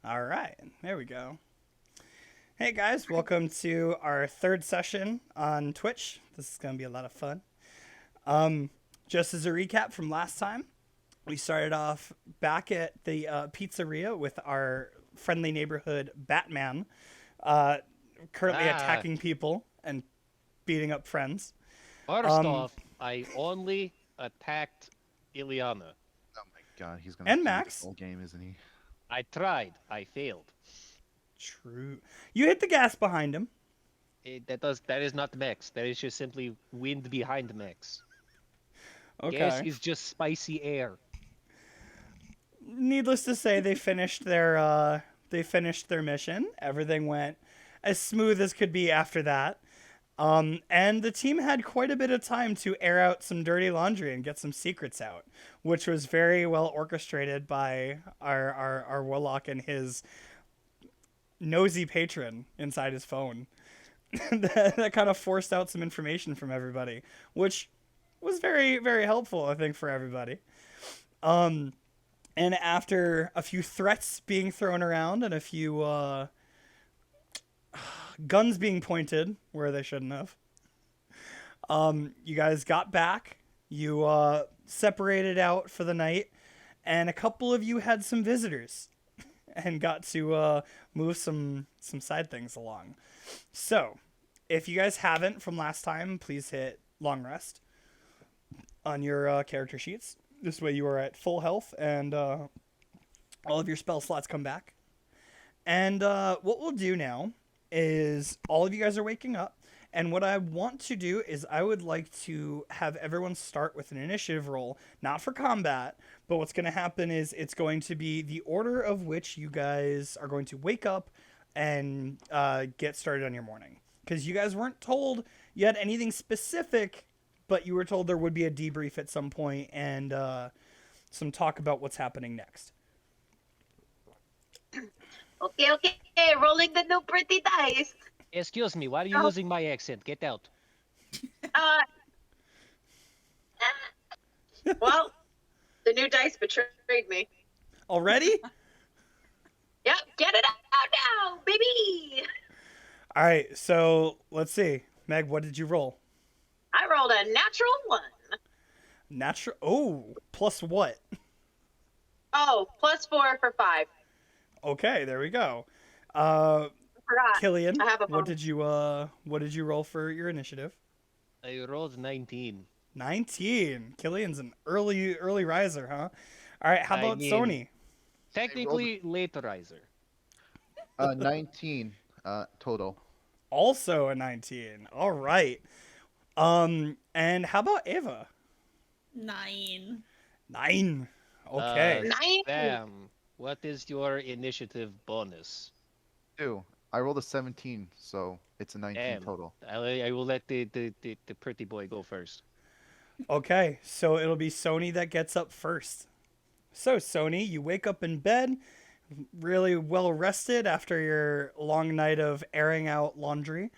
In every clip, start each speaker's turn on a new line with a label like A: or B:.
A: All right, there we go. Hey guys, welcome to our third session on Twitch. This is going to be a lot of fun. Um, just as a recap from last time, we started off back at the pizzeria with our friendly neighborhood Batman, uh, currently
B: Ah,
A: attacking people and beating up friends.
B: first
A: Um,
B: off, I only attacked Ileana.
C: Oh my god, he's gonna
A: and
C: do the
A: Max,
C: whole game, isn't he?
B: I tried. I failed.
A: true. You hit the gas behind him.
B: That is not Mex. That is just simply wind behind Mex. Gas
A: Okay.
B: is just spicy air.
A: Needless to say, they finished their mission. Everything went as smooth as could be after that. And the team had quite a bit of time to air out some dirty laundry and get some secrets out, which was very well orchestrated by our warlock and his nosy patron inside his phone. that kind of forced out some information from everybody, which was very, very helpful, I think, for everybody. Um, and after a few threats being thrown around and a few guns being pointed where they shouldn't have, you guys got back. You separated out for the night, and a couple of you had some visitors and got to move some side things along. So, if you guys haven't from last time, please hit long rest on your character sheets. This way, you are at full health, and all of your spell slots come back. And what we'll do now is all of you guys are waking up. And what I want to do is I would like to have everyone start with an initiative roll, not for combat, but what's going to happen is it's going to be the order of which you guys are going to wake up and get started on your morning. Because you guys weren't told you had anything specific, but you were told there would be a debrief at some point and some talk about what's happening next.
D: Okay, rolling the new pretty dice.
B: Excuse me, why are you
D: Oh.
B: using my accent? Get out.
D: Uh, well, the new dice betrayed me.
A: Already?
D: Yep, get it out now, baby.
A: All right, so let's see. Meg, what did you roll?
D: I rolled a natural one.
A: Natural. Oh, plus what?
D: Oh, +4 for 5.
A: Okay, there we go.
D: Forgot.
A: Killian,
D: I have a
A: what
D: bonus.
A: what did you roll for your initiative?
B: I rolled 19.
A: 19. Killian's an early riser, huh? All right, how
B: I
A: about
B: mean-
A: Sony?
B: Technically, late riser.
C: 19 total.
A: Also a 19. All right. And how about Ava?
E: 9.
A: 9. Okay.
D: 9.
B: Bam. What is your initiative bonus?
C: 2. I rolled a 17, so it's a 19
B: Damn.
C: total.
B: I will let the pretty boy go first.
A: Okay, so it'll be Sony that gets up first. So, Sony, you wake up in bed, really well rested after your long night of airing out laundry.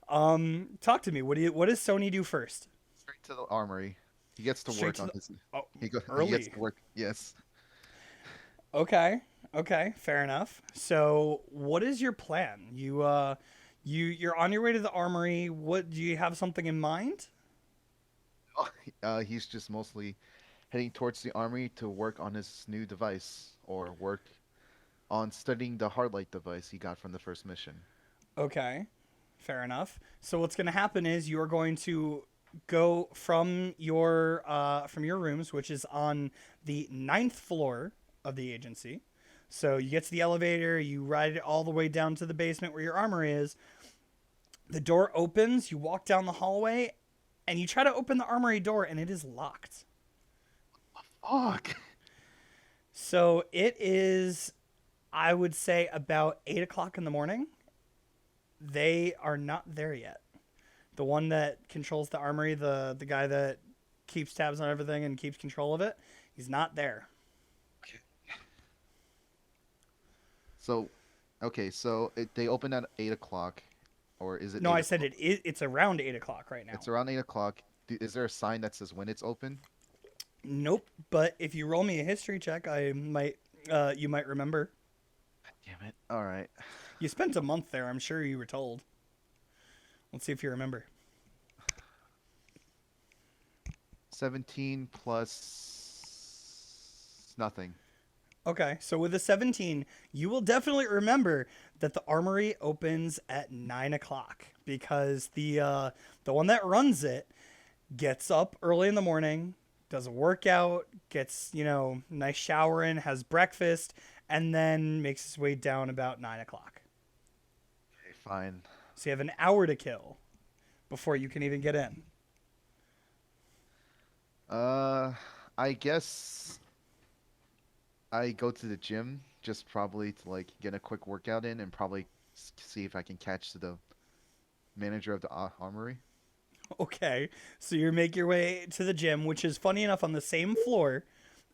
A: Talk to me. What does Sony do first?
C: Straight to the armory. He gets to
A: Straight
C: work
A: to
C: on
A: the-
C: his.
A: Oh,
C: He gets
A: early.
C: to work. Yes.
A: Okay. Okay, fair enough. So, what is your plan? You're on your way to the armory. What do you have something in mind?
C: He's just mostly heading towards the armory to work on his new device or work on studying the hardlight device he got from the first mission.
A: Okay, fair enough. So what's going to happen is you're going to go from your rooms, which is on the ninth floor of the agency. So you get to the elevator, you ride it all the way down to the basement where your armory is. The door opens, you walk down the hallway, and you try to open the armory door, and it is locked.
C: Fuck.
A: So it is, I would say, about 8 o'clock in the morning. They are not there yet. The one that controls the armory, the guy that keeps tabs on everything and keeps control of it, he's not there.
C: So, okay, so they open at 8 o'clock, or is it?
A: No,
C: 8
A: I said
C: o'clock?
A: it's around 8 o'clock right now.
C: It's around 8 o'clock. Is there a sign that says when it's open?
A: Nope. But if you roll me a history check, I might you might remember.
C: Damn it. All right.
A: You spent a month there. I'm sure you were told. Let's see if you remember.
C: 17 plus nothing.
A: Okay, so with a 17, you will definitely remember that the armory opens at 9 o'clock because the one that runs it gets up early in the morning, does a workout, gets, nice shower in, has breakfast, and then makes his way down about 9 o'clock.
C: Okay, fine.
A: So you have an hour to kill before you can even get in.
C: I guess I go to the gym just probably to like get a quick workout in and probably see if I can catch the manager of the armory.
A: Okay, so you make your way to the gym, which is funny enough on the same floor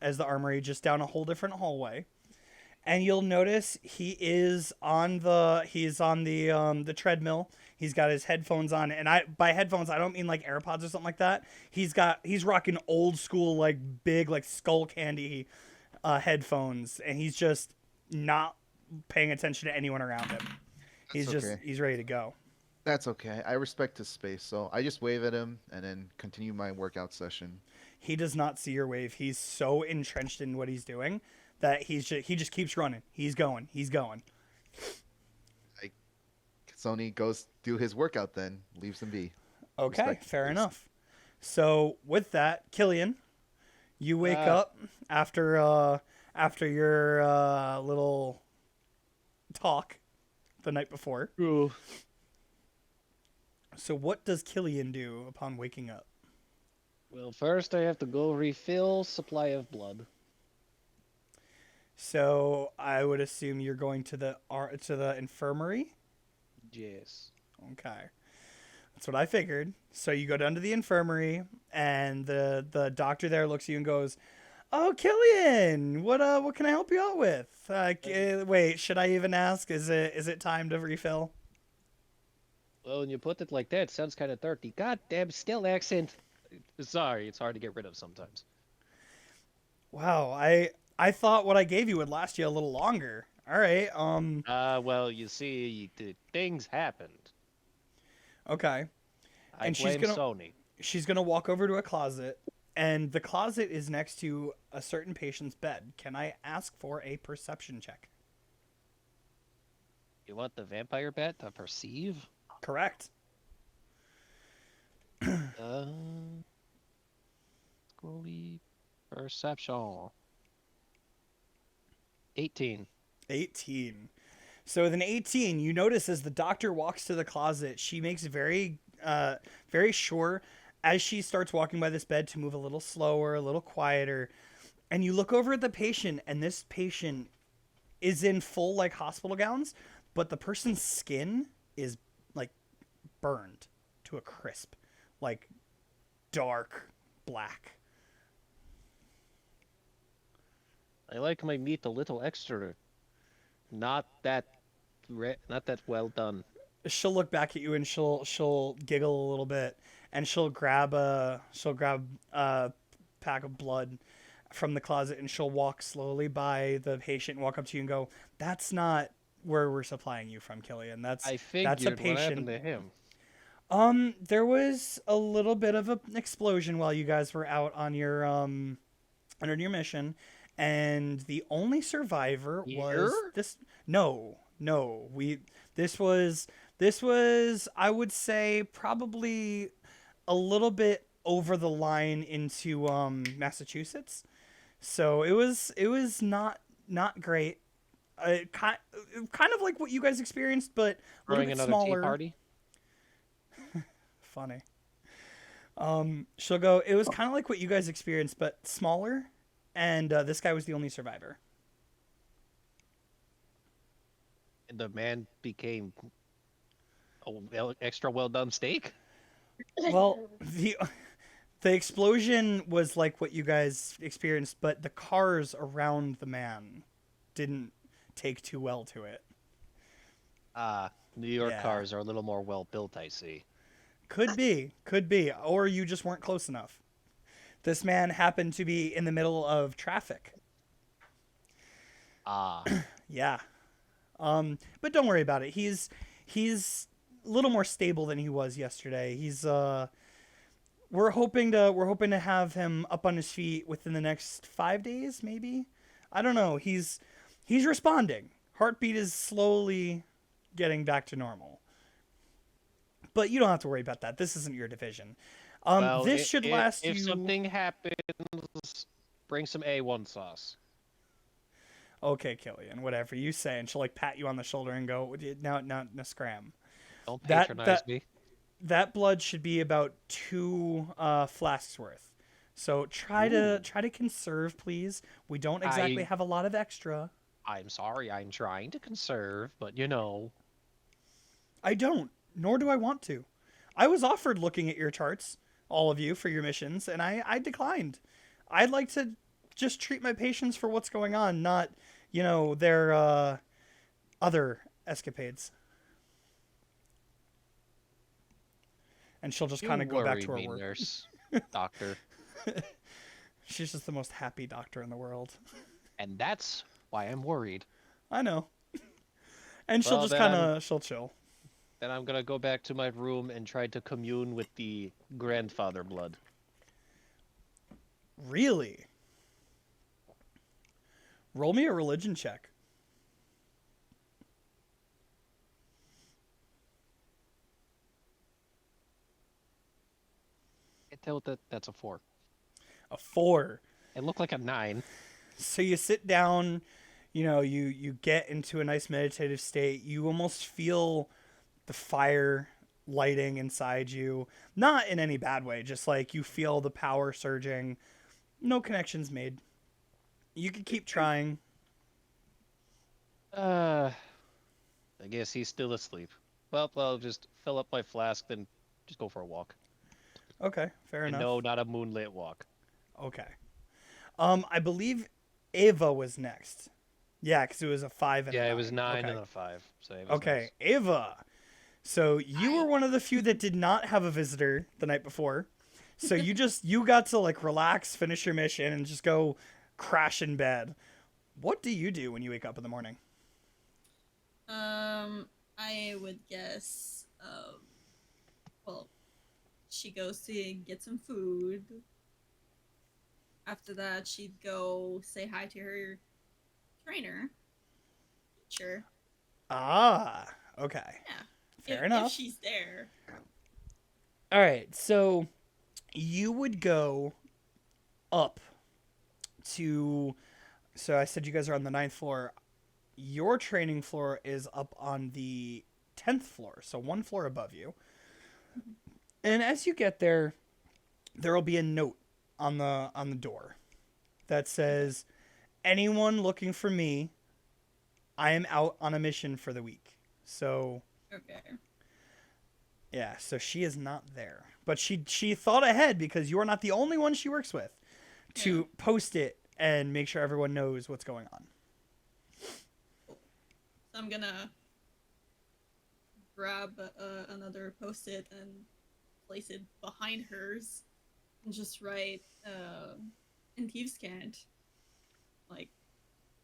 A: as the armory, just down a whole different hallway. And you'll notice he's on the treadmill. He's got his headphones on, and by headphones I don't mean like AirPods or something like that. He's rocking old school like big like skull candy headphones, and he's just not paying attention to anyone around him.
C: Okay.
A: He's ready to go.
C: That's okay. I respect his space, so I just wave at him and then continue my workout session.
A: He does not see your wave. He's so entrenched in what he's doing that he just keeps running. He's going.
C: Sony goes do his workout then, leaves him be.
A: Okay,
C: Respect,
A: fair
C: please.
A: enough. So with that, Killian, you wake up after your little talk the night before.
B: Ooh.
A: So what does Killian do upon waking up?
B: Well, first I have to go refill supply of blood.
A: So I would assume you're going to the infirmary.
B: Yes.
A: Okay. That's what I figured. So you go down to the infirmary, and the doctor there looks at you and goes, "Oh, Killian, what can I help you out with?" Wait, should I even ask? Is it time to refill?
B: Well, when you put it like that, it sounds kind of dirty. Goddamn still accent. Sorry, it's hard to get rid of sometimes.
A: Wow, I thought what I gave you would last you a little longer. All right.
B: Well, you see, things happened.
A: Okay.
B: I
A: And
B: blame Sony.
A: She's gonna walk over to a closet, and the closet is next to a certain patient's bed. Can I ask for a perception check?
B: You want the vampire bat to perceive?
A: Correct.
B: Schooly perception. 18.
A: 18. So with an 18, you notice as the doctor walks to the closet, she makes very sure as she starts walking by this bed to move a little slower, a little quieter. And you look over at the patient, and this patient is in full like hospital gowns, but the person's skin is like burned to a crisp, like dark black.
B: I like my meat a little extra. Not that well done.
A: She'll look back at you and she'll giggle a little bit, and she'll grab a pack of blood from the closet, and she'll walk slowly by the patient and walk up to you and go, "That's not where we're supplying you from, Killian.
B: I figured
A: that's a
B: what
A: patient."
B: happened to him.
A: There was a little bit of an explosion while you guys were out on your mission, and the only survivor was this. No, this was I would say probably a little bit over the line into Massachusetts, so it was not great. Kind of like what you guys experienced, but a little bit smaller.
B: Tea party?
A: Funny. She'll go, it was kind of like what you guys experienced, but smaller, and this guy was the only survivor.
B: And the man became a extra well done steak?
A: Well, the explosion was like what you guys experienced, but the cars around the man didn't take too well to it.
B: New York
A: Yeah.
B: cars are a little more well built, I see.
A: Could be, or you just weren't close enough. This man happened to be in the middle of traffic.
B: Ah,
A: Yeah. But don't worry about it. He's a little more stable than he was yesterday. We're hoping to have him up on his feet within the next 5 days, maybe. I don't know. He's responding. Heartbeat is slowly getting back to normal. But you don't have to worry about that. This isn't your division.
B: Well,
A: This should last
B: if
A: you.
B: something happens, bring some A1 sauce.
A: Okay, Killian, whatever you say, and she'll like pat you on the shoulder and go, "No, scram."
B: Don't
A: That-
B: patronize
A: that-
B: me.
A: That blood should be about 2 flasks worth. So try to conserve, please. We don't exactly have a lot of extra.
B: I'm sorry, I'm trying to conserve, but you know.
A: I don't, nor do I want to. I was offered looking at your charts, all of you, for your missions, and I declined. I'd like to just treat my patients for what's going on, not, their other escapades. And she'll just
B: You
A: kind of go back
B: worry
A: to her
B: me,
A: work.
B: nurse, doctor.
A: She's just the most happy doctor in the world.
B: And that's why I'm worried.
A: I know. And she'll
B: Well,
A: just
B: then
A: she'll chill.
B: Then I'm gonna go back to my room and try to commune with the grandfather blood.
A: Really? Roll me a religion check.
B: I tell that's a 4.
A: A 4.
B: It looked like a 9.
A: So you sit down, you get into a nice meditative state. You almost feel the fire lighting inside you. Not in any bad way, just like you feel the power surging. No connections made. You could keep trying.
B: I guess he's still asleep. Well, I'll just fill up my flask, then just go for a walk.
A: Okay, fair
B: And
A: enough.
B: no, not a moonlit walk.
A: Okay. I believe Ava was next. Yeah, because it was a 5 and a
B: Yeah,
A: 9.
B: it was 9
A: Okay.
B: and then a 5. So it was
A: Okay,
B: nice.
A: Ava. So you were one of the few that did not have a visitor the night before. So you got to like relax, finish your mission, and just go crash in bed. What do you do when you wake up in the morning?
E: I would guess, well, she goes to get some food. After that, she'd go say hi to her trainer. Teacher.
A: Ah, okay.
E: Yeah.
A: Fair
E: if
A: enough.
E: she's there.
A: All right, so you would go up to. So I said you guys are on the 9th floor. Your training floor is up on the 10th floor, so 1 floor above you. And as you get there, there will be a note on the door that says, "Anyone looking for me, I am out on a mission for the week." So
E: Okay.
A: yeah, so she is not there. But she thought ahead because you're not the only one she works with to post it and make sure everyone knows what's going on.
E: So I'm gonna grab another post-it and place it behind hers and just write in Thieves' Cant, like,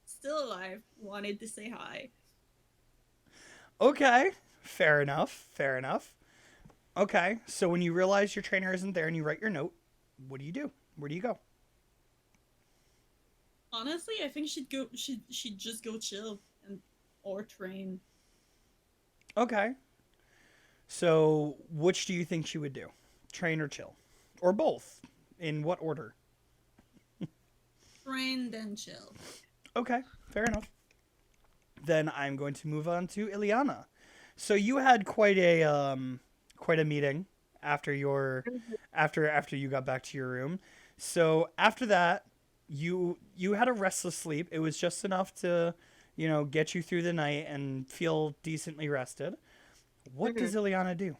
E: still alive, wanted to say hi.
A: Okay, fair enough. Okay, so when you realize your trainer isn't there and you write your note, what do you do? Where do you go?
E: Honestly, I think she'd just go chill or train.
A: Okay. So which do you think she would do? Train or chill? Or both? In what order?
E: Train, then chill.
A: Okay, fair enough. Then I'm going to move on to Ileana. So you had quite a meeting after after you got back to your room. So after that, you had a restless sleep. It was just enough to, get you through the night and feel decently rested. What does Ileana do?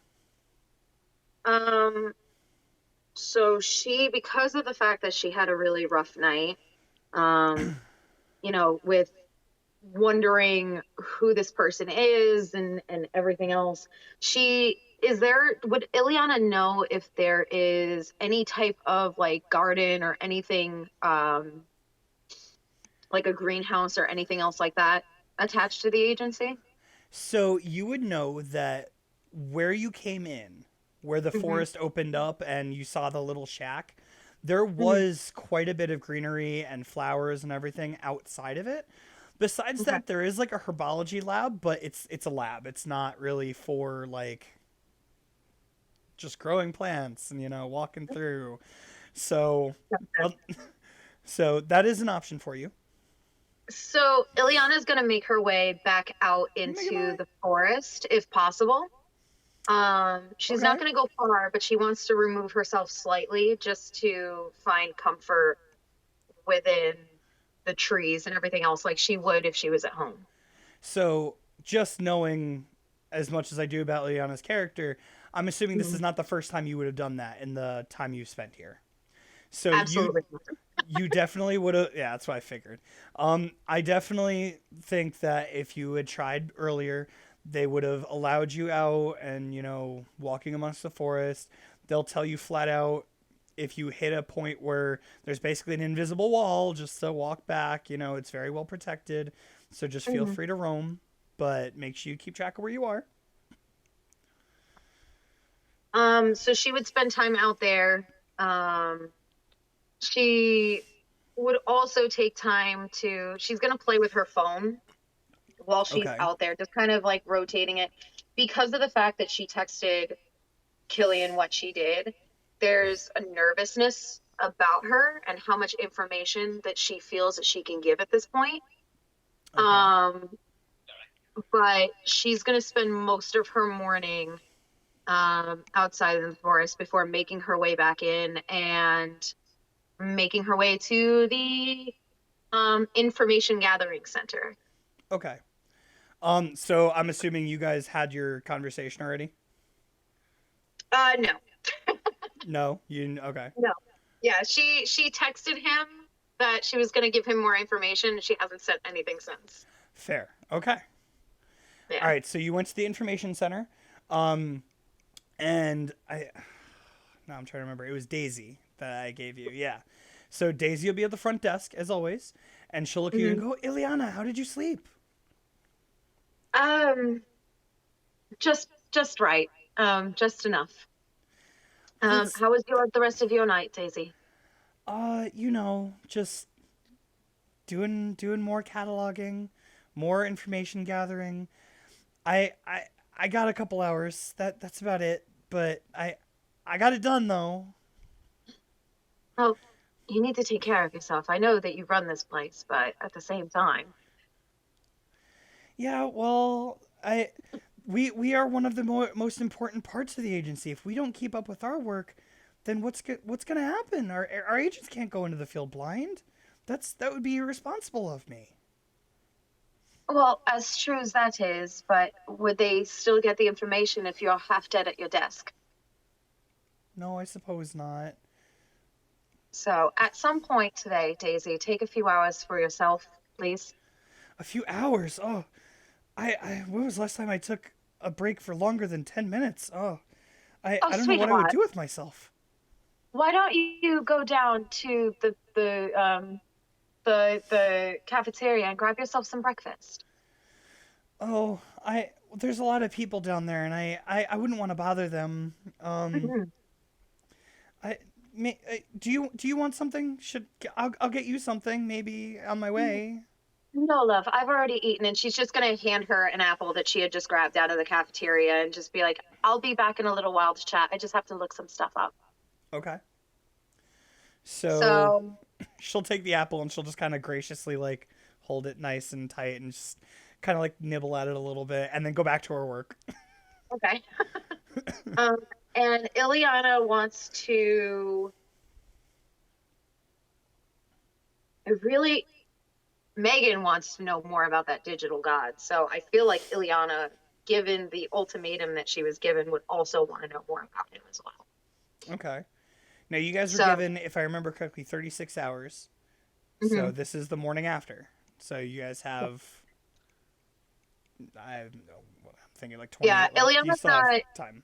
D: So she, because of the fact that she had a really rough night, with wondering who this person is and everything else, would Ileana know if there is any type of like garden or anything, like a greenhouse or anything else like that attached to the agency?
A: So you would know that where you came in, where the
D: Mhm.
A: forest opened up and you saw the little shack, there was quite a bit of greenery and flowers and everything outside of it. Besides
D: Okay.
A: that, there is like a herbology lab, but it's a lab. It's not really for like just growing plants and walking through. So uh, so that is an option for you.
D: So Ileana's gonna make her way back out
A: Make
D: into
A: my
D: the forest if possible. She's not
A: Okay.
D: gonna go far, but she wants to remove herself slightly just to find comfort within the trees and everything else, like she would if she was at home.
A: So just knowing as much as I do about Liana's character, I'm assuming this is
D: Mhm.
A: not the first time you would have done that in the time you've spent here. So
D: Absolutely.
A: you definitely would have. Yeah, that's what I figured. I definitely think that if you had tried earlier, they would have allowed you out and walking amongst the forest. They'll tell you flat out if you hit a point where there's basically an invisible wall, just to walk back. It's very well protected, so just feel
D: Mhm.
A: free to roam, but make sure you keep track of where you are.
D: So she would spend time out there. She would also take time to, she's going to play with her phone while she's
A: Okay.
D: out there, just kind of like rotating it. Because of the fact that she texted Killian what she did, there's a nervousness about her and how much information that she feels that she can give at this point.
A: Okay.
D: Um, but she's going to spend most of her morning outside of the forest before making her way back in and making her way to the information gathering center.
A: Okay. So I'm assuming you guys had your conversation already?
D: No,
A: No? Okay.
D: no. Yeah, she texted him that she was going to give him more information, and she hasn't said anything since.
A: Fair. Okay.
D: Yeah.
A: All right, so you went to the information center. Um and I now I'm trying to remember. It was Daisy that I gave you. Yeah. So Daisy will be at the front desk as always, and she'll look at you and
D: Mhm.
A: go, "Ileana, how did you sleep?"
D: Um, just right. Just enough.
A: That's
D: How was the rest of your night, Daisy?
A: just doing more cataloging, more information gathering. I got a couple hours. That's about it. But I got it done though.
D: Well, you need to take care of yourself. I know that you run this place, but at the same time,
A: Yeah, well, we are one of the most important parts of the agency. If we don't keep up with our work, then what's going to happen? Our agents can't go into the field blind. That would be irresponsible of me.
D: well, as true as that is, but would they still get the information if you're half dead at your desk?
A: No, I suppose not.
D: So, at some point today, Daisy, take a few hours for yourself, please.
A: A few hours. Oh, I when was the last time I took a break for longer than 10 minutes? Oh,
D: Oh,
A: I don't know what I would
D: sweetheart,
A: do with myself.
D: why don't you go down to the cafeteria and grab yourself some breakfast?
A: Oh, there's a lot of people down there, and I wouldn't want to bother them.
D: Mhm.
A: I do you want something? I'll get you something maybe on my way.
D: No, love, I've already eaten, and she's just gonna hand her an apple that she had just grabbed out of the cafeteria and just be like, I'll be back in a little while to chat. I just have to look some stuff up.
A: Okay. So
D: So,
A: she'll take the apple and she'll just kind of graciously like hold it nice and tight and just kind of like nibble at it a little bit and then go back to her work.
D: okay. Um, and Ileana wants to really, Megan wants to know more about that digital god. So I feel like Ileana, given the ultimatum that she was given, would also want to know more about him as well.
A: Okay. Now you guys were
D: So,
A: given, if I remember correctly, 36 hours. So
D: mhm.
A: this is the morning after. So you guys have, I'm thinking like 20
D: Yeah,
A: left. You
D: Ileana's
A: still have
D: not,
A: time.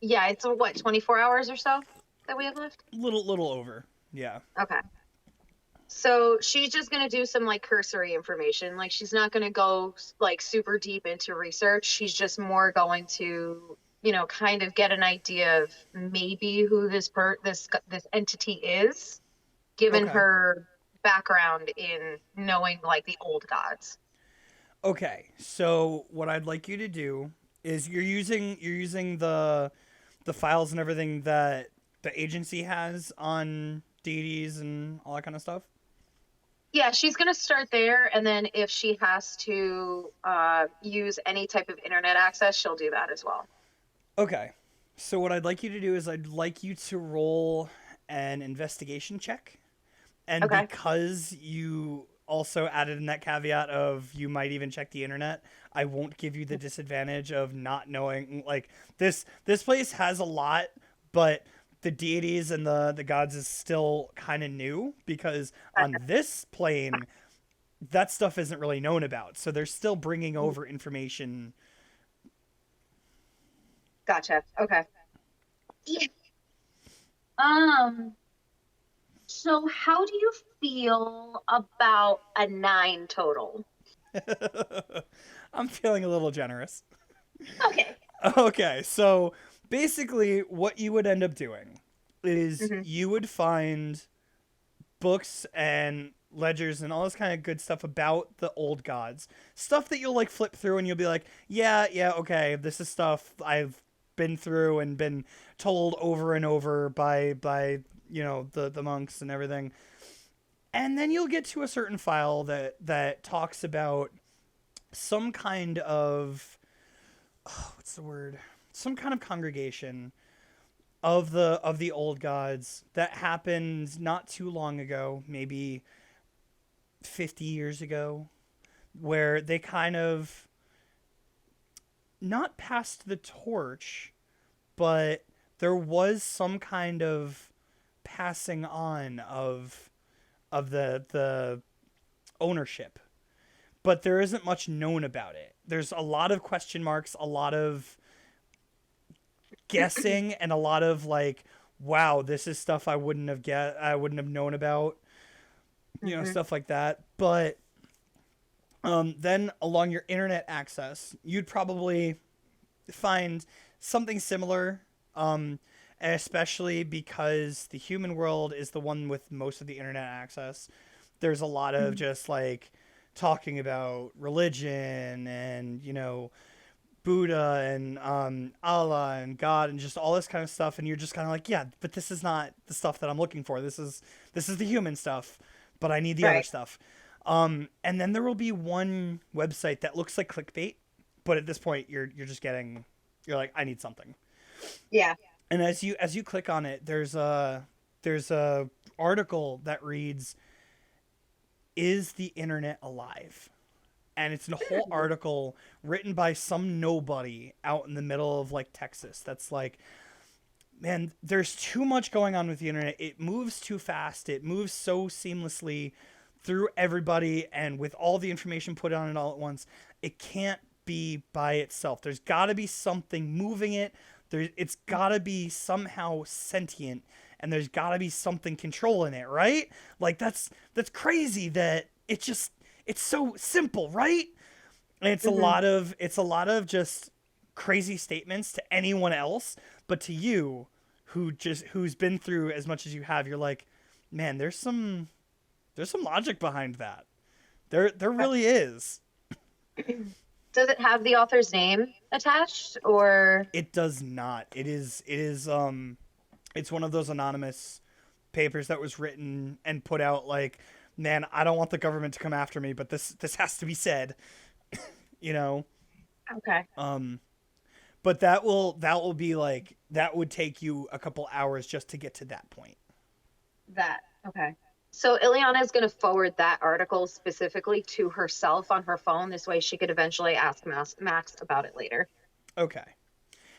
D: yeah, it's what, 24 hours or so that we have left?
A: Little over. Yeah.
D: Okay. So she's just gonna do some like cursory information. Like she's not gonna go like super deep into research. She's just more going to, kind of get an idea of maybe who this entity is, given
A: Okay.
D: her background in knowing like the old gods.
A: Okay. So what I'd like you to do is you're using the files and everything that the agency has on deities and all that kind of stuff.
D: Yeah, she's gonna start there, and then if she has to use any type of internet access, she'll do that as well.
A: Okay. So what I'd like you to do is I'd like you to roll an investigation check. And
D: Okay.
A: because you also added in that caveat of you might even check the internet, I won't give you the disadvantage of not knowing like this place has a lot, but the deities and the gods is still kind of new because on this plane that stuff isn't really known about. So they're still bringing over information.
D: Gotcha. Okay. Yeah. Um. So how do you feel about a 9 total?
A: I'm feeling a little generous.
D: Okay.
A: Okay, so basically, what you would end up doing is
D: Mhm.
A: you would find books and ledgers and all this kind of good stuff about the old gods. Stuff that you'll like flip through and you'll be like, yeah, okay, this is stuff I've been through and been told over and over by the monks and everything. And then you'll get to a certain file that talks about some kind of what's the word? Some kind of congregation of the old gods that happened not too long ago, maybe 50 years ago, where they kind of not passed the torch, but there was some kind of passing on of the ownership, but there isn't much known about it. There's a lot of question marks, a lot of guessing, and a lot of like, wow, this is stuff I wouldn't have known about,
D: Mhm.
A: stuff like that. But then along your internet access, you'd probably find something similar, especially because the human world is the one with most of the internet access. There's a lot of just like talking about religion and Buddha and Allah and God and just all this kind of stuff, and you're just kind of like, yeah, but this is not the stuff that I'm looking for. This is the human stuff, but I need the other
D: Right.
A: stuff. And then there will be one website that looks like clickbait, but at this point you're like, I need something.
D: Yeah.
A: And as you click on it, there's a article that reads, "Is the internet alive?" And it's a whole article written by some nobody out in the middle of like Texas. That's like, man, there's too much going on with the internet. It moves too fast. It moves so seamlessly through everybody, and with all the information put on it all at once, it can't be by itself. There's got to be something moving it. It's got to be somehow sentient, and there's got to be something controlling it, right? Like that's crazy that it's so simple, right? And
D: Mhm.
A: it's a lot of just crazy statements to anyone else, but to you who's been through as much as you have, you're like, man, there's some logic behind that. There really is.
D: Does it have the author's name attached or?
A: It does not. It is it's one of those anonymous papers that was written and put out like, man, I don't want the government to come after me, but this has to be said, you know.
D: Okay.
A: Um but that will be like, that would take you a couple hours just to get to that point.
D: That. Okay. So Ileana is going to forward that article specifically to herself on her phone. This way she could eventually ask Max about it later.
A: Okay.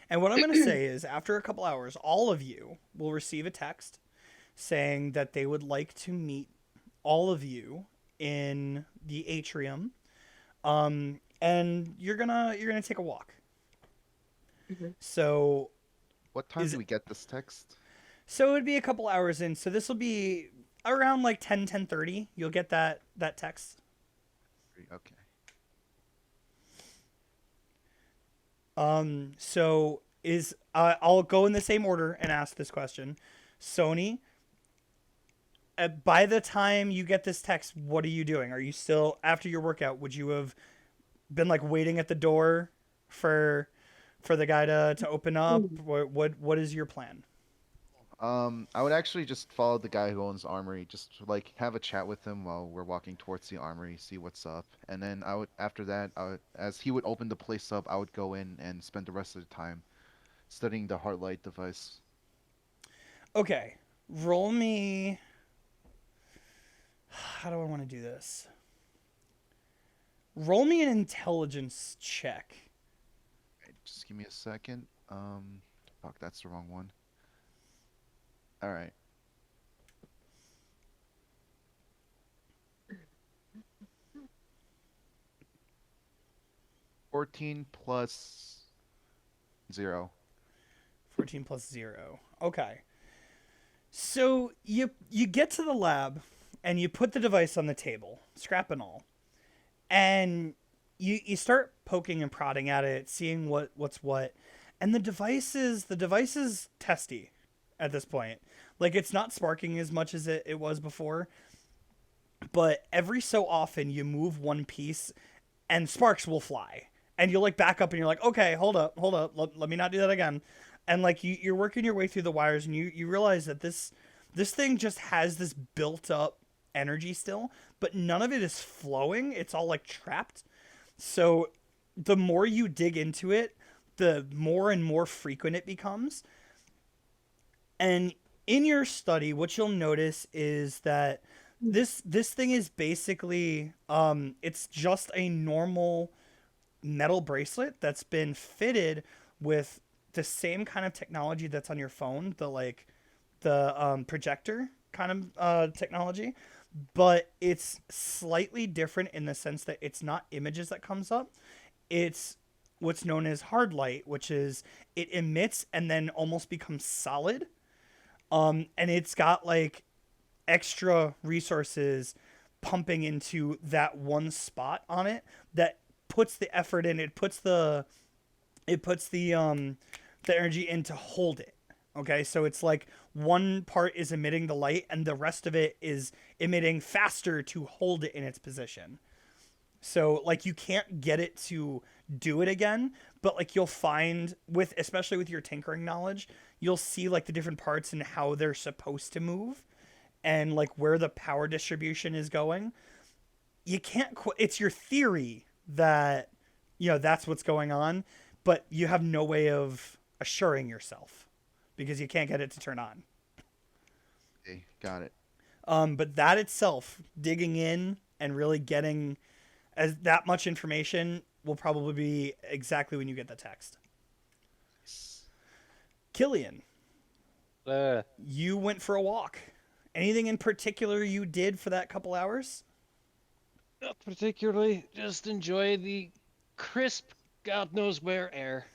A: And what I'm going to say is, after a couple hours, all of you will receive a text saying that they would like to meet all of you in the atrium, and you're gonna take a walk.
D: Mhm.
A: So
C: What time
A: Is
C: do
A: it-
C: we get this text?
A: so it'd be a couple hours in. So this will be around like 10:30, you'll get that text.
C: Okay.
A: So is I'll go in the same order and ask this question. Sony, by the time you get this text, what are you doing? Are you still after your workout? Would you have been like waiting at the door for the guy to open up? What is your plan?
C: I would actually just follow the guy who owns the armory, just like have a chat with him while we're walking towards the armory, see what's up, and then I would after that, as he would open the place up, I would go in and spend the rest of the time studying the Heartlight device.
A: Okay, roll me. How do I want to do this? Roll me an intelligence check.
C: Right, just give me a second. Fuck, that's the wrong one. All right. $14 plus 0.
A: 14 plus 0. Okay. So you get to the lab and you put the device on the table, scrap and all. And you start poking and prodding at it, seeing what's what. And the device is testy at this point. Like, it's not sparking as much as it was before. But every so often you move one piece and sparks will fly. And you'll like back up and you're like, okay, hold up. Let me not do that again. And like you're working your way through the wires and you realize that this thing just has this built up energy still, but none of it is flowing. It's all like trapped. So the more you dig into it, the more and more frequent it becomes. And in your study, what you'll notice is that this thing is basically it's just a normal metal bracelet that's been fitted with the same kind of technology that's on your phone, the projector kind of technology, but it's slightly different in the sense that it's not images that comes up. It's what's known as hard light, which is it emits and then almost becomes solid. And it's got like extra resources pumping into that one spot on it that puts the effort in. It puts the energy in to hold it. Okay, so it's like one part is emitting the light and the rest of it is emitting faster to hold it in its position. So like you can't get it to do it again, but like you'll find especially with your tinkering knowledge, you'll see like the different parts and how they're supposed to move and like where the power distribution is going. You can't it's your theory that that's what's going on, but you have no way of assuring yourself because you can't get it to turn on.
C: Okay, got it.
A: But that itself, digging in and really getting as that much information will probably be exactly when you get the text. Killian, you went for a walk. Anything in particular you did for that couple hours?
B: Not particularly. Just enjoy the crisp, God knows where air.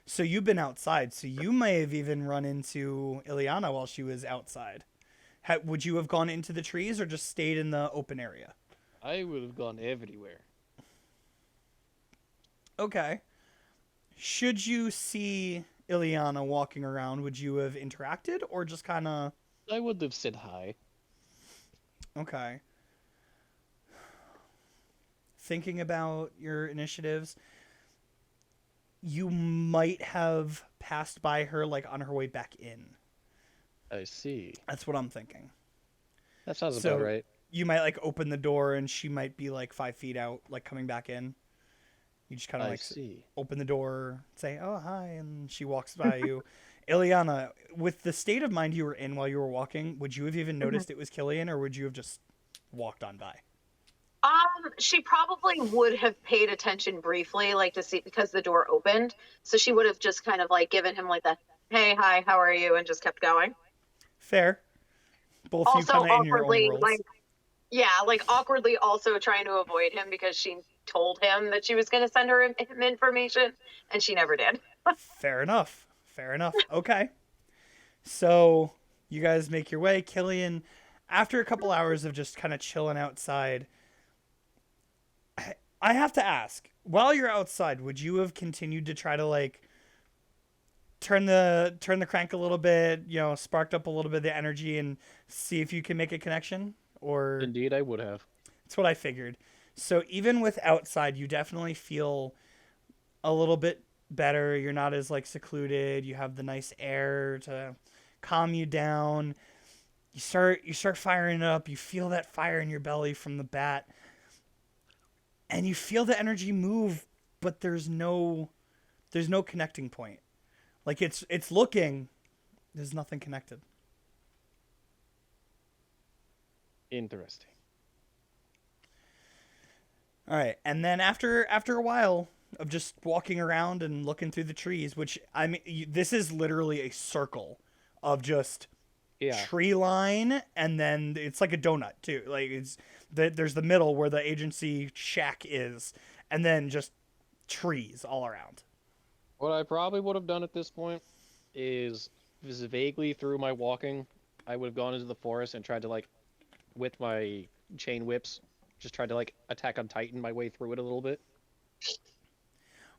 A: So you've been outside, so you may have even run into Ileana while she was outside. Would you have gone into the trees or just stayed in the open area?
B: I would have gone everywhere.
A: Okay. Should you see Ileana walking around, would you have interacted or just kind of...
B: I would have said hi.
A: Okay. Thinking about your initiatives, you might have passed by her like on her way back in.
B: I see.
A: That's what I'm thinking.
B: That sounds
A: So-
B: about right.
A: You might like open the door and she might be like 5 feet out, like coming back in. You just kind of
B: I
A: like
B: see.
A: open the door, say, "Oh, hi," and she walks by you. Ileana, with the state of mind you were in while you were walking, would you have even noticed it was Killian, or would you have just walked on by?
D: She probably would have paid attention briefly, like to see because the door opened. So she would have just kind of like given him like the, "Hey, hi, how are you?" and just kept going.
A: Fair. Both you
D: Also
A: kind of in your own
D: awkwardly,
A: worlds.
D: like, yeah, like awkwardly also trying to avoid him because she told him that she was going to send him information and she never did.
A: Fair enough. Fair enough. Okay. So you guys make your way. Killian, after a couple hours of just kind of chilling outside, I have to ask, while you're outside, would you have continued to try to like turn the crank a little bit, sparked up a little bit of the energy and see if you can make a connection? Or
B: Indeed, I would have.
A: that's what I figured. So even with outside, you definitely feel a little bit better. You're not as like secluded. You have the nice air to calm you down. You start firing it up. You feel that fire in your belly from the bat. And you feel the energy move, but there's no connecting point. Like it's looking, there's nothing connected.
B: Interesting.
A: All right, and then after a while of just walking around and looking through the trees, which I mean, this is literally a circle of just
B: Yeah.
A: tree line, and then it's like a donut too. Like there's the middle where the agency shack is, and then just trees all around.
B: What I probably would have done at this point is vaguely through my walking, I would have gone into the forest and tried to like, with my chain whips, just tried to like attack on Titan my way through it a little bit.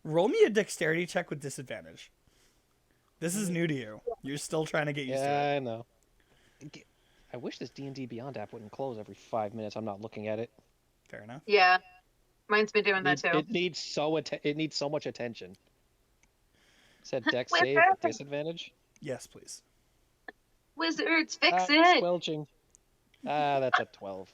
A: Roll me a dexterity check with disadvantage. This is new to you. You're still trying to get used to
B: Yeah,
A: it.
B: I know. I wish this D&D Beyond app wouldn't close every 5 minutes. I'm not looking at it.
A: Fair enough.
D: Yeah, mine's been doing that too.
B: It needs so much attention. Said dex
D: Where's
B: save
D: that?
B: with disadvantage.
A: Yes, please.
D: Wizards, fix
B: Ah,
D: it.
B: Squelching. That's a 12.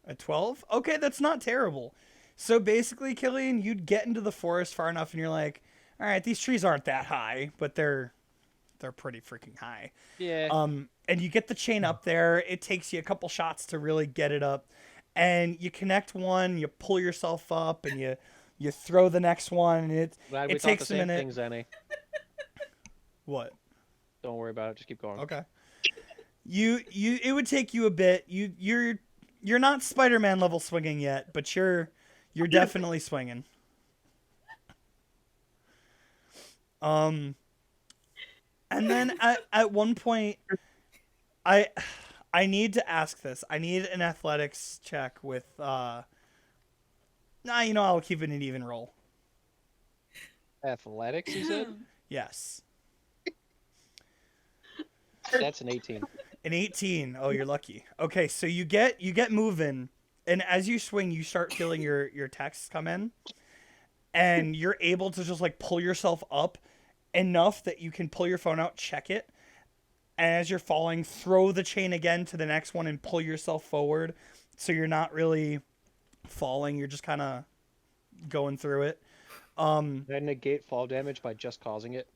A: A 12? Okay, that's not terrible. So basically, Killian, you'd get into the forest far enough and you're like, all right, these trees aren't that high, but they're pretty freaking high.
B: Yeah.
A: And you get the chain up there. It takes you a couple shots to really get it up. And you connect one, you pull yourself up, and you throw the next one, and
B: Glad we
A: it
B: thought
A: takes
B: the
A: a
B: same
A: minute.
B: thing, Zenny.
A: What?
B: Don't worry about it. Just keep going.
A: Okay. You it would take you a bit. You're not Spider-Man level swinging yet, but you're definitely swinging. And then at one point, I need to ask this. I need an athletics check with I'll keep it an even roll.
B: Athletics, you said?
A: Yes.
B: That's an 18.
A: An 18. Oh, you're lucky. Okay, so you get moving, and as you swing, you start feeling your texts come in, and you're able to just like pull yourself up enough that you can pull your phone out, check it, and as you're falling, throw the chain again to the next one and pull yourself forward, so you're not really falling. You're just kind of going through it.
B: I negate fall damage by just causing it.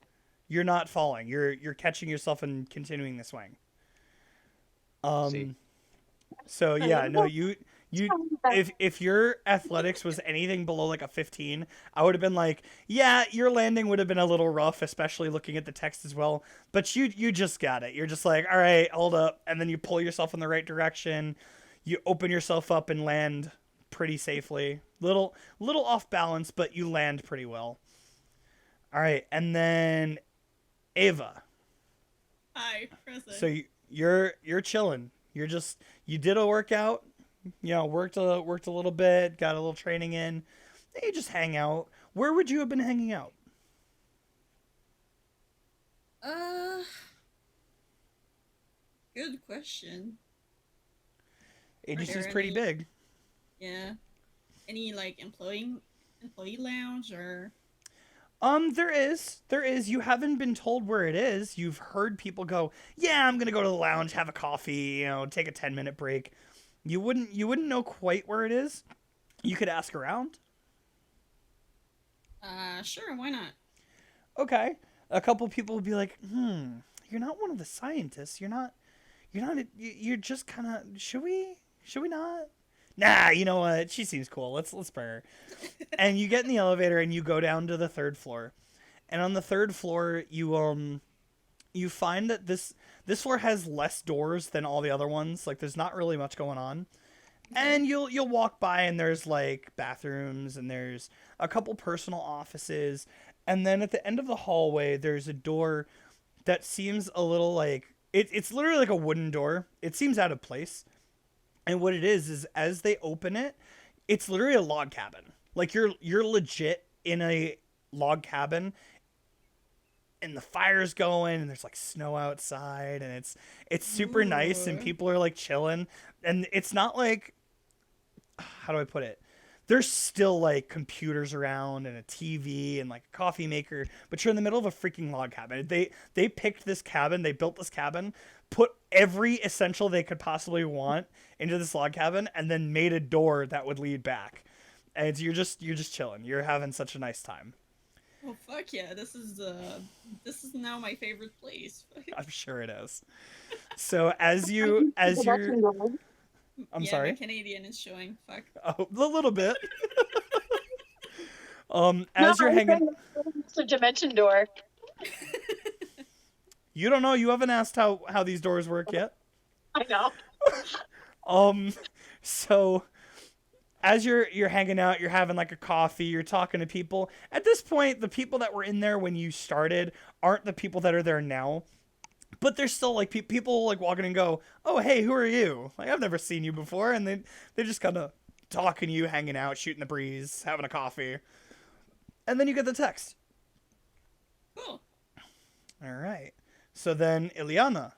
A: You're not falling. You're catching yourself and continuing the swing.
B: See.
A: So yeah, no, you if your athletics was anything below like a 15, I would have been like, yeah, your landing would have been a little rough, especially looking at the text as well. But you just got it. You're just like, all right, hold up, and then you pull yourself in the right direction. You open yourself up and land pretty safely. Little off balance, but you land pretty well. All right, and then Ava.
E: Hi, present.
A: So you're chilling. You did a workout, worked a little bit, got a little training in. Then you just hang out. Where would you have been hanging out?
E: Good question.
A: Agency's
E: there
A: pretty
E: any-
A: big.
E: Yeah. Any like employee lounge or
A: There is. You haven't been told where it is. You've heard people go, yeah, I'm gonna go to the lounge, have a coffee, take a 10-minute break. You wouldn't know quite where it is. You could ask around.
E: sure, why not?
A: Okay. A couple people would be like, you're not one of the scientists. You're just kind of, should we not? Nah, you know what? She seems cool. Let's bring her. And you get in the elevator and you go down to the 3rd floor. And on the 3rd floor, you find that this floor has less doors than all the other ones. Like there's not really much going on. And you'll walk by and there's like bathrooms and there's a couple personal offices. And then at the end of the hallway, there's a door that seems a little like It's literally like a wooden door. It seems out of place. And what it is as they open it, it's literally a log cabin. Like you're legit in a log cabin, and the fire's going, and there's like snow outside, and it's super nice, and
E: Ooh.
A: people are like chilling, and it's not like, how do I put it? There's still like computers around and a TV and like a coffee maker, but you're in the middle of a freaking log cabin. They picked this cabin, they built this cabin, put every essential they could possibly want into this log cabin, and then made a door that would lead back. And you're just chilling. You're having such a nice time.
E: Oh fuck yeah! This is now my favorite place.
A: I'm sure it is. So as you're I'm
E: Yeah,
A: sorry.
E: my Canadian is showing. Fuck.
A: Oh, a little bit. As
D: No,
A: you're
D: I'm
A: hanging,
D: saying it's a dimension door.
A: you don't know. You haven't asked how these doors work yet.
D: I know.
A: So as you're hanging out, you're having like a coffee, you're talking to people. At this point, the people that were in there when you started aren't the people that are there now. But there's still like people like walking and go, "Oh, hey, who are you? Like I've never seen you before." And they just kind of talking to you, hanging out, shooting the breeze, having a coffee. And then you get the text.
E: Cool.
A: All right. So then, Ileana,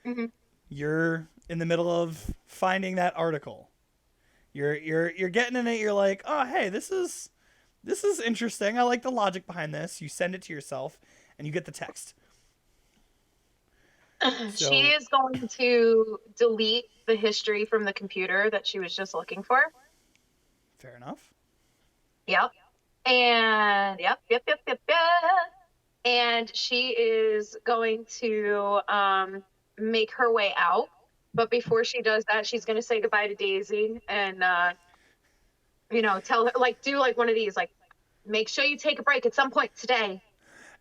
D: Mhm.
A: you're in the middle of finding that article. You're getting in it. You're like, oh, hey, this is interesting. I like the logic behind this. You send it to yourself, and you get the text. So-
D: She is going to delete the history from the computer that she was just looking for.
A: Fair enough.
D: Yep. And yep. And she is going to make her way out. But before she does that, she's going to say goodbye to Daisy and tell her, like, do like one of these, like, make sure you take a break at some point today.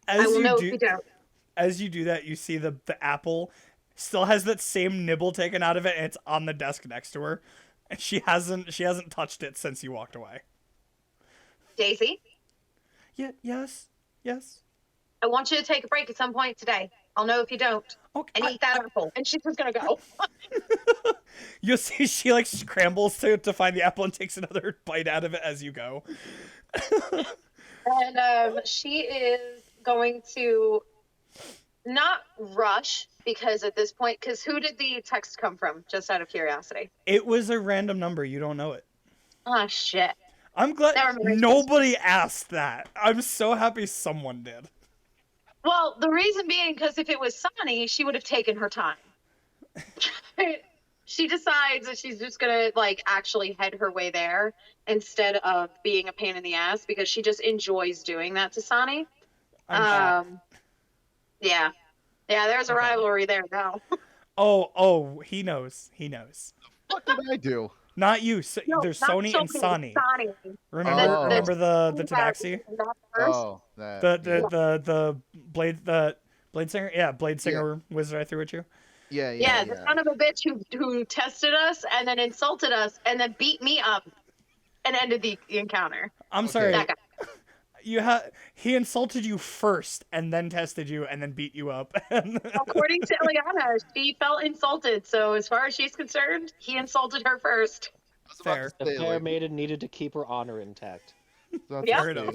D: I will know if you don't.
A: As you do that, you see the apple still has that same nibble taken out of it, and it's on the desk next to her, and she hasn't touched it since you walked away.
D: Daisy,
A: Yeah. Yes.
D: I want you to take a break at some point today. I'll know if you don't.
A: Okay.
D: And eat that apple. And she's just gonna go.
A: You'll see she like scrambles to find the apple and takes another bite out of it as you go.
D: And she is going to not rush because at this point, because who did the text come from? Just out of curiosity.
A: It was a random number. You don't know it.
D: Oh shit.
A: I'm glad
D: Never mind.
A: nobody asked that. I'm so happy someone did.
D: Well, the reason being because if it was Sonny, she would have taken her time. She decides that she's just gonna like actually head her way there instead of being a pain in the ass because she just enjoys doing that to Sonny.
A: I'm sure.
D: Yeah, there's a
A: Okay.
D: rivalry there now.
A: Oh, he knows.
C: What did I do?
A: Not you.
D: No,
A: There's
D: not
A: Sony and
D: Sonny.
A: Sonny.
D: Sonny.
A: Remember the tabaxi?
D: That first.
C: Oh, that.
A: The blade singer? Yeah, blade singer wizard I threw at you.
D: Yeah, the son of a bitch who tested us and then insulted us and then beat me up and ended the encounter.
A: I'm
C: Okay.
A: sorry.
D: That guy.
A: He insulted you first and then tested you and then beat you up.
D: According to Ileana, she felt insulted. So as far as she's concerned, he insulted her first.
C: I was about
A: Fair.
C: to
B: The
C: say,
B: fair
C: like,
B: maiden needed to keep her honor intact.
C: that's
D: Yeah.
A: Fair
C: the-
A: enough.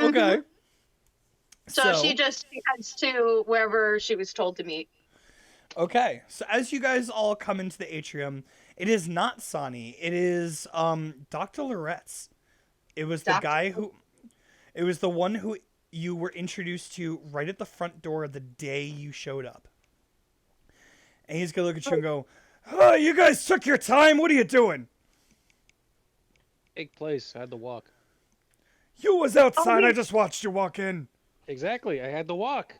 A: Okay.
D: So she heads to wherever she was told to meet.
A: Okay, so as you guys all come into the atrium, it is not Sonny. It is Dr. Loretz. It was the
D: Dr.
A: guy who, it was the one who you were introduced to right at the front door the day you showed up. And he's gonna look at you and go, "Oh, you guys took your time. What are you doing?
B: Big place. I had to walk.
A: You was outside.
D: Oh,
A: I just watched you walk in."
B: Exactly. I had to walk.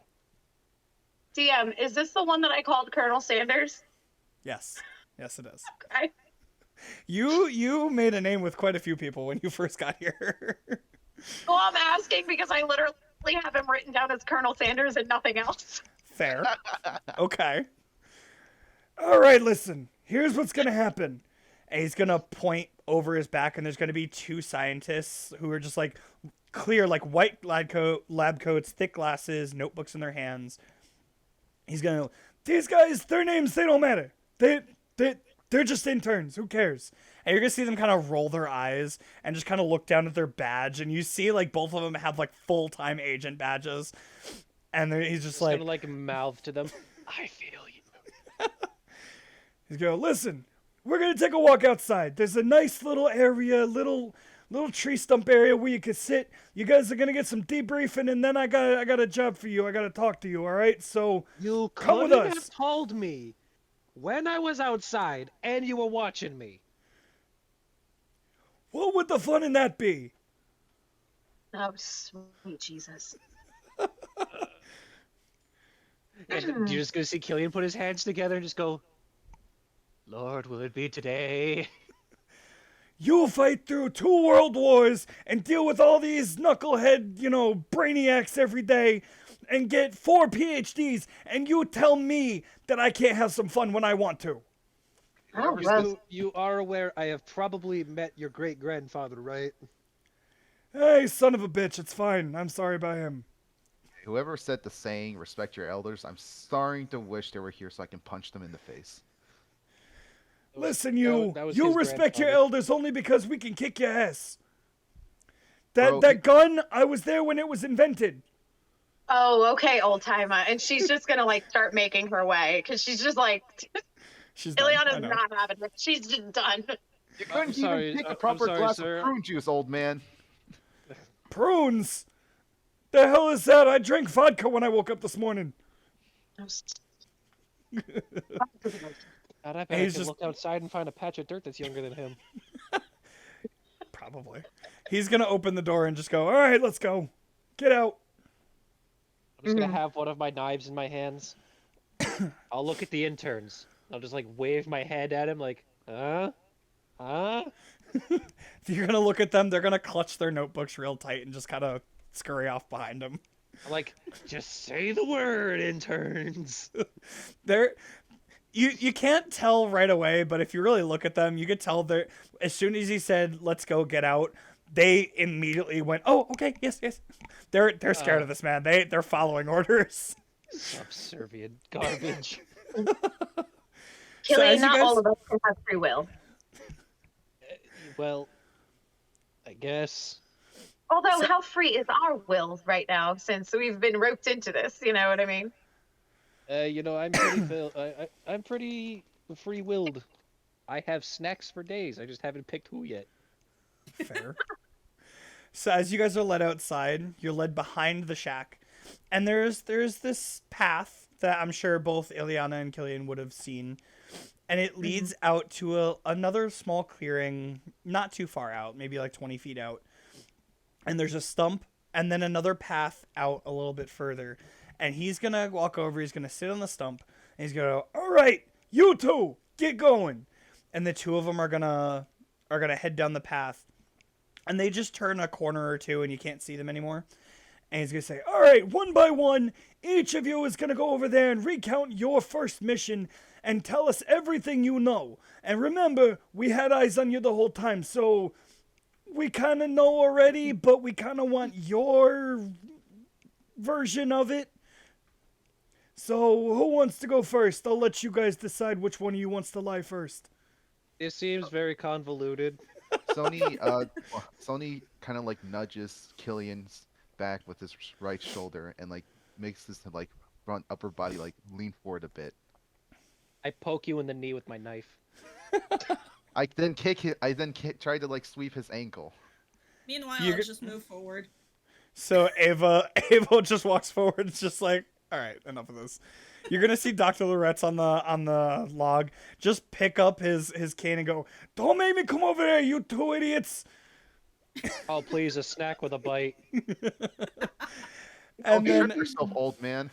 D: DM, is this the one that I called Colonel Sanders?
A: Yes, yes, it is.
D: Okay.
A: You made a name with quite a few people when you first got here.
D: Well, I'm asking because I literally have him written down as Colonel Sanders and nothing else.
A: Fair. Okay. All right, listen. Here's what's going to happen. And he's going to point over his back, and there's going to be two scientists who are just like clear, like white lab coats, thick glasses, notebooks in their hands. He's gonna. These guys, their names, they don't matter. They're just interns. Who cares? And you're gonna see them kind of roll their eyes and just kind of look down at their badge, and you see like both of them have like full-time agent badges, and he's just like,
B: gonna like mouth to them. I feel you.
A: he's gonna listen. We're gonna take a walk outside. There's a nice little area, little tree stump area where you can sit. You guys are gonna get some debriefing, and then I got a job for you. I gotta talk to you. All right, so
B: You
A: come with
B: couldn't
A: us.
B: have told me when I was outside and you were watching me.
A: What would the fun in that be?
D: Oh, sweet Jesus.
B: And you're just gonna see Killian put his hands together and just go, Lord, will it be today?
A: You'll fight through 2 world wars and deal with all these knucklehead, brainiacs every day and get 4 PhDs, and you tell me that I can't have some fun when I want to.
D: Oh, well,
B: You are aware I have probably met your great-grandfather, right?
A: Hey, son of a bitch, it's fine. I'm sorry about him.
C: Whoever said the saying, respect your elders, I'm starting to wish they were here so I can punch them in the face.
A: Listen,
B: that was
A: you
B: his
A: respect your
B: grandfather.
A: elders only because we can kick your ass.
C: Bro,
A: That gun, I was there when it was invented.
D: oh, okay, old timer. And she's just gonna like start making her way because she's just like,
A: She's done, I
D: Ileana's
A: know.
D: not having it. She's just done.
C: You couldn't
B: sorry,
C: even pick a
B: I'm
C: proper
B: sorry,
C: glass
B: sir.
C: of prune juice, old man.
A: Prunes? The hell is that? I drank vodka when I woke up this morning.
B: God, I bet
A: And
B: I
A: he's
B: could
A: just-
B: look outside and find a patch of dirt that's younger than him.
A: Probably. He's gonna open the door and just go, all right, let's go. Get out.
B: I'm just gonna have one of my knives in my hands. I'll look at the interns. I'll just like wave my hand at him like, huh? Huh?
A: You're gonna look at them, they're gonna clutch their notebooks real tight and just kind of scurry off behind them.
B: I'm like, just say the word, interns.
A: You can't tell right away, but if you really look at them, you could tell they're, as soon as he said, let's go, get out, they immediately went, oh, okay, yes. They're scared of this man. They're following orders.
B: Subservient garbage.
D: Killian,
A: as you
D: not
A: guys-
D: all of us can have free will.
B: Well, I guess.
D: Although, how free is our will right now since we've been roped into this? You know what I mean?
B: I'm pretty I'm pretty free-willed. I have snacks for days. I just haven't picked who yet.
A: Fair. So as you guys are led outside, you're led behind the shack, and there's this path that I'm sure both Ileana and Killian would have seen, and it leads out to another small clearing, not too far out, maybe like 20 feet out, and there's a stump, and then another path out a little bit further, and he's gonna walk over, he's gonna sit on the stump, and he's gonna go, all right, you two, get going, and the two of them are gonna head down the path. And they just turn a corner or two and you can't see them anymore. And he's going to say, all right, one by one, each of you is going to go over there and recount your first mission and tell us everything you know. And remember, we had eyes on you the whole time, so we kind of know already, but we kind of want your version of it. So who wants to go first? I'll let you guys decide which one of you wants to lie first.
B: It seems very convoluted.
C: Sony kind of like nudges Killian's back with his right shoulder and like makes his like front upper body like lean forward a bit.
B: I poke you in the knee with my knife.
C: I then try to like sweep his ankle.
E: Meanwhile,
A: You're
E: let's just move forward.
A: So Ava just walks forward. It's just like, all right, enough of this. You're gonna see Dr. Loretz on the log just pick up his cane and go, "Don't make me come over there, you two idiots!"
B: Oh, please, a snack with a bite.
A: And
C: Hurt
A: then
C: yourself, old man.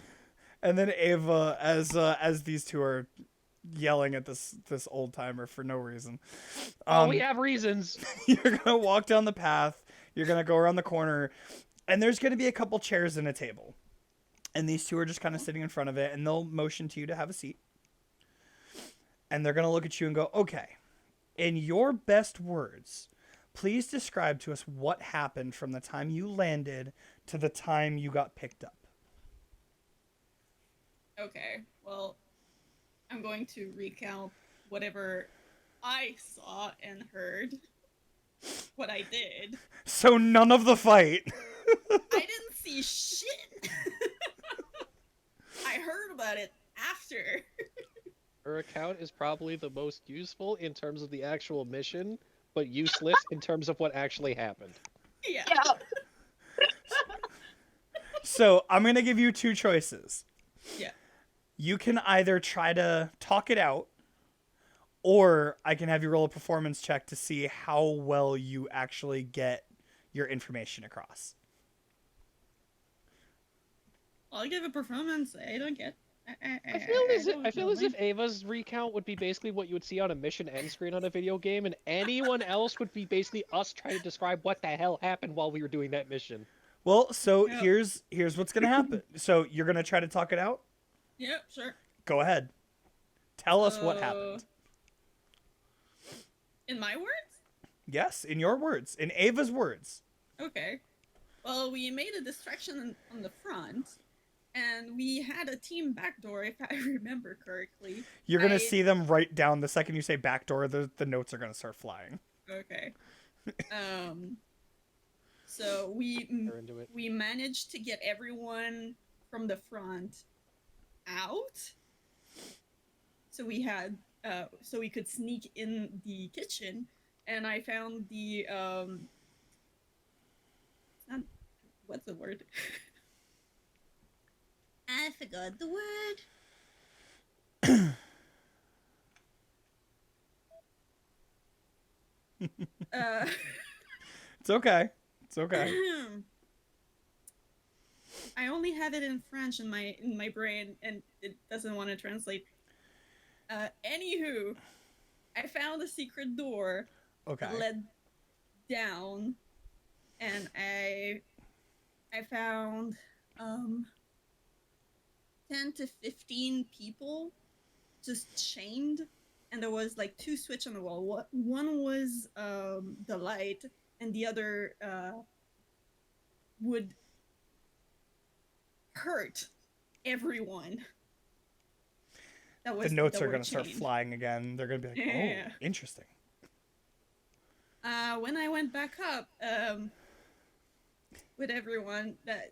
A: Ava, as these two are yelling at this old timer for no reason,
B: Oh, we have reasons.
A: you're gonna walk down the path. You're gonna go around the corner, and there's gonna be a couple chairs and a table. And these two are just kind of sitting in front of it, and they'll motion to you to have a seat. And they're going to look at you and go, okay, in your best words, please describe to us what happened from the time you landed to the time you got picked up.
E: Okay, well, I'm going to recount whatever I saw and heard. What I did.
A: So none of the fight.
E: I didn't see shit. I heard about it after.
B: Her account is probably the most useful in terms of the actual mission, but useless in terms of what actually happened.
E: Yeah.
D: Yeah.
A: So I'm going to give you two choices.
E: Yeah.
A: You can either try to talk it out, or I can have you roll a performance check to see how well you actually get your information across.
E: I'll give a performance. I don't get.
B: I feel as if Ava's recount would be basically what you would see on a mission end screen on a video game, and anyone else would be basically us trying to describe what the hell happened while we were doing that mission.
A: Well, so
E: Yeah.
A: here's what's going to happen. So you're going to try to talk it out?
E: Yeah, sure.
A: Go ahead. Tell us what happened.
E: In my words?
A: Yes, in your words. In Ava's words.
E: Okay. Well, we made a distraction on the front, and we had a team backdoor, if I remember correctly.
A: You're going to
E: I-
A: see them right down the second you say backdoor, the notes are going to start flying.
E: Okay. So
B: They're into it.
E: we managed to get everyone from the front out. So we had so we could sneak in the kitchen, and I found the what's the word? I forgot the word.
A: It's okay. It's okay.
E: I only have it in French in my brain, and it doesn't want to translate. Anywho, I found a secret door
A: Okay.
E: that led down, and I found 10 to 15 people just chained, and there was like two switch on the wall. One was the light, and the other would hurt everyone.
A: The notes
E: that
A: are
E: were
A: going to start
E: chained.
A: flying again. They're going to be like,
E: Yeah.
A: oh, interesting.
E: When I went back up with everyone, that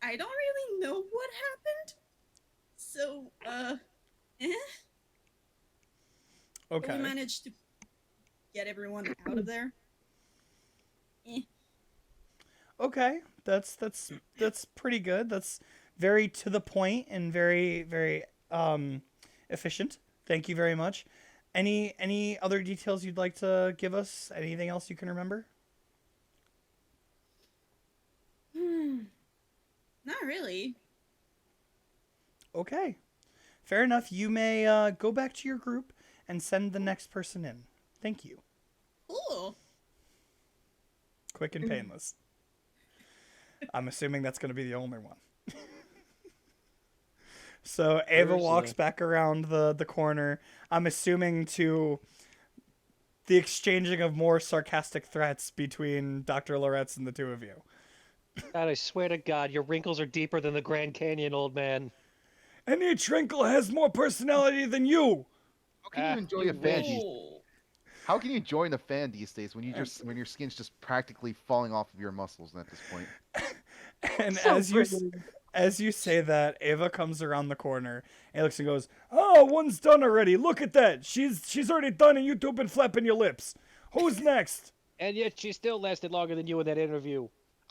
E: I don't really know what happened. So, but we
A: Okay.
E: managed to get everyone out of there.
A: Okay. That's pretty good. That's very to the point and very, very efficient. Thank you very much. Any other details you'd like to give us? Anything else you can remember?
E: Not really.
A: Okay. Fair enough. You may go back to your group and send the next person in. Thank you.
E: Cool.
A: Quick and painless. I'm assuming that's going to be the only one. So Ava
B: There's
A: walks
B: a-
A: back around the corner. I'm assuming to the exchanging of more sarcastic threats between Dr. Loretz and the two of you.
B: God, I swear to God, your wrinkles are deeper than the Grand Canyon, old man.
A: Any Trinkle has more personality than you.
C: How can you enjoy a
B: you
C: fan?
B: wish.
E: Cool.
C: How can you join a fan these days when when your skin's just practically falling off of your muscles at this point?
A: And
B: So
A: as you say that, Ava comes around the corner and looks and goes, "Oh, one's done already. Look at that. She's already done, and you two been flapping your lips. Who's next?"
B: And yet she still lasted longer than you in that interview.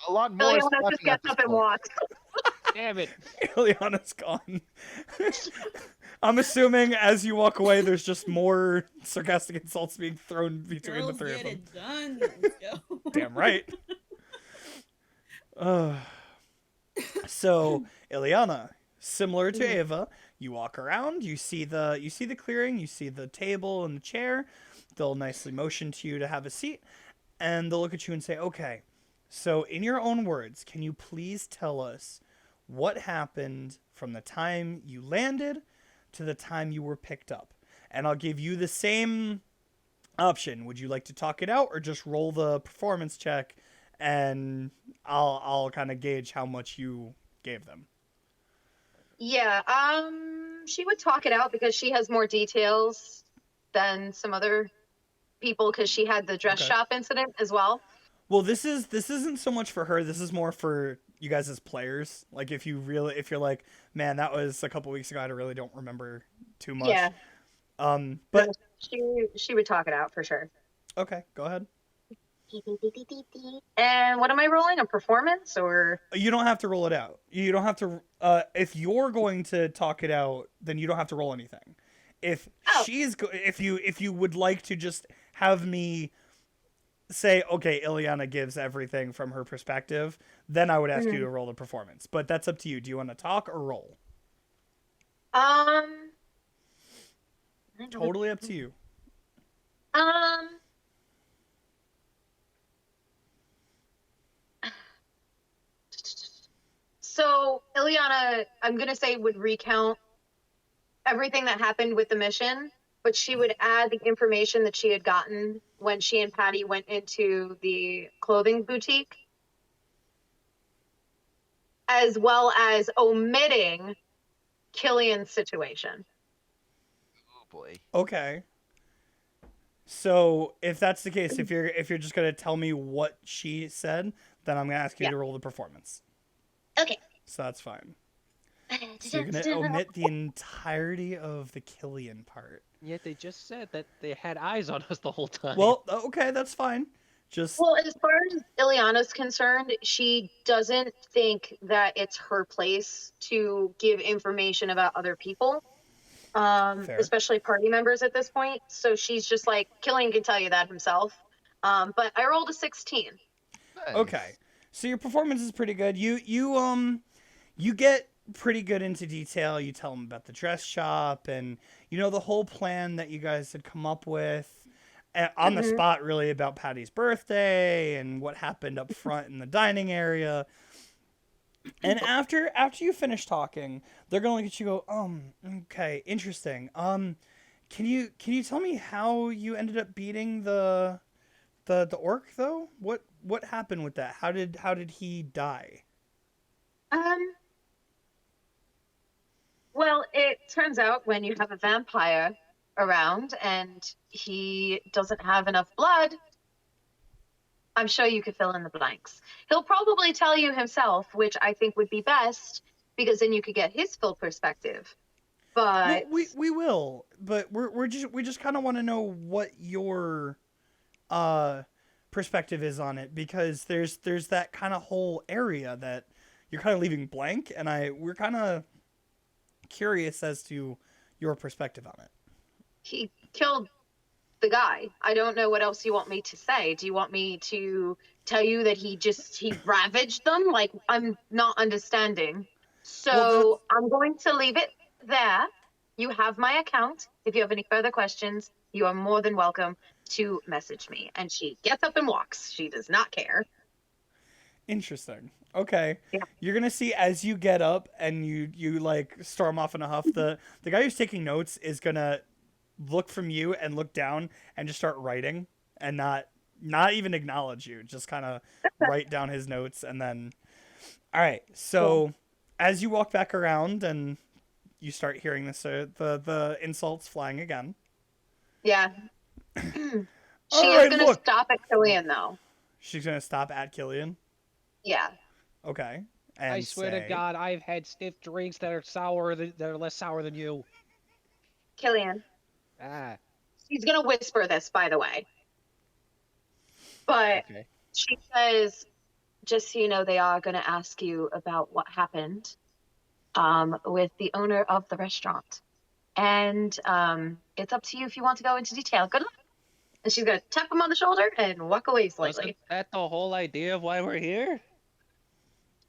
C: A lot more. is
D: Ileana just
C: happening at
D: gets
C: this
D: up and
C: point.
D: walks.
B: Damn it.
A: Ileana's gone. I'm assuming as you walk away, there's just more sarcastic insults being thrown between
E: Girls
A: the three of
E: get
A: them.
E: it done. Let's go.
A: Damn right. So, Ileana, similar to Ava, you walk around, you see the clearing, you see the table and the chair. They'll nicely motion to you to have a seat, and they'll look at you and say, "Okay, so in your own words, can you please tell us what happened from the time you landed to the time you were picked up?" And I'll give you the same option. Would you like to talk it out or just roll the performance check, and I'll kind of gauge how much you gave them.
D: Yeah, she would talk it out because she has more details than some other people because she had the dress
A: Okay.
D: shop incident as well.
A: Well, this isn't so much for her. This is more for you guys as players. Like if you're like, man, that was a couple weeks ago. I really don't remember too much.
D: Yeah,
A: But
D: no, she would talk it out for sure.
A: okay, go ahead.
D: And what am I rolling? A performance or?
A: You don't have to roll it out. You don't have to. If you're going to talk it out, then you don't have to roll anything. If
D: Oh.
A: if you would like to just have me say, okay, Ileana gives everything from her perspective, then I would ask you to roll the performance. But that's up to you. Do you want to talk or roll? Totally up to you.
D: So Ileana, I'm gonna say, would recount everything that happened with the mission, but she would add the information that she had gotten when she and Patty went into the clothing boutique, as well as omitting Killian's situation.
C: Oh boy.
A: Okay. So if that's the case, if you're just gonna tell me what she said, then I'm gonna ask you
D: Yeah.
A: to roll the performance.
D: Okay.
A: So that's fine. So you're gonna omit the entirety of the Killian part.
B: Yet they just said that they had eyes on us the whole time.
A: Well, okay, that's fine. Just
D: Well, as far as Ileana's concerned, she doesn't think that it's her place to give information about other people,
A: Fair.
D: especially party members at this point. So she's just like, Killian can tell you that himself. But I rolled a 16.
C: Nice.
A: okay. So your performance is pretty good. You get pretty good into detail. You tell them about the dress shop and the whole plan that you guys had come up with on the spot, really, about Patty's birthday and what happened up front in the dining area. And after you finish talking, they're gonna look at you and go, okay, interesting. Can you tell me how you ended up beating the orc though? What happened with that? How did he die?
D: Well, it turns out when you have a vampire around and he doesn't have enough blood, I'm sure you could fill in the blanks. He'll probably tell you himself, which I think would be best because then you could get his full perspective. But
A: Well, we will, but we just kind of want to know what your perspective is on it, because there's that kind of whole area that you're kind of leaving blank, and we're kind of curious as to your perspective on it.
D: he killed the guy. I don't know what else you want me to say. Do you want me to tell you that he ravaged them? Like, I'm not understanding. So
A: Well,
D: I'm going to leave it there. You have my account. If you have any further questions, you are more than welcome to message me. And she gets up and walks. She does not care.
A: Interesting. Okay.
D: Yeah.
A: You're gonna see as you get up and you like storm off in a huff. The guy who's taking notes is gonna look from you and look down and just start writing and not even acknowledge you. Just kind of write down his notes and then. All right. So as you walk back around and you start hearing this, the insults flying again.
D: Yeah. She
A: All
D: is
A: right,
D: going to
A: look.
D: stop at Killian, though.
A: She's gonna stop at Killian.
D: Yeah.
A: Okay. And
B: I swear to
A: say-
B: God, I've had stiff drinks that are less sour than you.
D: Killian.
B: Ah,
D: She's going to whisper this, by the way. But
B: okay.
D: she says, just so you know, they are going to ask you about what happened with the owner of the restaurant. And it's up to you if you want to go into detail. Good luck. And she's going to tap him on the shoulder and walk away slightly.
B: Wasn't that the whole idea of why we're here?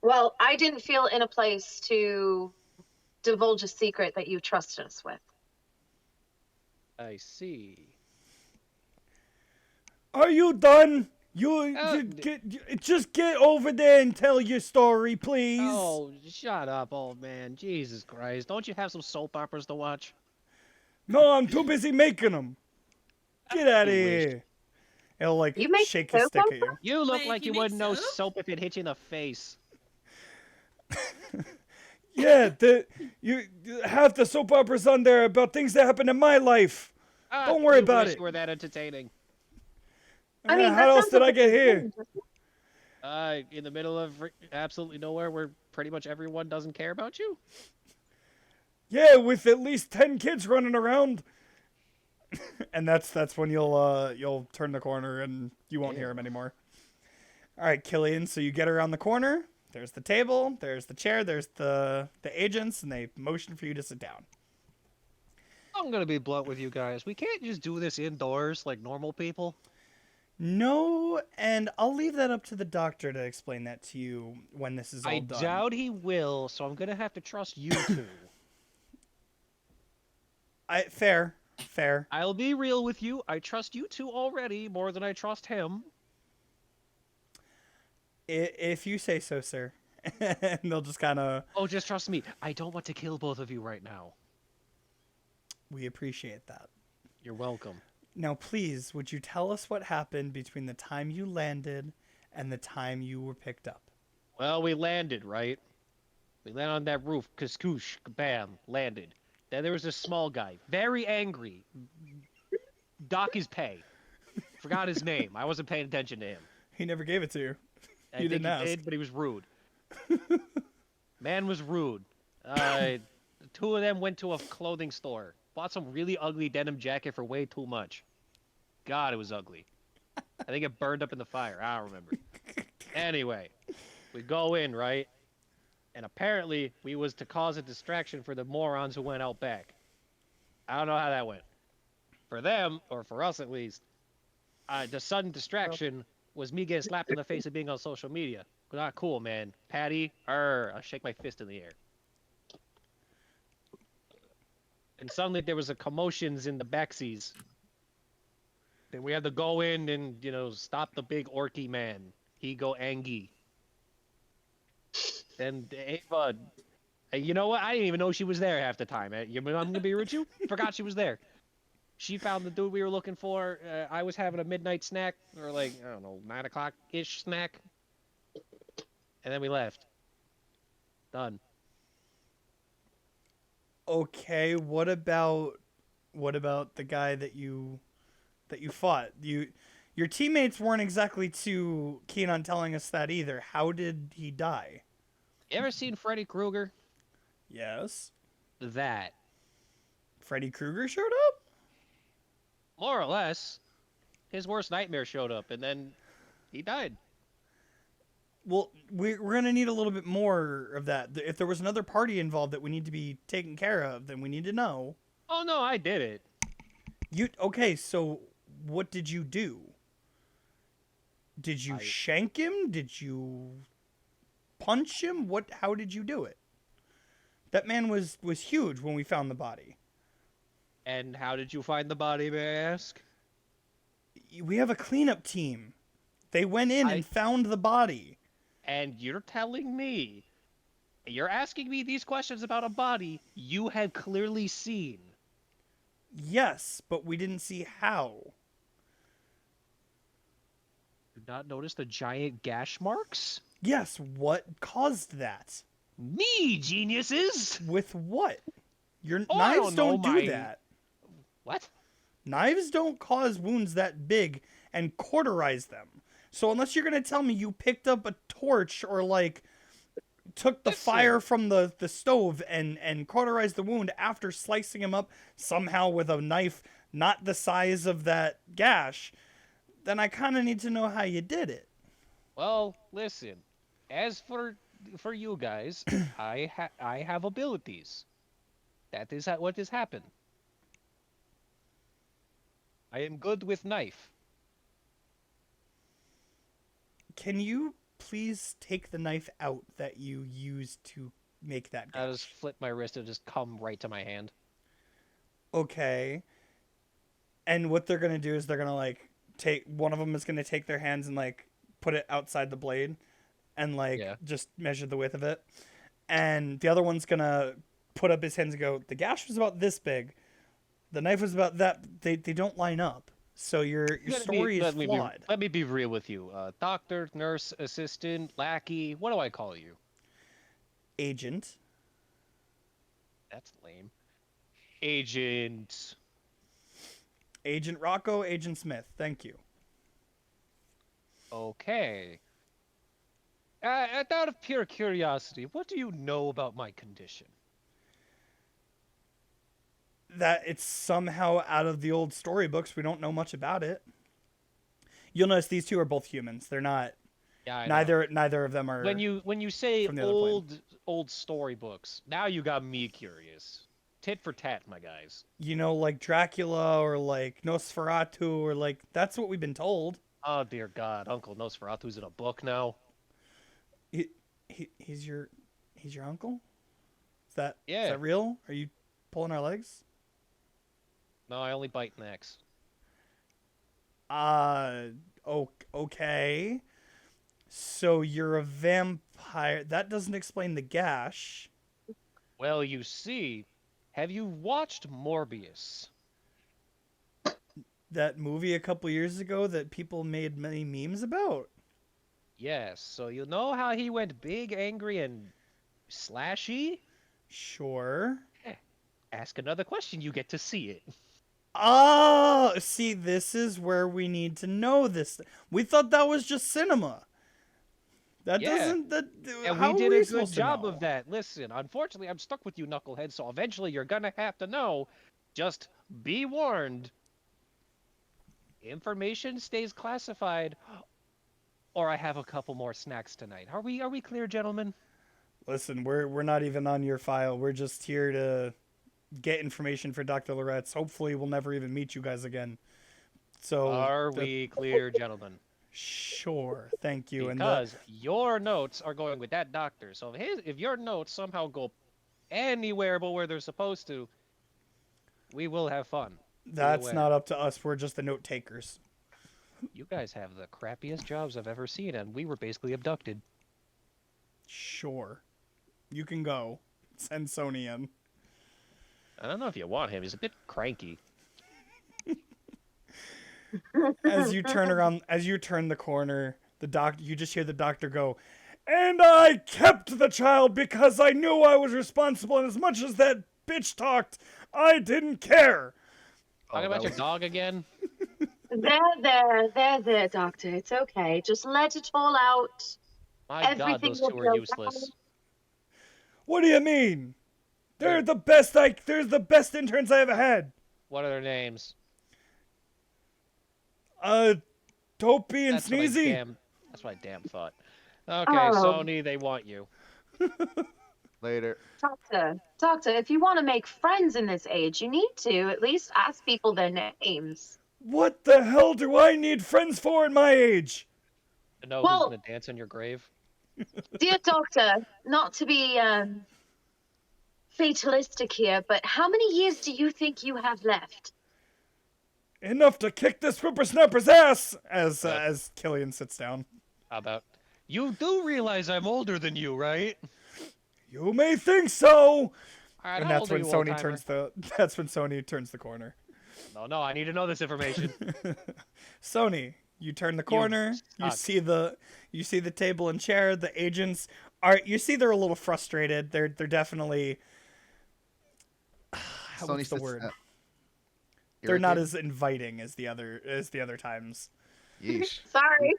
D: Well, I didn't feel in a place to divulge a secret that you trusted us with.
B: I see.
A: Are you done? You
B: Oh,
A: just get over there and tell your story, please.
B: Oh, shut up, old man. Jesus Christ. Don't you have some soap operas to watch?
A: No, I'm too busy making them. Get out of
B: You wish.
A: here. It'll like
D: You make
A: shake his
D: soap
A: stick at
D: opera?
A: you.
B: You look
E: Wait,
B: like
E: you
B: you
E: make
B: wouldn't know
E: soap?
B: soap if it hit you in the face.
A: Yeah, half the soap operas on there about things that happened in my life. Don't worry
B: you
A: about
B: wish
A: it.
B: you were that entertaining.
D: I mean,
A: How
D: that
A: else
D: sounds
A: did
D: like
A: I
D: a
A: get here?
D: thing, doesn't it?
B: In the middle of absolutely nowhere where pretty much everyone doesn't care about you?
A: Yeah, with at least 10 kids running around. And that's when you'll turn the corner and you won't hear him anymore. All right, Killian, so you get around the corner. There's the table, there's the chair, there's the agents, and they motion for you to sit down.
F: I'm gonna be blunt with you guys. We can't just do this indoors like normal people.
A: No, and I'll leave that up to the doctor to explain that to you when this is all
F: I
A: done.
F: doubt he will, so I'm gonna have to trust you two.
A: Fair.
F: I'll be real with you. I trust you two already more than I trust him.
A: If you say so, sir. And they'll just kind of...
F: Oh, just trust me. I don't want to kill both of you right now.
A: We appreciate that.
F: You're welcome.
A: Now, please, would you tell us what happened between the time you landed and the time you were picked up?
B: Well, we landed, right? We landed on that roof. Kaskoosh, bam, landed. Then there was this small guy, very angry. Dock his pay. Forgot his name. I wasn't paying attention to him.
A: He never gave it to you.
B: I
A: You
B: think
A: didn't
B: he
A: ask.
B: did, but he was rude. Man was rude. The two of them went to a clothing store. Bought some really ugly denim jacket for way too much. God, it was ugly. I think it burned up in the fire. I don't remember. Anyway, we go in, right? And apparently, we was to cause a distraction for the morons who went out back. I don't know how that went. For them, or for us at least, the sudden distraction was me getting slapped in the face of being on social media. Not cool, man. Patty, I'll shake my fist in the air. And suddenly there was a commotions in the backseas. Then we had to go in and, stop the big orky man. He go Angie. Then Ava, you know what? I didn't even know she was there half the time. I'm gonna be with you. Forgot she was there. She found the dude we were looking for. I was having a midnight snack, or I don't know, 9 o'clock-ish snack. And then we left. Done.
A: Okay, what about the guy that you fought? Your teammates weren't exactly too keen on telling us that either. How did he die?
B: You ever seen Freddy Krueger?
A: Yes.
B: That.
A: Freddy Krueger showed up?
B: More or less. His worst nightmare showed up, and then he died.
A: Well, we're going to need a little bit more of that. If there was another party involved that we need to be taken care of, then we need to know.
B: Oh, no, I did it.
A: Okay, so what did you do? Did you shank him? Did you punch him? How did you do it? That man was huge when we found the body.
B: And how did you find the body, may I ask?
A: We have a cleanup team. They went in and found the body.
B: And you're telling me, you're asking me these questions about a body you had clearly seen.
A: Yes, but we didn't see how.
B: Did not notice the giant gash marks?
A: Yes, what caused that?
B: Me, geniuses!
A: With what?
B: Oh, I
A: Knives
B: don't
A: don't
B: know,
A: do that.
B: What?
A: Knives don't cause wounds that big and cauterize them. So unless you're going to tell me you picked up a torch or took the fire from the stove and cauterized the wound after slicing him up somehow with a knife not the size of that gash, then I kind of need to know how you did it.
B: Well, listen. As for you guys, I have abilities. That is what has happened. I am good with knife.
A: Can you please take the knife out that you used to make that gash?
B: I just flip my wrist and just come right to my hand.
A: Okay. And what they're going to do is they're going to one of them is going to take their hands and put it outside the blade and just measure the width of it. And the other one's going to put up his hands and go, the gash was about this big. The knife was about that. They don't line up. So your story is flawed.
B: Let me be real with you. Doctor, nurse, assistant, lackey, what do I call you?
A: Agent.
F: That's lame. Agent.
A: Agent Rocco, Agent Smith. Thank you.
F: Okay. Out of pure curiosity, what do you know about my condition?
A: That it's somehow out of the old storybooks. We don't know much about it. You'll notice these two are both humans. They're not.
F: Yeah, I know.
A: Neither of them are.
F: When you say
A: from the other plane.
F: old storybooks, now you got me curious. Tit for tat, my guys.
A: You know, like Dracula or like Nosferatu or like that's what we've been told.
F: Oh dear God, Uncle Nosferatu's in a book now.
A: He's your uncle? Is that
F: Yeah.
A: Is that real? Are you pulling our legs?
F: No, I only bite necks.
A: Okay. So you're a vampire. That doesn't explain the gash.
F: Well, you see, have you watched Morbius?
A: That movie a couple years ago that people made many memes about.
F: Yes, so you know how he went big, angry, and slashy?
A: Sure.
F: Ask another question, you get to see it.
A: Oh, see, this is where we need to know this. We thought that was just cinema. That
F: Yeah.
A: doesn't. That.
F: And
A: how
F: we
A: are
F: did a good
A: supposed to
F: job
A: know?
F: of that. Listen, unfortunately, I'm stuck with you, knucklehead, so eventually you're gonna have to know. Just be warned. Information stays classified, or I have a couple more snacks tonight. Are we clear, gentlemen?
A: Listen, we're not even on your file. We're just here to get information for Dr. Loretz. Hopefully, we'll never even meet you guys again. So
F: Are we clear, gentlemen?
A: Sure, thank you.
F: Because your notes are going with that doctor. So if your notes somehow go anywhere but where they're supposed to, we will have fun.
A: That's
F: aware.
A: not up to us. We're just the note takers.
F: You guys have the crappiest jobs I've ever seen, and we were basically abducted.
A: Sure, you can go. Send Sony in.
F: I don't know if you want him. He's a bit cranky.
A: As you turn the corner, you just hear the doctor go, "And I kept the child because I knew I was responsible, and as much as that bitch talked, I didn't care."
F: Talking about your dog again?
D: There, doctor. It's okay. Just let it all out.
F: My God,
D: Everything
F: those
D: will
F: two
D: go
F: are useless.
A: What do you mean? They're the best. They're the best interns I ever had.
F: What are their names?
A: Dopey and
F: That's what I
A: Sneezy.
F: That's what I damn thought. Okay,
D: Oh.
F: Sony, they want you.
C: Later.
D: Doctor, if you want to make friends in this age, you need to at least ask people their names.
A: What the hell do I need friends for at my age?
F: To know
D: Well-
F: who's gonna dance on your grave.
D: Dear doctor, not to be fatalistic here, but how many years do you think you have left?
A: Enough to kick this whippersnapper's ass! As Killian sits down.
F: How about? You do realize I'm older than you, right?
A: You may think so.
F: All right,
A: And
F: how
A: that's
F: old are
A: when
F: you,
A: Sony
F: old-timer?
A: turns the corner.
F: No, I need to know this information.
A: Sony, you turn the corner. You
F: suck.
A: see the table and chair. The agents are. You see they're a little frustrated. They're definitely.
C: Sony
A: What's the
C: sits
A: word?
C: at-
A: They're not
C: irritated?
A: as inviting as the other times.
C: Yeesh.
D: Sorry.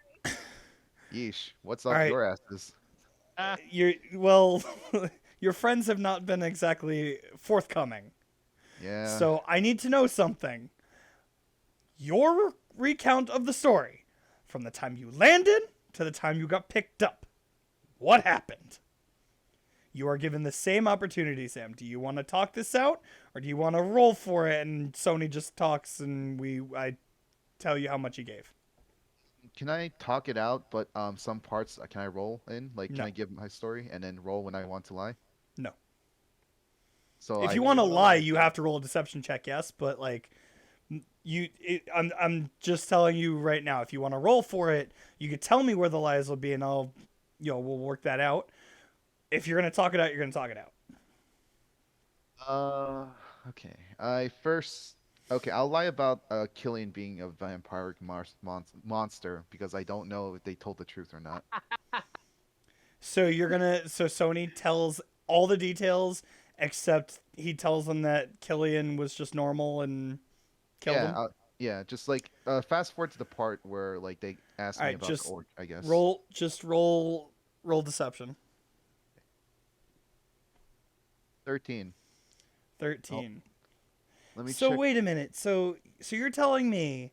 C: Yeesh. What's up
A: All right.
C: your asses?
A: Your friends have not been exactly forthcoming.
C: Yeah.
A: So I need to know something. Your recount of the story, from the time you landed to the time you got picked up. What happened? You are given the same opportunity, Sam. Do you want to talk this out, or do you want to roll for it and Sony just talks and I tell you how much he gave?
C: Can I talk it out, but some parts can I roll in? Like, can
A: No.
C: I give my story and then roll when I want to lie?
A: No.
C: So
A: If
C: I,
A: you want to
F: roll
A: lie,
F: like
A: you
F: that.
A: have to roll a deception check, yes. But like, I'm just telling you right now. If you want to roll for it, you could tell me where the lies will be, and we'll work that out. If you're gonna talk it out, you're gonna talk it out.
C: Okay. Okay, I'll lie about Killian being a vampiric monster because I don't know if they told the truth or not.
A: So Sony tells all the details, except he tells them that Killian was just normal and killed
C: Yeah,
A: him.
C: yeah. Just like fast forward to the part where like they asked me
A: Alright,
C: about the
A: just
C: orc. I guess.
A: roll deception.
C: 13.
A: 13.
C: Let me
A: So
C: check.
A: wait a minute. So you're telling me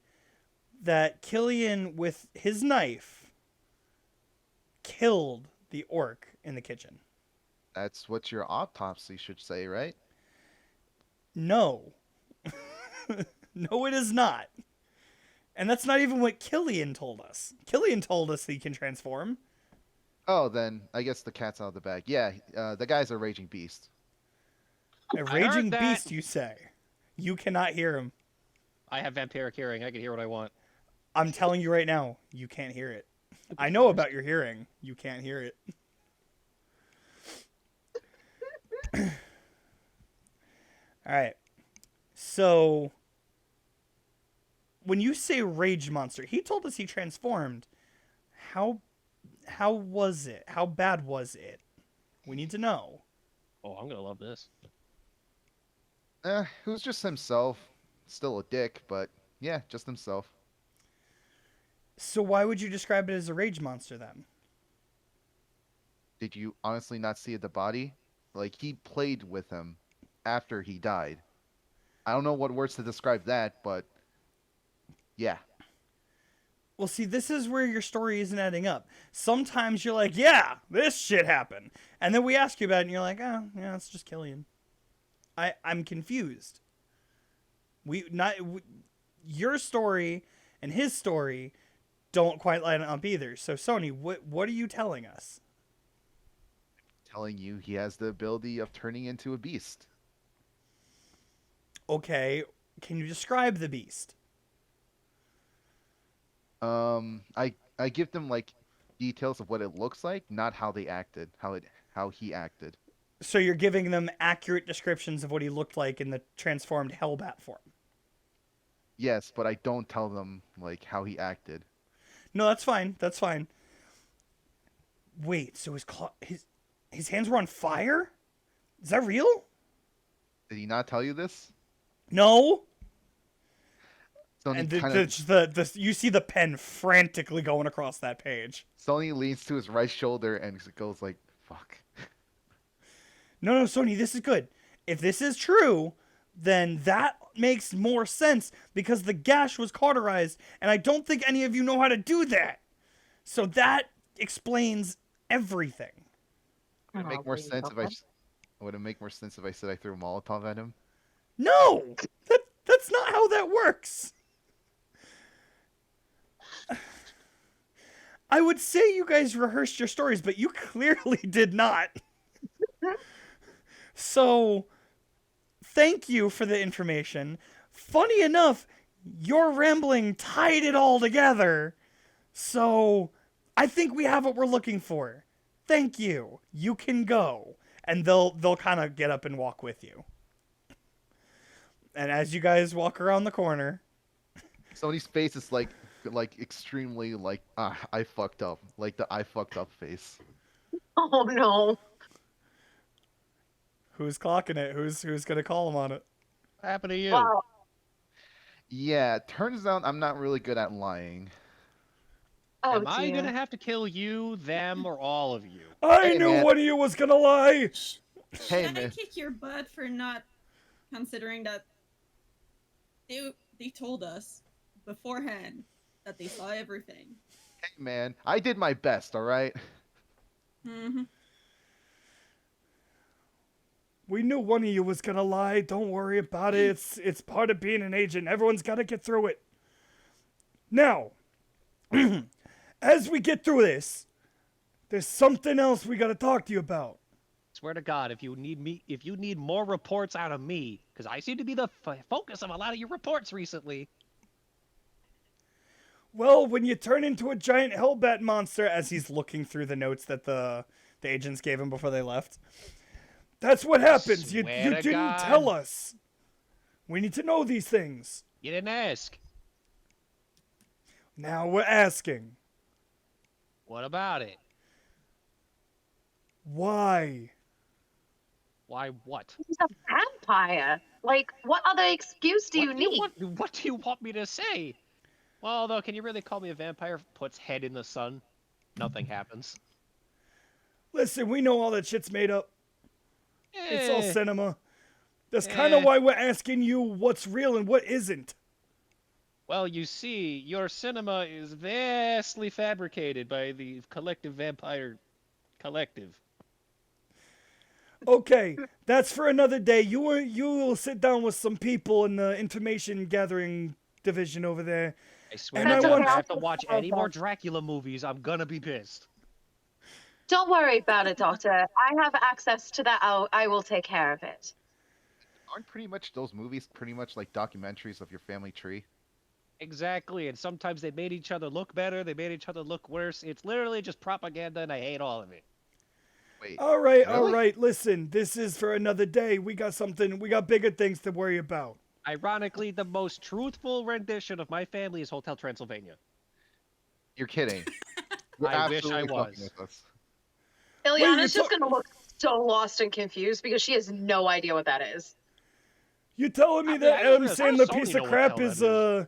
A: that Killian with his knife killed the orc in the kitchen?
C: That's what your autopsy should say, right?
A: No. No, it is not. And that's not even what Killian told us. Killian told us he can transform.
C: Oh, then I guess the cat's out of the bag. Yeah, the guy's a raging beast.
A: A
F: I heard
A: raging
F: that.
A: beast, you say. You cannot hear him.
F: I have vampiric hearing. I can hear what I want.
A: I'm telling you right now, you can't hear it. I know about your hearing. You can't hear it. All right. So, when you say rage monster, he told us he transformed. How was it? How bad was it? We need to know.
F: Oh, I'm gonna love this.
C: He was just himself. Still a dick, but yeah, just himself.
A: So why would you describe it as a rage monster then?
C: Did you honestly not see the body? Like, he played with him after he died. I don't know what words to describe that, but yeah.
A: Well, see, this is where your story isn't adding up. Sometimes you're like, yeah, this shit happened. And then we ask you about it, and you're like, oh, yeah, it's just Killian. I'm confused. Your story and his story don't quite line up either. So, Sony, what are you telling us?
C: Telling you he has the ability of turning into a beast.
A: Okay, can you describe the beast?
C: I give them like details of what it looks like, not how they acted, how he acted.
A: So you're giving them accurate descriptions of what he looked like in the transformed Hellbat form.
C: Yes, but I don't tell them like how he acted.
A: No, that's fine. That's fine. Wait, so his hands were on fire? Is that real?
C: Did he not tell you this?
A: No.
C: Sony
A: And
C: kind of
A: the you see the pen frantically going across that page.
C: Sony leans to his right shoulder and goes like, "Fuck."
A: No, Sony, this is good. If this is true, then that makes more sense because the gash was cauterized, and I don't think any of you know how to do that. So that explains everything.
C: Would it make more sense if would it make more sense if I said I threw a Molotov at him?
A: No, that's not how that works. I would say you guys rehearsed your stories, but you clearly did not. So, thank you for the information. Funny enough, your rambling tied it all together. So, I think we have what we're looking for. Thank you. You can go. And they'll kind of get up and walk with you. And as you guys walk around the corner,
C: Sony's face is like extremely like I fucked up, like the I fucked up face.
D: Oh no.
A: who's clocking it? Who's gonna call him on it?
F: What happened to you?
D: Wow.
C: Yeah, turns out I'm not really good at lying.
D: Oh,
F: Am I
D: dear.
F: gonna have to kill you, them, or all of you?
A: I
C: Hey,
A: knew
C: man.
A: one of you was gonna lie.
C: Hey,
E: Should I
C: man.
E: kick your butt for not considering that they told us beforehand that they saw everything.
C: Hey man, I did my best, all right?
E: Mm-hmm.
A: We knew one of you was gonna lie. Don't worry about it. It's part of being an agent. Everyone's gotta get through it. Now, as we get through this, there's something else we gotta talk to you about.
F: Swear to God, if you need more reports out of me, because I seem to be the focus of a lot of your reports recently.
A: Well, when you turn into a giant hellbat monster, as he's looking through the notes that the agents gave him before they left, that's what happens. You
F: Swear to
A: didn't
F: God.
A: tell us. We need to know these things.
F: You didn't ask.
A: Now we're asking.
F: What about it?
A: Why?
F: Why what?
D: He's a vampire. Like, what other excuse do you need?
F: What do you want me to say? Well, though, can you really call me a vampire? Puts head in the sun, nothing happens.
A: Listen, we know all that shit's made up. It's all
F: Eh,
A: cinema. That's kind of
F: Eh.
A: why we're asking you what's real and what isn't.
F: Well, you see, your cinema is vastly fabricated by the collective vampire collective.
A: Okay, that's for another day. You will sit down with some people in the information gathering division over there.
F: I swear
A: And
F: to
A: I
F: God,
A: want-
F: if I have to watch any more Dracula movies, I'm gonna be pissed.
D: Don't worry about it, Doctor. I have access to that. I will take care of it.
C: Aren't pretty much those movies pretty much like documentaries of your family tree?
F: Exactly, and sometimes they made each other look better, they made each other look worse. It's literally just propaganda, and I hate all of it.
C: Wait,
A: All right, all
C: Really?
A: right. Listen, this is for another day. We got bigger things to worry about.
F: Ironically, the most truthful rendition of my family is Hotel Transylvania.
C: you're kidding. You're
F: I wish I
C: absolutely fucking
F: was.
C: with us.
A: you're
D: Ileana's just
A: ta-
D: gonna look so lost and confused because she has no idea what that is.
A: You telling me
F: I mean,
A: that
F: I don't
A: Adam
F: know, how
A: Sandler
F: does
A: piece
F: Sony
A: of
F: know what
A: crap
F: the hell
A: is
F: that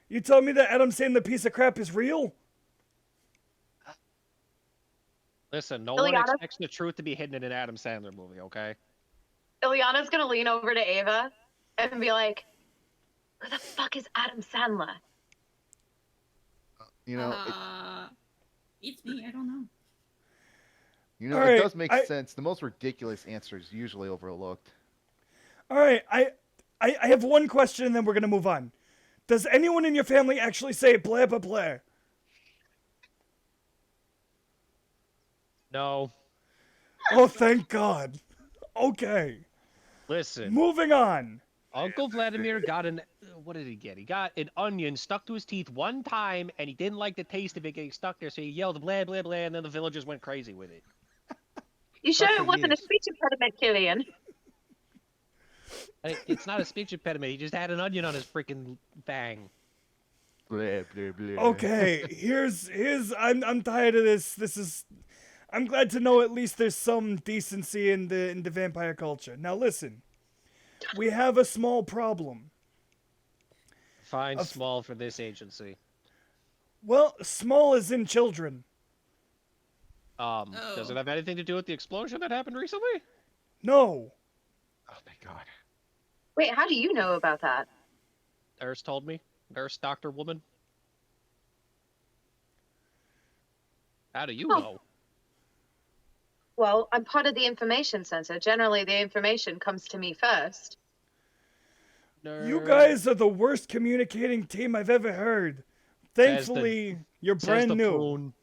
A: You telling me that Adam Sandler piece of crap is real?
F: Listen, no one
D: Ileana?
F: expects the truth to be hidden in an Adam Sandler movie, okay?
D: Ileana's gonna lean over to Ava and be like, "Who the fuck is Adam Sandler?"
C: You know,
E: Beats me. I don't know.
C: it
A: Alright,
C: does make
A: I-
C: sense. The most ridiculous answer is usually overlooked.
A: All right, I have one question, and then we're gonna move on. Does anyone in your family actually say blah blah blah?
F: No.
A: Oh, thank God. Okay,
F: Listen,
A: moving on.
F: Uncle Vladimir got what did he get? He got an onion stuck to his teeth one time, and he didn't like the taste of it getting stuck there, so he yelled blah blah blah, and then the villagers went crazy with it.
D: You sure
C: That's
D: it
C: for
D: wasn't a
C: years.
D: speech impediment, Killian?
F: It's not a speech impediment. He just had an onion on his freaking fang.
C: Blah, blah, blah.
A: Okay, here's I'm tired of this. I'm glad to know at least there's some decency in the vampire culture. Now listen, we have a small problem.
F: Fine,
A: Of-
F: small for this agency.
A: Well, small as in children.
F: Does it
E: Oh.
F: have anything to do with the explosion that happened recently?
A: No.
C: Oh, thank God.
D: Wait, how do you know about that?
F: Nurse told me. Nurse, doctor, woman. How do you
D: Oh.
F: know?
D: Well, I'm part of the information center. Generally, the information comes to me first.
A: You
F: Nerd.
A: guys are the worst communicating team I've ever heard. Thankfully, you're
F: Says
A: brand
F: the
A: new.
F: prune.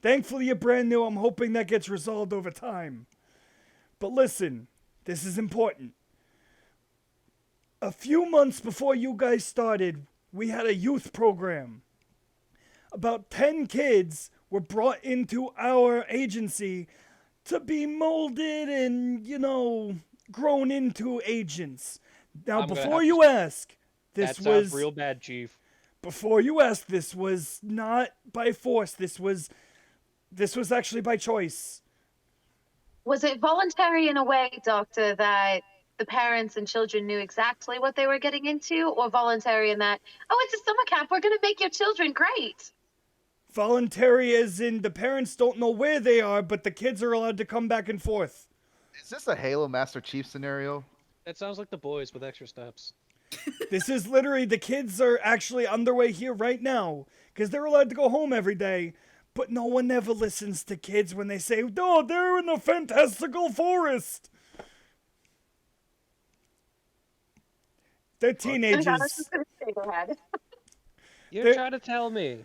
A: Thankfully, you're brand new. I'm hoping that gets resolved over time. But listen, this is important. A few months before you guys started, we had a youth program. About 10 kids were brought into our agency to be molded and, grown into agents. Now,
F: I'm gonna
A: before
F: have
A: you ask,
F: That
A: this
F: sounds
A: was
F: real bad, Chief.
A: before you ask, this was not by force. This was actually by choice.
D: Was it voluntary in a way, Doctor, that the parents and children knew exactly what they were getting into, or voluntary in that, oh, it's a summer camp, we're going to make your children great?
A: Voluntary as in the parents don't know where they are, but the kids are allowed to come back and forth.
C: Is this a Halo Master Chief scenario?
F: That sounds like the boys with extra steps.
A: This is literally, the kids are actually on their way here right now because they're allowed to go home every day. But no one ever listens to kids when they say, "Oh, they're in the fantastical forest." They're
D: Ileana's
A: teenagers.
D: just going to shake her head.
F: You're
A: There-
F: trying to tell me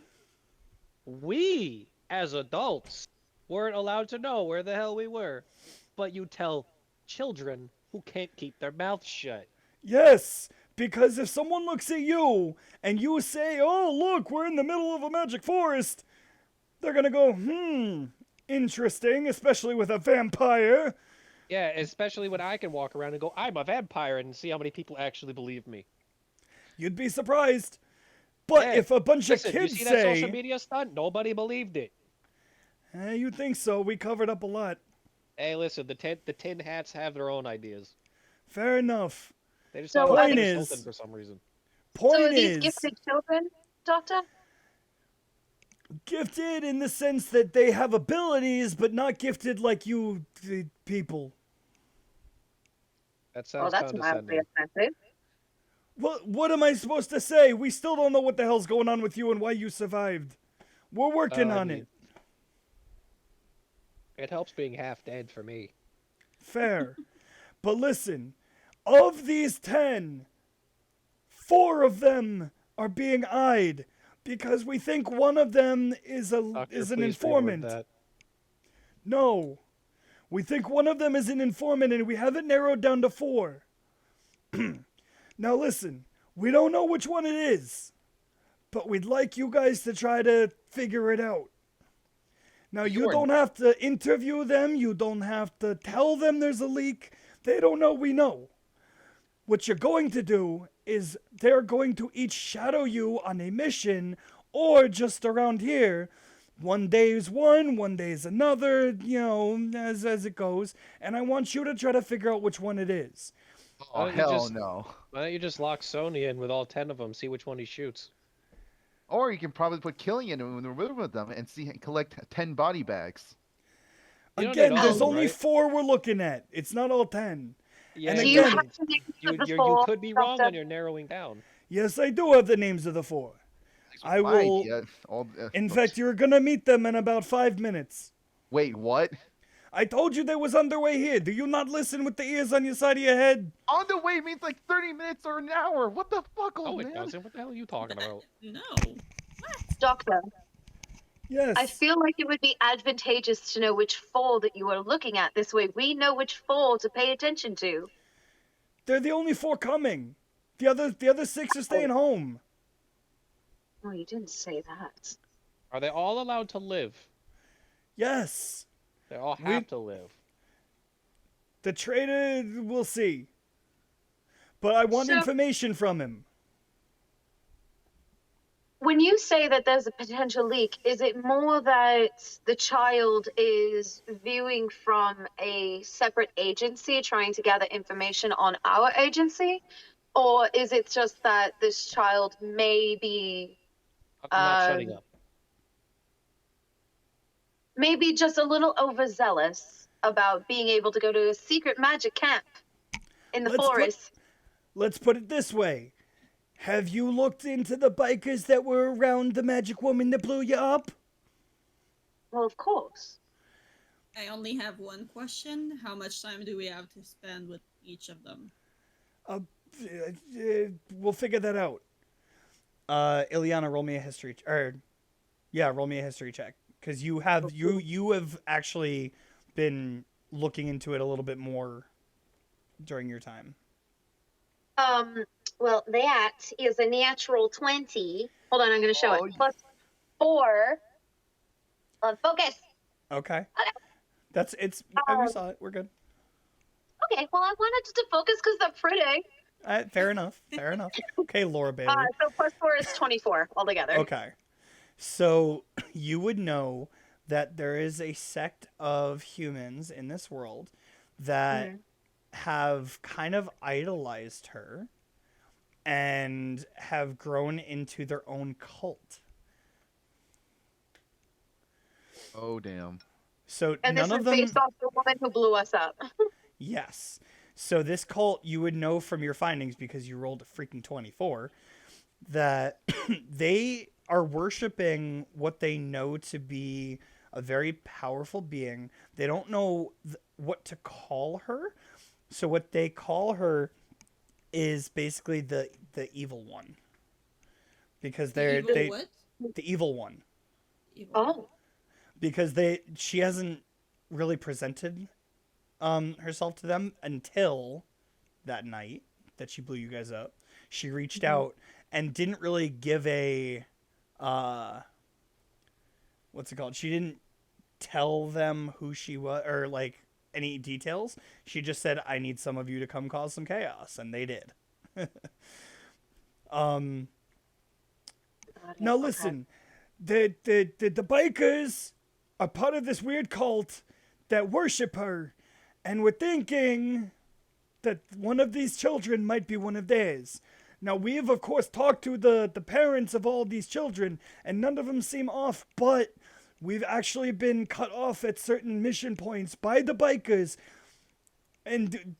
F: we, as adults, weren't allowed to know where the hell we were, but you tell children who can't keep their mouths shut.
A: Yes, because if someone looks at you and you say, "Oh, look, we're in the middle of a magic forest," they're gonna go, interesting, especially with a vampire.
F: Yeah, especially when I can walk around and go, I'm a vampire, and see how many people actually believe me.
A: You'd be surprised. But
F: Yeah,
A: if a bunch
F: Listen,
A: of
F: you
A: kids
F: see that social
A: say,
F: media stunt? Nobody believed it.
A: you'd think so, we covered up a lot.
F: Hey, listen, the tin hats have their own ideas.
A: Fair enough.
F: They just
D: So
F: thought
A: Point
F: it was
A: is-
F: insulting for some reason.
D: So
A: Point
D: are these
A: is,
D: gifted children, Doctor?
A: gifted in the sense that they have abilities, but not gifted like you people.
F: That
D: Oh,
F: sounds
D: that's mildly
F: condescending.
D: offensive.
A: What am I supposed to say? We still don't know what the hell's going on with you and why you survived. We're working
F: I
A: on
F: mean,
A: it.
F: It helps being half dead for me.
A: Fair. But listen, of these 10, 4 of them are being eyed because we think one of them is
F: Doctor,
A: an
F: please reword
A: informant.
F: that.
A: No. We think one of them is an informant and we have it narrowed down to 4. Now listen, we don't know which one it is, but we'd like you guys to try to figure it out. Now you
C: Sure.
A: don't have to interview them, you don't have to tell them there's a leak. They don't know we know. What you're going to do is they're going to each shadow you on a mission or just around here. One day is one day is another, as it goes. And I want you to try to figure out which one it is.
C: Oh,
F: don't you
C: hell
F: just-
C: no.
F: Why don't you just lock Sony in with all 10 of them, see which one he shoots?
C: Or you can probably put Killian in the room with them and collect 10 body bags.
F: You don't
A: Again,
F: need all
A: there's
F: of them,
A: only
F: right?
A: 4 we're looking at. It's not all 10.
F: Yeah,
A: And
D: Do you
A: again-
D: have to name
F: you,
D: the
F: you
D: four,
F: could be wrong
D: Doctor?
F: when you're narrowing down.
A: Yes, I do have the names of the 4. I
C: My
A: will.
C: idea,
A: In fact, you're gonna meet them in about 5 minutes.
C: wait, what?
A: I told you they was underway here. Do you not listen with the ears on your side of your head?
C: On the way means like 30 minutes or an hour. What the fuck, old
F: Oh, it
C: man?
F: doesn't. What the hell are you talking about?
E: No.
D: Doctor,
A: Yes.
D: I feel like it would be advantageous to know which 4 that you are looking at. This way we know which 4 to pay attention to.
A: They're the only 4 coming. The other 6 are staying home.
D: Oh, you didn't say that.
F: Are they all allowed to live?
A: Yes.
F: They all
A: We-
F: have to live.
A: The traitor, we'll see. But I want
D: So-
A: information from him.
D: When you say that there's a potential leak, is it more that the child is viewing from a separate agency trying to gather information on our agency? Or is it just that this child may be
F: I'm not shutting
D: Um,
F: up.
D: maybe just a little overzealous about being able to go to a secret magic camp in the
A: Let's put-
D: forest?
A: Let's put it this way. Have you looked into the bikers that were around the magic woman that blew you up?
D: Well, of course.
E: I only have one question. How much time do we have to spend with each of them?
A: We'll figure that out. Ileana, roll me a history roll me a history check because you have actually been looking into it a little bit more during your time.
D: Well, that is a natural 20. Hold on, I'm going to show
C: Oh,
D: it. Plus 4. Focus.
A: Okay. We saw it. We're good.
D: Okay, well, I wanted to focus because they're pretty.
A: Fair enough. Fair enough. Okay, Laura Bailey.
D: So plus 4 is 24 altogether.
A: Okay. So you would know that there is a sect of humans in this world that have kind of idolized her and have grown into their own cult.
C: Oh, damn.
A: So
D: And this
A: none
D: is
A: of them.
D: based off the woman who blew us up.
A: Yes. So this cult, you would know from your findings because you rolled a freaking 24 that they are worshiping what they know to be a very powerful being. They don't know what to call her. So what they call her is basically the evil one. Because
E: Evil
A: they
E: what?
A: the evil one.
E: Evil.
D: Oh.
A: Because she hasn't really presented herself to them until that night that she blew you guys up. She reached out and didn't really give a what's it called? She didn't tell them who she was or like any details. She just said, "I need some of you to come cause some chaos," and they did. Now listen, the bikers are part of this weird cult that worship her, and we're thinking that one of these children might be one of theirs. Now, we have, of course, talked to the parents of all these children, and none of them seem off, but we've actually been cut off at certain mission points by the bikers, and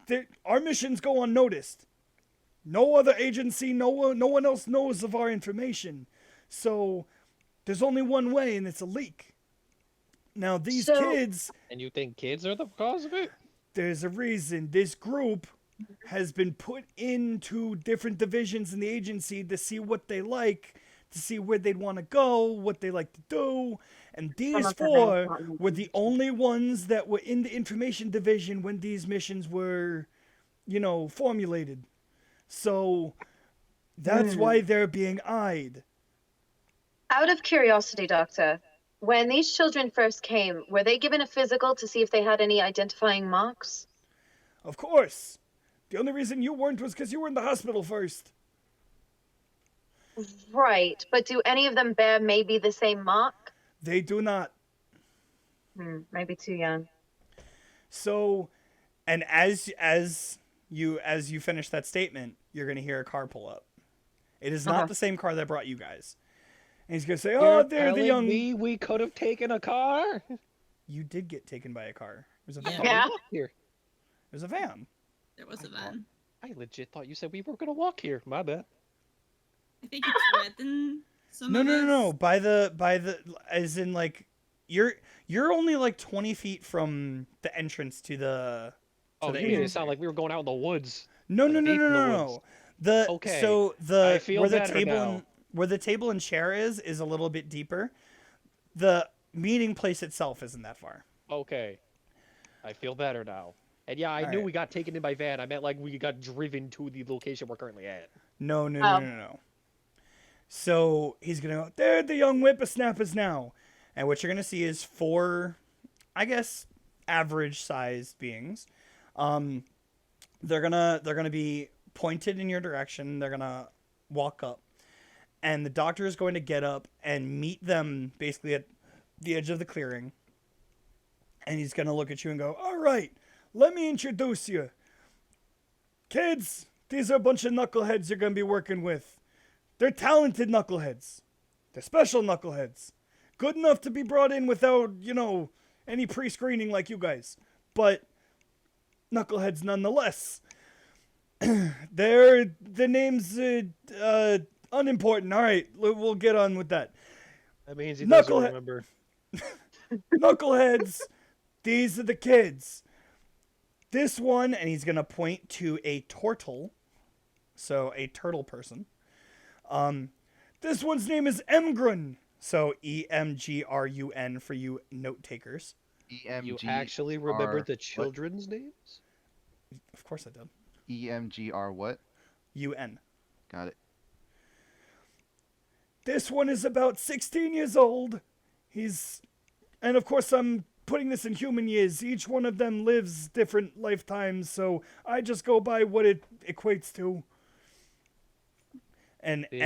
A: our missions go unnoticed. No other agency, no one else knows of our information. So, there's only one way, and it's a leak. Now, these kids...
F: And you think kids are the cause of it?
A: There's a reason. This group has been put into different divisions in the agency to see what they like, to see where they'd want to go, what they like to do. And these four were the only ones that were in the information division when these missions were, formulated. So that's why they're being eyed.
D: Out of curiosity, Doctor, when these children first came, were they given a physical to see if they had any identifying marks?
A: Of course. The only reason you weren't was because you were in the hospital first.
D: Right, but do any of them bear maybe the same mark?
A: They do not.
D: Maybe too young.
A: So, and as you finish that statement, you're gonna hear a car pull up. It is not the same car that brought you guys. And he's gonna say, "Oh, they're the young."
F: We could have taken a car.
A: You did get taken by a car. It was a van.
E: Yeah.
F: Here.
A: It was a van.
E: There was a van.
F: I legit thought you said we were gonna walk here. My bad.
E: I think you threatened some
A: No,
E: of
A: no, no,
E: us.
A: no. By the, as in like, you're only like 20 feet from the entrance to the.
F: Oh,
A: the
F: you made it
A: agency.
F: sound like we were going out in the woods.
A: No, no,
F: like
A: no,
F: deep
A: no,
F: in the
A: no,
F: woods.
A: no. The
F: Okay.
A: so
F: I
A: the
F: feel
A: where the
F: better
A: table
F: now.
A: and where the table and chair is a little bit deeper. The meeting place itself isn't that far.
F: Okay. I feel better now. And yeah, I
A: All
F: knew
A: right.
F: we got taken in by van. I meant like we got driven to the location we're currently at.
A: No, no, no,
D: Oh.
A: no, no. So he's gonna go, they're the young whippersnappers now. And what you're gonna see is four, I guess, average sized beings. They're gonna be pointed in your direction. They're gonna walk up. And the doctor is going to get up and meet them basically at the edge of the clearing. And he's gonna look at you and go, "All right, let me introduce you. Kids, these are a bunch of knuckleheads you're going to be working with. They're talented knuckleheads. They're special knuckleheads. Good enough to be brought in without, any pre-screening like you guys. But knuckleheads nonetheless. The name's unimportant. All right, we'll get on with that.
F: That means he doesn't
A: Knucklehead-
F: remember.
A: Knuckleheads, these are the kids. This one, and he's going to point to a turtle. So, a turtle person. This one's name is Emgrun. So, Emgrun for you note takers.
C: EMG.
F: You actually remember the children's names?
A: Of course I did.
C: EMGR what?
A: UN.
C: Got it.
A: This one is about 16 years old. And of course I'm putting this in human years. Each one of them lives different lifetimes, so I just go by what it equates to. And
F: Seems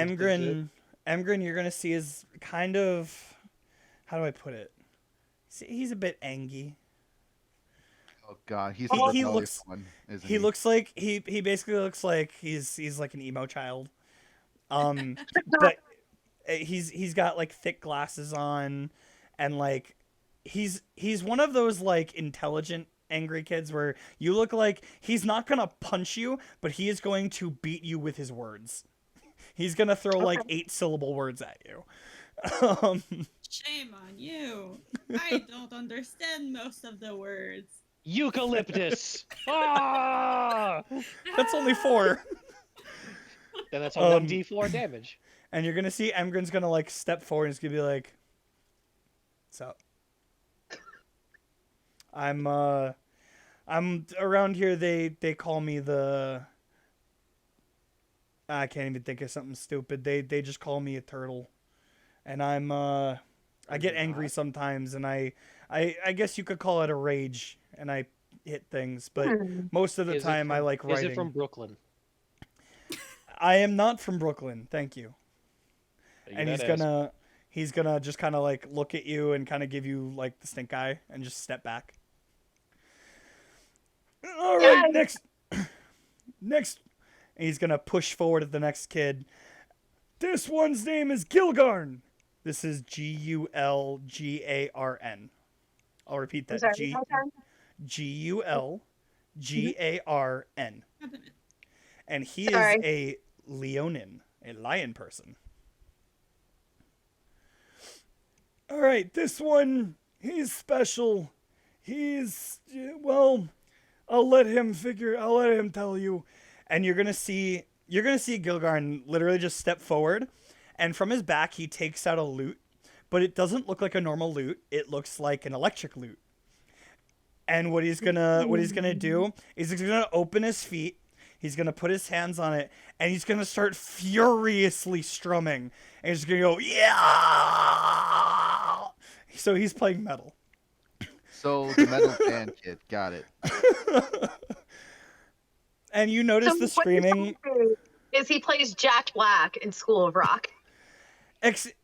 A: Emgren, you're gonna see is kind of, how do I put it? He's a bit angy.
C: Oh god, he's
A: He
C: the rebellious
A: looks-
C: one, isn't
A: He looks like he basically looks like he's like an emo child. But he's got like thick glasses on, and like he's one of those like intelligent angry kids where you look like he's not gonna punch you, but he is going to beat you with his words. He's gonna throw like 8-syllable words at you.
E: Shame on you. I don't understand most of the words.
F: Eucalyptus! Ah!
A: That's only 4.
F: Then that's a
A: Um,
F: 1d4 damage.
A: And you're gonna see Emgren's gonna like step forward and he's gonna be like, "What's up? I'm around here. They call me the. I can't even think of something stupid. They just call me a turtle, and I get angry sometimes, and I guess you could call it a rage, and I hit things, but most of the
F: Is it
A: time I
F: from-
A: like writing.
F: Is it from Brooklyn?
A: I am not from Brooklyn. Thank you.
F: You
A: And
F: that
A: he's gonna just kind of like look at you and kind of give you like the stink eye and just step back. next, and he's gonna push forward at the next kid. This one's name is Gilgarn. This is Gulgarn. I'll repeat
D: I'm
A: that.
D: sorry, one more time?
A: Gulgarn. And he is
D: Sorry.
A: a Leonin, a lion person. All right, this one, he's special. Well, I'll let him tell you. And you're gonna see Gilgarn literally just step forward, and from his back he takes out a lute, but it doesn't look like a normal lute. It looks like an electric lute. And what he's gonna do is he's gonna open his feet. He's gonna put his hands on it, and he's gonna start furiously strumming. And he's gonna go, yeah. So he's playing metal.
C: So the metal band kid, got it.
A: And you notice
D: So
A: the
D: what you're
A: screaming.
D: telling me is he plays Jack Black in School of Rock.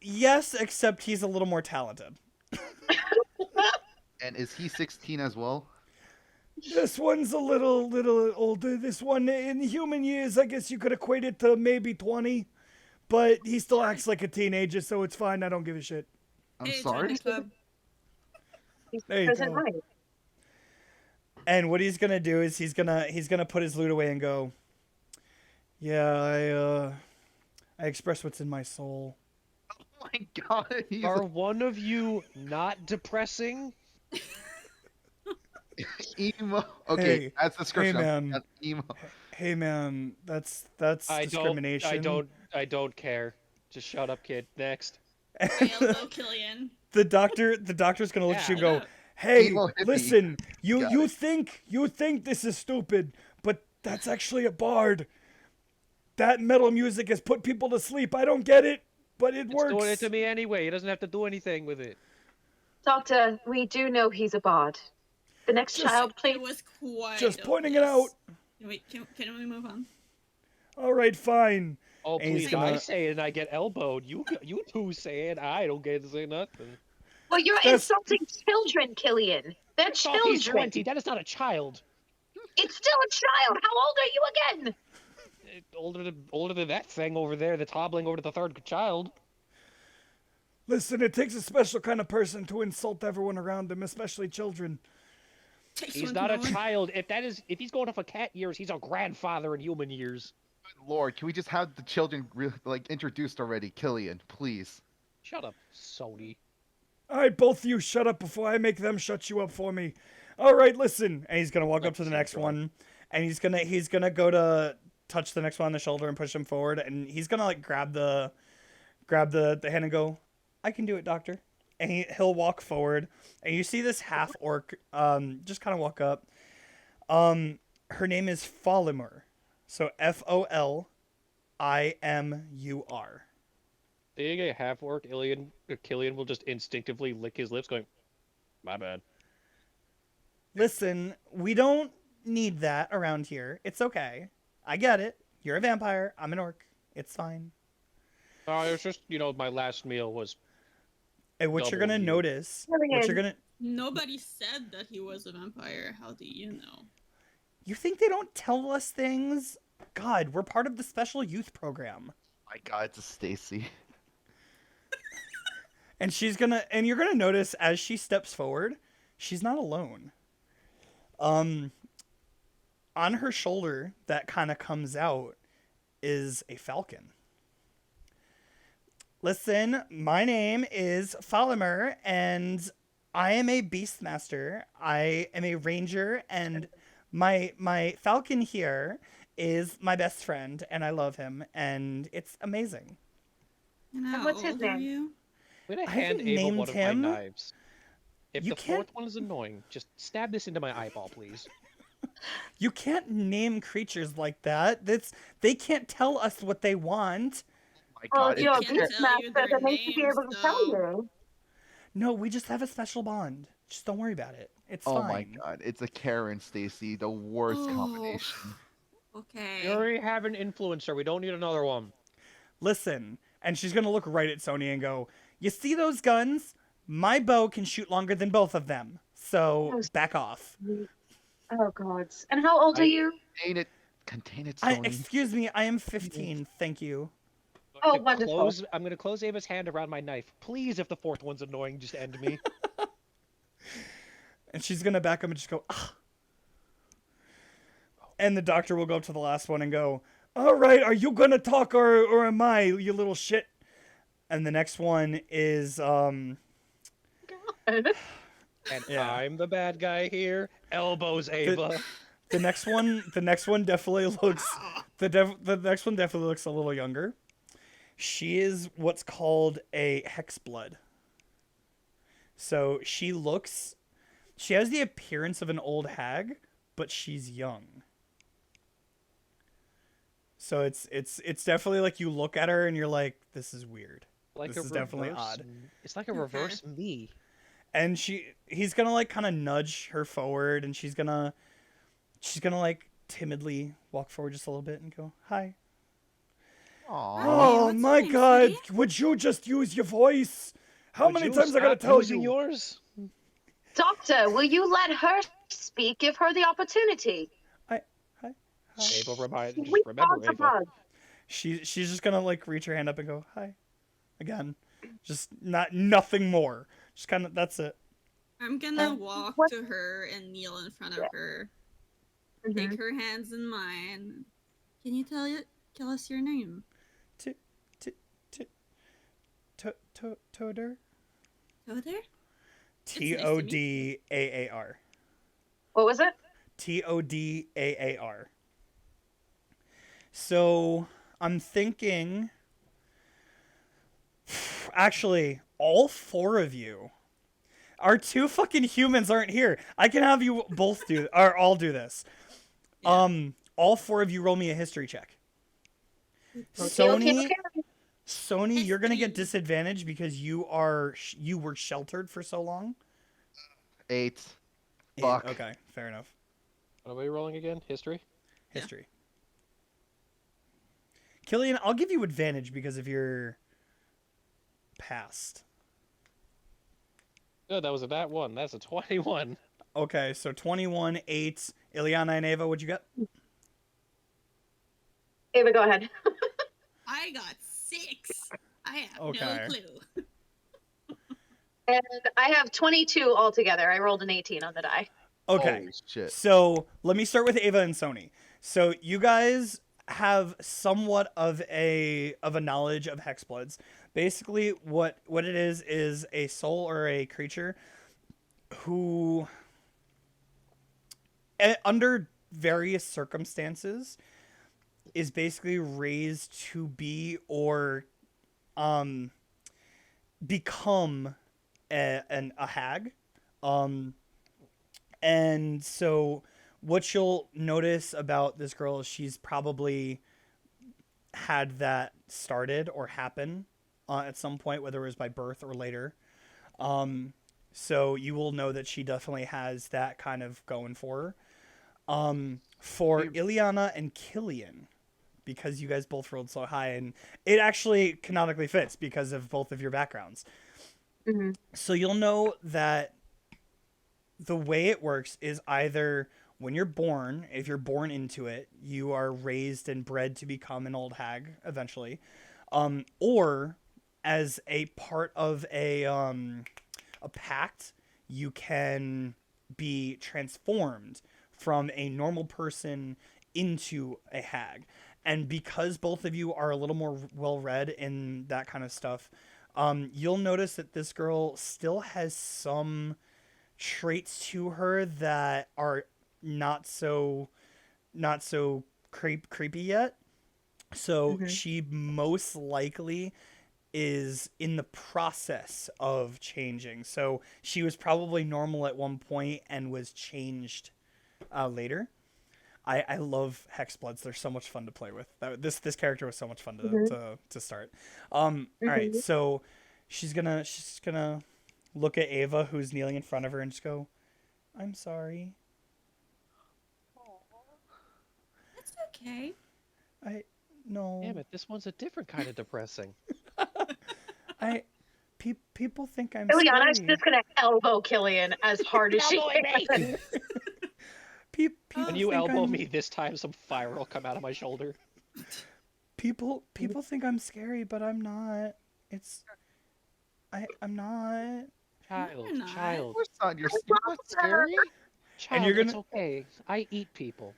A: Yes, except he's a little more talented.
C: And is he 16 as well?
A: This one's a little older. This one, in human years, I guess you could equate it to maybe 20. But he still acts like a teenager, so it's fine. I don't give a shit.
C: I'm
E: Hey,
C: sorry.
E: join the club.
D: He's
A: There you
D: present
A: go.
D: right.
A: And what he's gonna do is he's gonna put his lute away and go, yeah, I express what's in my soul.
C: Oh my god. He's
F: Are one of you not depressing?
C: emo. Okay,
A: Hey,
C: that's description.
A: man.
C: That's emo.
A: Hey man, that's
F: I
A: discrimination.
F: I don't care. Just shut up, kid. Next.
E: Hello, Killian.
A: The doctor's gonna look at you and go,
E: Yeah.
A: hey,
C: Emo hippie.
A: listen, you
C: Got
A: you
C: it.
A: think this is stupid, but that's actually a bard. That metal music has put people to sleep. I don't get it, but it
F: It's
A: works.
F: doing it to me anyway. He doesn't have to do anything with it.
D: Doctor, we do know he's a bard. The next
A: Just-
D: child, please.
E: It was quite.
A: Just pointing it out.
E: Wait, can we move on?
A: All right, fine.
F: Oh,
A: And he's
F: please, I
A: gonna-
F: say it and I get elbowed. You two say it, I don't get to say nothing.
D: Well, you're
A: That's-
D: insulting children, Killian. They're
F: Oh, he's
D: children.
F: 20. That is not a child.
D: It's still a child. How old are you again?
F: Older than that thing over there that's hobbling over to the third child.
A: Listen, it takes a special kind of person to insult everyone around him, especially children.
E: Takes
F: He's
E: one
F: not
E: to
F: a
E: know one.
F: child. If he's going off of cat years, he's a grandfather in human years.
C: Lord, can we just have the children introduced already? Killian, please.
F: Shut up, Sony.
A: All right, both of you shut up before I make them shut you up for me. All right, listen. And he's going to walk up to the next one, and he's going to go to touch the next one on the shoulder and push him forward, and he's going to like grab the hand and go, "I can do it, doctor." And he'll walk forward, and you see this half orc just kind of walk up. Her name is Folimur. So Follimur.
F: Being a half-orc, Killian will just instinctively lick his lips, going, "My bad."
A: Listen, we don't need that around here. It's okay. I get it. You're a vampire. I'm an orc. It's fine.
F: It was just, my last meal was.
A: And what you're gonna
F: W.
A: notice, what you're gonna,
E: Nobody said that he was a vampire. How do you know?
A: you think they don't tell us things? God, we're part of the special youth program.
C: My god, it's a Stacy.
A: And you're gonna notice as she steps forward, she's not alone. On her shoulder that kind of comes out is a falcon. Listen, my name is Folimur, and I am a beastmaster. I am a ranger, and my falcon here is my best friend, and I love him, and it's amazing.
E: And how
D: what's his
E: old are
D: name?
E: you?
F: I'm gonna
A: I
F: hand
A: haven't
F: Ava
A: named
F: one of
A: him.
F: my knives. If
A: You
F: the
A: can't-
F: fourth one is annoying, just stab this into my eyeball, please.
A: You can't name creatures like that. They can't tell us what they want.
C: My
D: Well,
C: god,
D: if you're a
C: it's
E: can't tell you
D: beastmaster,
E: their
D: then they should be
E: names,
D: able to tell
E: though.
D: you.
A: No, we just have a special bond. Just don't worry about it. It's
C: oh
A: fine.
C: my god, it's a Karen Stacy, the worst
E: Oh.
C: combination.
E: Okay.
F: We already have an influencer. We don't need another one.
A: Listen, and she's gonna look right at Sony and go, "You see those guns? My bow can shoot longer than both of them. So back off."
D: Oh God. And how old are you?
C: Contain it,
A: I
C: Sony.
A: excuse me, I am 15. Thank you.
D: Oh, wonderful.
F: I'm gonna close Ava's hand around my knife. Please, if the fourth one's annoying, just end me.
A: And she's gonna back up and just go, ah. And the doctor will go up to the last one and go, all right, are you gonna talk or am I, you little shit? And the next one is,
D: God.
F: And
A: Yeah.
F: I'm the bad guy here. Elbows Ava.
A: the next one definitely looks, the next one definitely looks a little younger. She is what's called a hexblood. So she has the appearance of an old hag, but she's young. So it's definitely like you look at her and you're like, this is weird.
F: Like
A: This
F: a
A: is definitely
F: reverse-
A: odd.
F: It's like a reverse me.
A: And he's gonna like kind of nudge her forward, and she's gonna like timidly walk forward just a little bit and go, hi.
C: Aw.
A: Oh
E: what's
A: my
E: your name,
A: God!
E: sweetie?
A: Would you just use your voice? How
F: Would
A: many
F: you
A: times I gotta
F: stop
A: tell
F: using
A: you?
F: yours?
D: Doctor, will you let her speak? Give her the opportunity.
A: Hi.
F: Ava,
D: We
F: remember
D: talked
F: Ava.
D: about.
A: She's just gonna like reach her hand up and go, hi, again, just nothing more. Just kind of, that's it.
E: I'm gonna walk
D: what-
E: to her and kneel in front of her.
D: Mhm.
E: Take her hands in mine. Can you tell us your name?
A: Toder.
E: Toder?
A: Toddaar.
D: What was it?
A: Toddaar. So I'm thinking, actually, all four of you, our two fucking humans aren't here. I can have you both do, or all do this.
E: Yeah.
A: All four of you roll me a history check.
D: Okay.
A: Sony, you're gonna get
E: History.
A: disadvantage because you were sheltered for so long.
C: 8.
A: Yeah,
C: Fuck.
A: okay, fair enough.
F: What are we rolling again? History?
A: History. Killian, I'll give you advantage because of your past.
F: Good, that was that one. That's a 21.
A: Okay, so 21, 8. Ileana and Ava, what'd you get?
D: Ava, go ahead.
E: I got 6. I have
A: Okay.
E: no clue.
D: And I have 22 altogether. I rolled an 18 on the die.
A: Okay.
C: Holy shit.
A: So let me start with Ava and Sony. So you guys have somewhat of a knowledge of hexbloods. Basically, what it is a soul or a creature who, under various circumstances, is basically raised to be or become a hag. And so what you'll notice about this girl is she's probably had that started or happen at some point, whether it was by birth or later. So you will know that she definitely has that kind of going for her. For Ileana and Killian, because you guys both rolled so high, and it actually canonically fits because of both of your backgrounds.
D: Mm-hmm.
A: So you'll know that the way it works is either when you're born, if you're born into it, you are raised and bred to become an old hag eventually, or as a part of a pact, you can be transformed from a normal person into a hag. And because both of you are a little more well-read in that kind of stuff, you'll notice that this girl still has some traits to her that are not so creepy yet. So she most likely is in the process of changing. So she was probably normal at one point and was changed later. I love hexbloods. They're so much fun to play with. This character was so much fun to start. All right, so she's gonna look at Ava, who's kneeling in front of her, and just go, "I'm sorry.
E: That's okay.
A: No.
F: Damn it, this one's a different kind of depressing.
A: People think I'm
D: Ileana's
A: scary.
D: just gonna elbow Killian as hard as she can.
A: People
B: When you
A: think
B: elbow
A: I'm-
B: me this time, some fire will come out of my shoulder.
A: People think I'm scary, but I'm not. I'm not.
B: Child,
E: You're not.
C: Of
B: child,
C: course not. You're not scary.
B: child.
A: you're
B: It's
A: gonna-
B: okay. I eat people.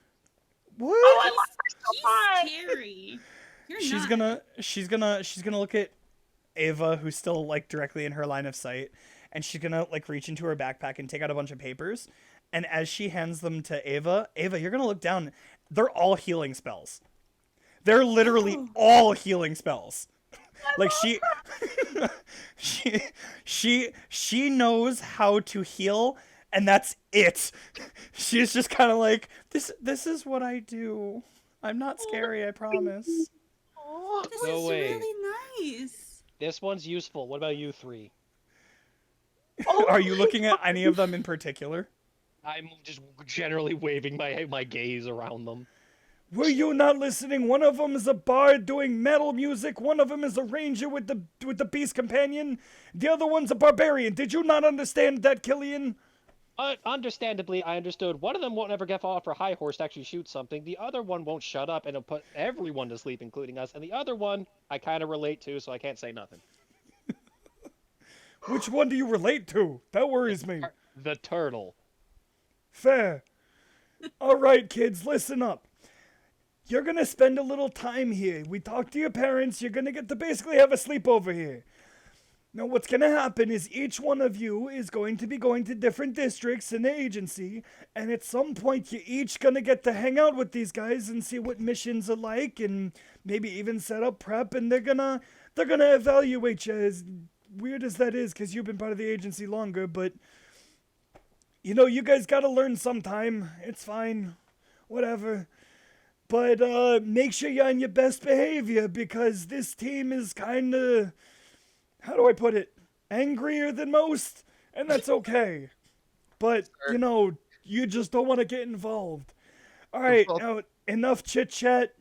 A: What?
D: Oh, I love her so much.
E: He's scary. You're
A: she's
E: not.
A: gonna look at Ava, who's still like directly in her line of sight, and she's gonna like reach into her backpack and take out a bunch of papers. And as she hands them to Ava, you're gonna look down. They're all healing spells. They're literally
E: Oh.
A: all healing spells. Like she knows how to heal, and that's it. She's just kind of like, this is what I do. I'm not scary, I promise.
E: This
B: No
E: is
B: way.
E: really nice.
B: This one's useful. What about you three?
A: Are you looking at any of them in particular?
B: I'm just generally waving my gaze around them.
A: Were you not listening? One of them is a bard doing metal music. One of them is a ranger with the beast companion. The other one's a barbarian. Did you not understand that, Killian?
B: Understandably, I understood. One of them won't ever get off her high horse to actually shoot something. The other one won't shut up and it'll put everyone to sleep, including us. And the other one, I kind of relate to, so I can't say nothing.
A: Which one do you relate to? That worries me.
B: The turtle.
A: Fair. All right, kids, listen up. You're gonna spend a little time here. We talked to your parents. You're gonna get to basically have a sleepover here. Now, what's gonna happen is each one of you is going to be going to different districts in the agency, and at some point, you're each gonna get to hang out with these guys and see what missions are like, and maybe even set up prep. And they're gonna evaluate you. As weird as that is, because you've been part of the agency longer, but you know, you guys gotta learn sometime. It's fine, whatever. But make sure you're on your best behavior, because this team is kind of, how do I put it, angrier than most, and that's okay. But, you know, you just don't want to get involved. All right, now, enough chit-chat.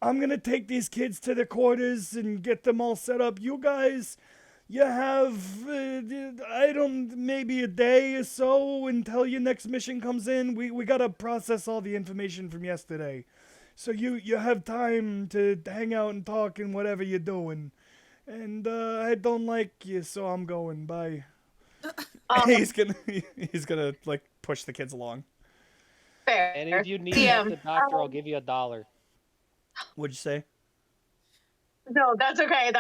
A: I'm going to take these kids to their quarters and get them all set up. You guys, you have, maybe a day or so until your next mission comes in. We got to process all the information from yesterday. So you have time to hang out and talk and whatever you're doing. And I don't like you, so I'm going. Bye. He's gonna like push the kids along.
D: Fair.
B: Any of you need
D: DM,
B: help the doctor, I'll give you $1.
A: What'd you say?
D: No, that's okay.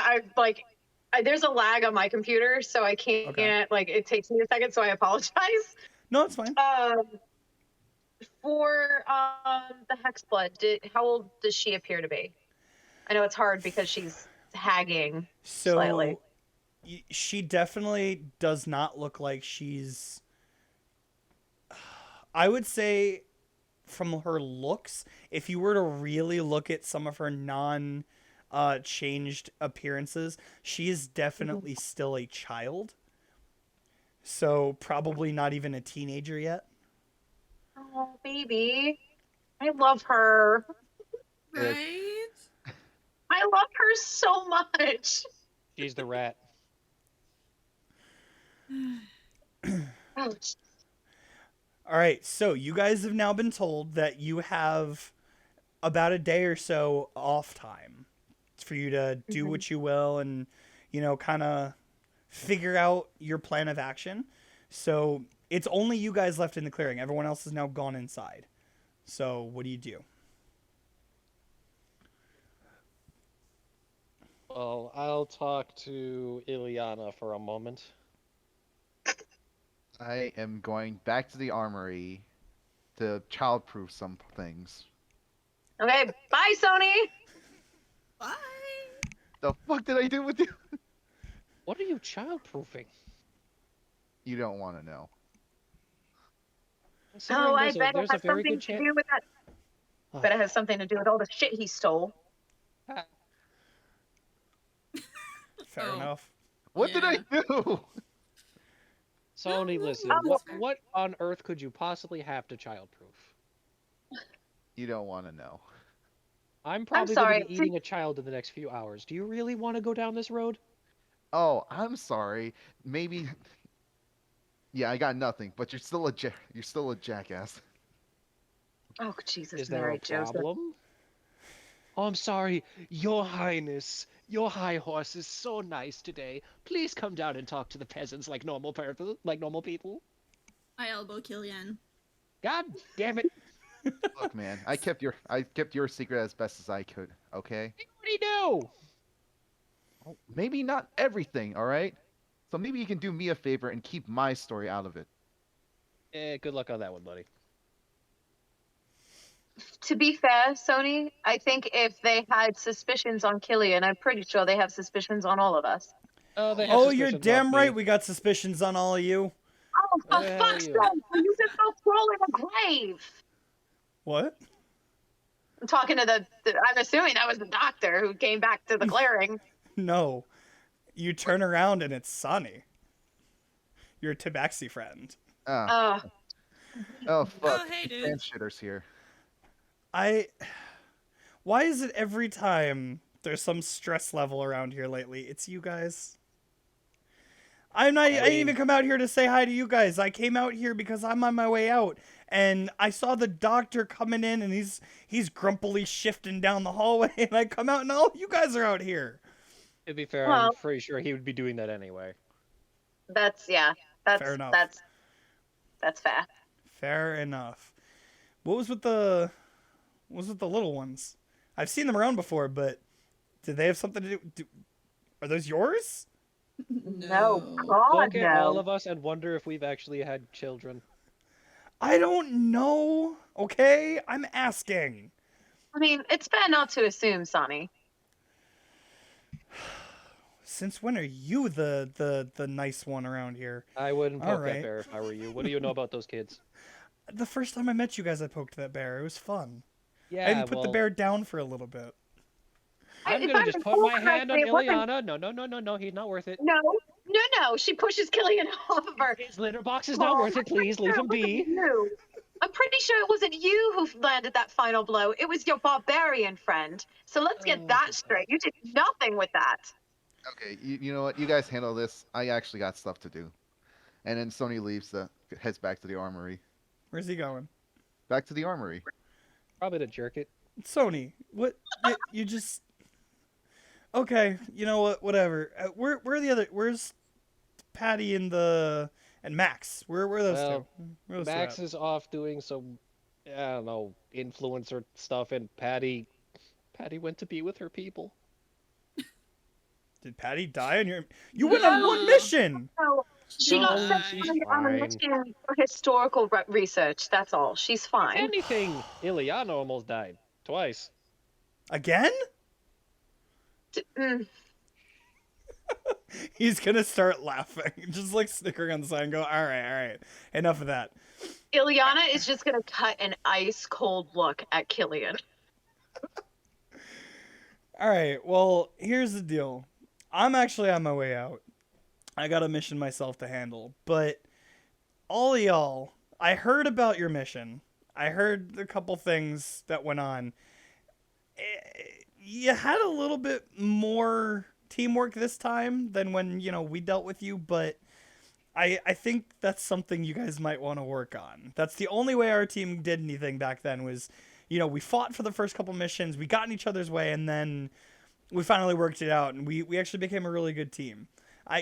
D: There's a lag on my computer, so I can't.
A: Okay.
D: Like, it takes me a second, so I apologize.
A: No, it's fine.
D: For the Hexblood, how old does she appear to be? I know it's hard because she's hagging
A: So
D: slightly.
A: she definitely does not look like she's. I would say, from her looks, if you were to really look at some of her changed appearances, she is definitely still a child. So probably not even a teenager yet.
D: Oh, baby. I love her.
E: Right?
D: I love her so much.
B: She's the rat.
D: Oh,
A: All right, so you guys have now been told that you have about a day or so off time for you to do what you will and, you know, kind of figure out your plan of action. So it's only you guys left in the clearing. Everyone else has now gone inside. So what do you do?
B: Well, I'll talk to Ileana for a moment.
C: I am going back to the armory to childproof some things.
D: okay, bye, Sony.
E: Bye.
C: The fuck did I do with you?
B: What are you childproofing?
C: You don't want to know.
B: Considering
D: Oh, I
B: there's a-
D: bet it
B: there's
D: has
B: a very
D: something
B: good
D: to
B: chance.
D: do with that. Bet it has something to do with all the shit he stole.
A: Fair
E: Oh.
A: enough.
C: What did I
E: Yeah.
C: do?
B: Sony,
E: No,
B: listen.
D: no,
B: What on earth could you possibly have to childproof?
C: You don't want to know.
B: I'm probably going
D: sorry.
B: to be eating a child in the next few hours. Do you really want to go down this road?
C: Oh, I'm sorry. Maybe. Yeah, I got nothing. But you're still a jackass.
D: Oh, Jesus,
F: Is there
D: Mary
F: a
D: Joseph.
F: problem? Oh, I'm sorry, Your Highness. Your high horse is so nice today. Please come down and talk to the peasants like normal people.
E: I elbow Killian.
F: God damn it!
C: Look, man, I kept your secret as best as I could. Okay.
F: What do you do?
C: Well, maybe not everything. All right. So maybe you can do me a favor and keep my story out of it.
F: Good luck on that one, buddy.
D: To be fair, Sony, I think if they had suspicions on Killian, I'm pretty sure they have suspicions on all of us.
F: They have
A: Oh, you're
F: suspicions
A: damn
F: of
A: right.
F: me.
A: We got suspicions on all of you.
D: Oh, for
F: Hell
D: fuck's sake!
F: yeah.
D: You just go crawl in a grave.
A: What?
D: I'm talking to I'm assuming that was the doctor who came back to the clearing.
A: No. You turn around and it's Sonny. Your Tabaxi friend.
C: Ah. Oh fuck.
E: Oh, hey, dude.
C: Fan shitters here.
A: Why is it every time there's some stress level around here lately, it's you guys? I didn't even come out here to say hi to you guys. I came out here because I'm on my way out. And I saw the doctor coming in and he's grumpily shifting down the hallway and I come out and all you guys are out here.
F: To be fair,
D: Well-
F: I'm pretty sure he would be doing that anyway.
D: That's
A: Fair enough.
D: That's fair.
A: Fair enough. What was with the little ones? I've seen them around before, but did they have something to do? Are those yours?
D: No,
F: Look
D: God,
F: at all
D: no.
F: of us and wonder if we've actually had children.
A: I don't know. Okay, I'm asking.
D: I mean, it's fair not to assume, Sonny.
A: Since when are you the nice one around here?
F: I wouldn't poke
A: Alright.
F: that bear if I were you. What do you know about those kids?
A: The first time I met you guys, I poked that bear. It was fun.
F: Yeah,
A: I even put the
F: well,
A: bear down for a little bit.
F: I'm
D: If
F: gonna
D: I
F: just put
D: recall
F: my hand on
D: correctly, it wasn't-
F: Ileana. No, he's not worth it.
D: No. She pushes Killian off of her.
F: His litter box is not worth it. Please leave him be.
D: You. I'm pretty sure it wasn't you who landed that final blow. It was your barbarian friend. So let's get
F: Oh,
D: that
F: God.
D: straight. You did nothing with that.
C: Okay, you know what? You guys handle this. I actually got stuff to do. And then Sony leaves, heads back to the armory.
A: Where's he going?
C: Back to the armory.
F: Probably to jerk it.
A: Sony, what? You just. Okay, you know what? Whatever. Where are the other? Where's Patty and Max? Where are those
F: Well,
A: two? Where are those two
F: Max
A: at?
F: is off doing some, I don't know, influencer stuff, and Patty went to be with her people.
A: Did Patty die on your? You went on one mission.
D: So she got
F: No,
D: sent
F: she's
D: on a
F: fine.
D: mission for historical research. That's all. She's
F: If
D: fine.
F: anything, Ileana almost died twice.
A: Again?
D: Mm.
A: He's gonna start laughing, just like snickering on the side and go, all right, enough of that.
D: Ileana is just gonna cut an ice cold look at Killian.
A: All right, well, here's the deal. I'm actually on my way out. I got a mission myself to handle, but all of y'all, I heard about your mission. I heard a couple things that went on. You had a little bit more teamwork this time than when, we dealt with you, but I think that's something you guys might want to work on. That's the only way our team did anything back then was, we fought for the first couple missions, we got in each other's way, and then we finally worked it out, and we actually became a really good team.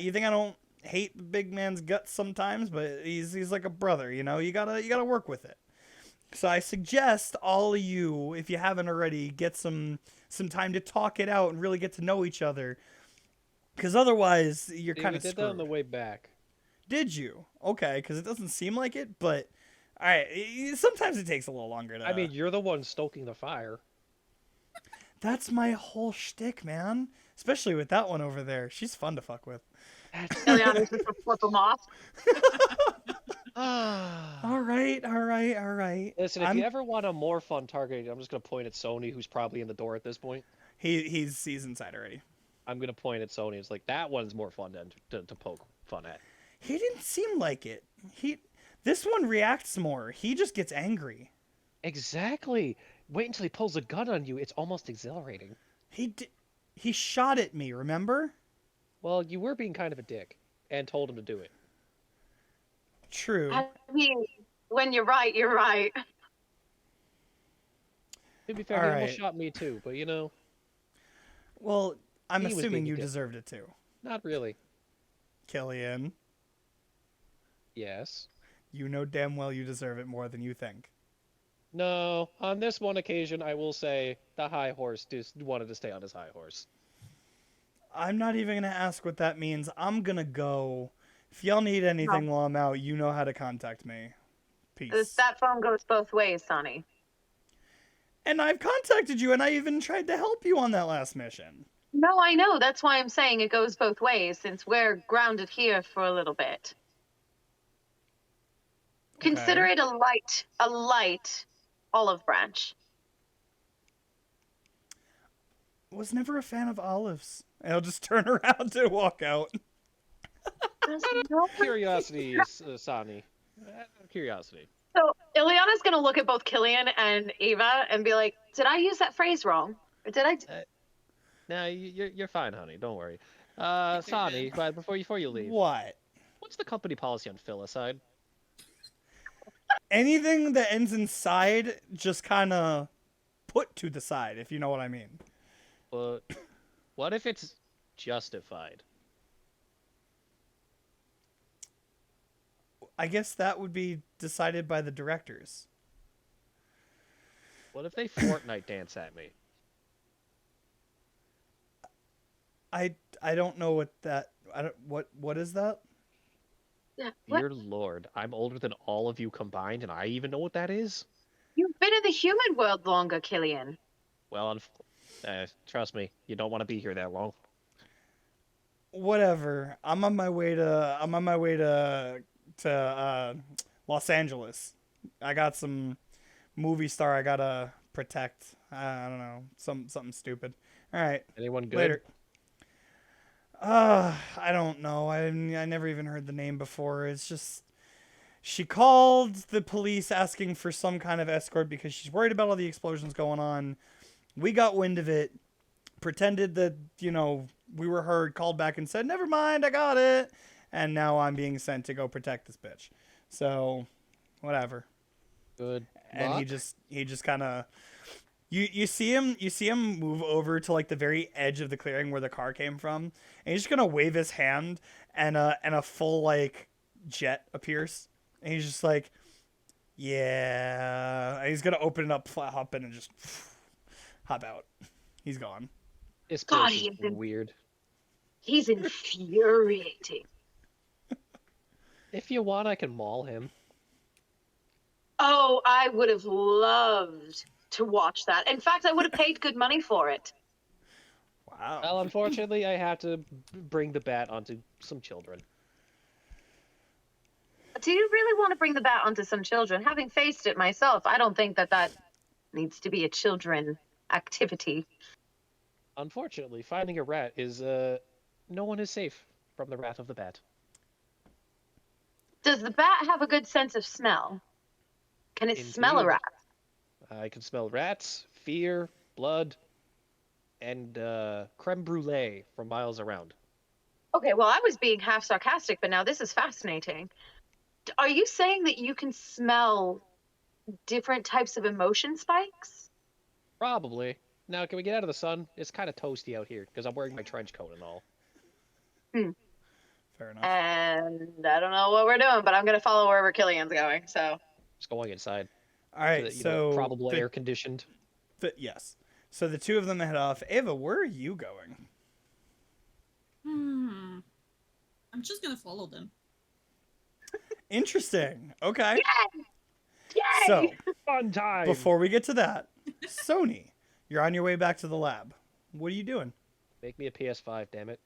A: You think I don't hate the big man's guts sometimes, but he's like a brother, you gotta work with it. So I suggest all of you, if you haven't already, get some time to talk it out and really get to know each other. Because otherwise, you're
F: Yeah,
A: kind
F: we
A: of
F: did
A: screwed.
F: that on the way back.
A: Did you? Okay, because it doesn't seem like it, but all right. Sometimes it takes a little longer to.
F: I mean, you're the one stoking the fire.
A: That's my whole shtick, man. Especially with that one over there. She's fun to fuck with.
D: Ileana's just gonna flip him off.
A: All right.
F: Listen, if you ever want a more fun target, I'm just gonna point at Sony, who's probably in the door at this point.
A: He's inside already.
F: I'm gonna point at Sony. It's like that one's more fun to poke fun at.
A: He didn't seem like it. This one reacts more. He just gets angry.
F: Exactly. Wait until he pulls a gun on you. It's almost exhilarating.
A: He shot at me, remember?
F: Well, you were being kind of a dick and told him to do it.
A: True.
D: I mean, when you're right, you're right.
F: To be fair, he almost shot me too, but you know,
A: Well, I'm
F: He was
A: assuming
F: being a
A: you
F: dick.
A: deserved it too.
F: not really.
A: Killian,
F: Yes.
A: you know damn well you deserve it more than you think.
F: No, on this one occasion, I will say the high horse just wanted to stay on his high horse.
A: I'm not even gonna ask what that means. I'm gonna go. If y'all need anything while I'm out, you know how to contact me. Peace.
D: That phone goes both ways, Sonny.
A: And I've contacted you, and I even tried to help you on that last mission.
D: No, I know. That's why I'm saying it goes both ways, since we're grounded here for a little bit. Consider it a light olive branch.
A: Was never a fan of olives. And I'll just turn around to walk out.
F: Curiosity, Sani. Curiosity.
D: So Ileana's gonna look at both Killian and Ava and be like, "Did I use that phrase wrong? Or did I?"
F: No, you're fine, honey. Don't worry. Sani, but before you leave,
A: What?
F: what's the company policy on filicide?
A: Anything that ends in side, just kind of put to the side, if you know what I mean.
F: But what if it's justified?
A: I guess that would be decided by the directors.
F: What if they Fortnite dance at me?
A: I don't know what that. What is that?
D: Yeah. What?
F: Dear Lord, I'm older than all of you combined, and I even know what that is?
D: You've been in the human world longer, Killian.
F: Well, trust me, you don't want to be here that long.
A: Whatever. I'm on my way to Los Angeles. I got some movie star I gotta protect. I don't know, something stupid. All right.
F: Anyone good?
A: Later. I don't know. I never even heard the name before. It's just she called the police asking for some kind of escort because she's worried about all the explosions going on. We got wind of it, pretended that, we were heard, called back and said, "Never mind, I got it." And now I'm being sent to go protect this bitch. So, whatever.
F: Good.
A: And
F: luck.
A: he just kind of you see him move over to like the very edge of the clearing where the car came from, and he's just gonna wave his hand, and a full like jet appears, and he's just like, yeah, and he's gonna open it up, hop in, and just hop out. He's gone.
F: This
D: God,
F: place
D: he
F: is
D: is in-
F: weird.
D: He's infuriating.
F: If you want, I can maul him.
D: Oh, I would have loved to watch that. In fact, I would have paid good money for it.
A: Wow.
F: Well, unfortunately, I have to bring the bat onto some children.
D: Do you really want to bring the bat onto some children? Having faced it myself, I don't think that needs to be a children activity.
F: Unfortunately, finding a rat is, no one is safe from the wrath of the bat.
D: Does the bat have a good sense of smell? Can it smell a
F: Indeed.
D: rat?
F: I can smell rats, fear, blood, and, creme brulee from miles around.
D: Okay, well, I was being half sarcastic, but now this is fascinating. Are you saying that you can smell different types of emotion spikes?
F: Probably. Now, can we get out of the sun? It's kind of toasty out here, because I'm wearing my trench coat and all.
A: Fair enough.
D: And I don't know what we're doing, but I'm going to follow wherever Killian's going, so.
F: Just going inside.
A: All right. So
F: probably
A: the-
F: air-conditioned.
A: yes. So the two of them head off. Ava, where are you going?
E: I'm just gonna follow them.
A: Interesting. Okay.
D: Yay!
A: So
F: Fun time!
A: before we get to that, Sony, you're on your way back to the lab. What are you doing?
F: Make me a PS5, damn it.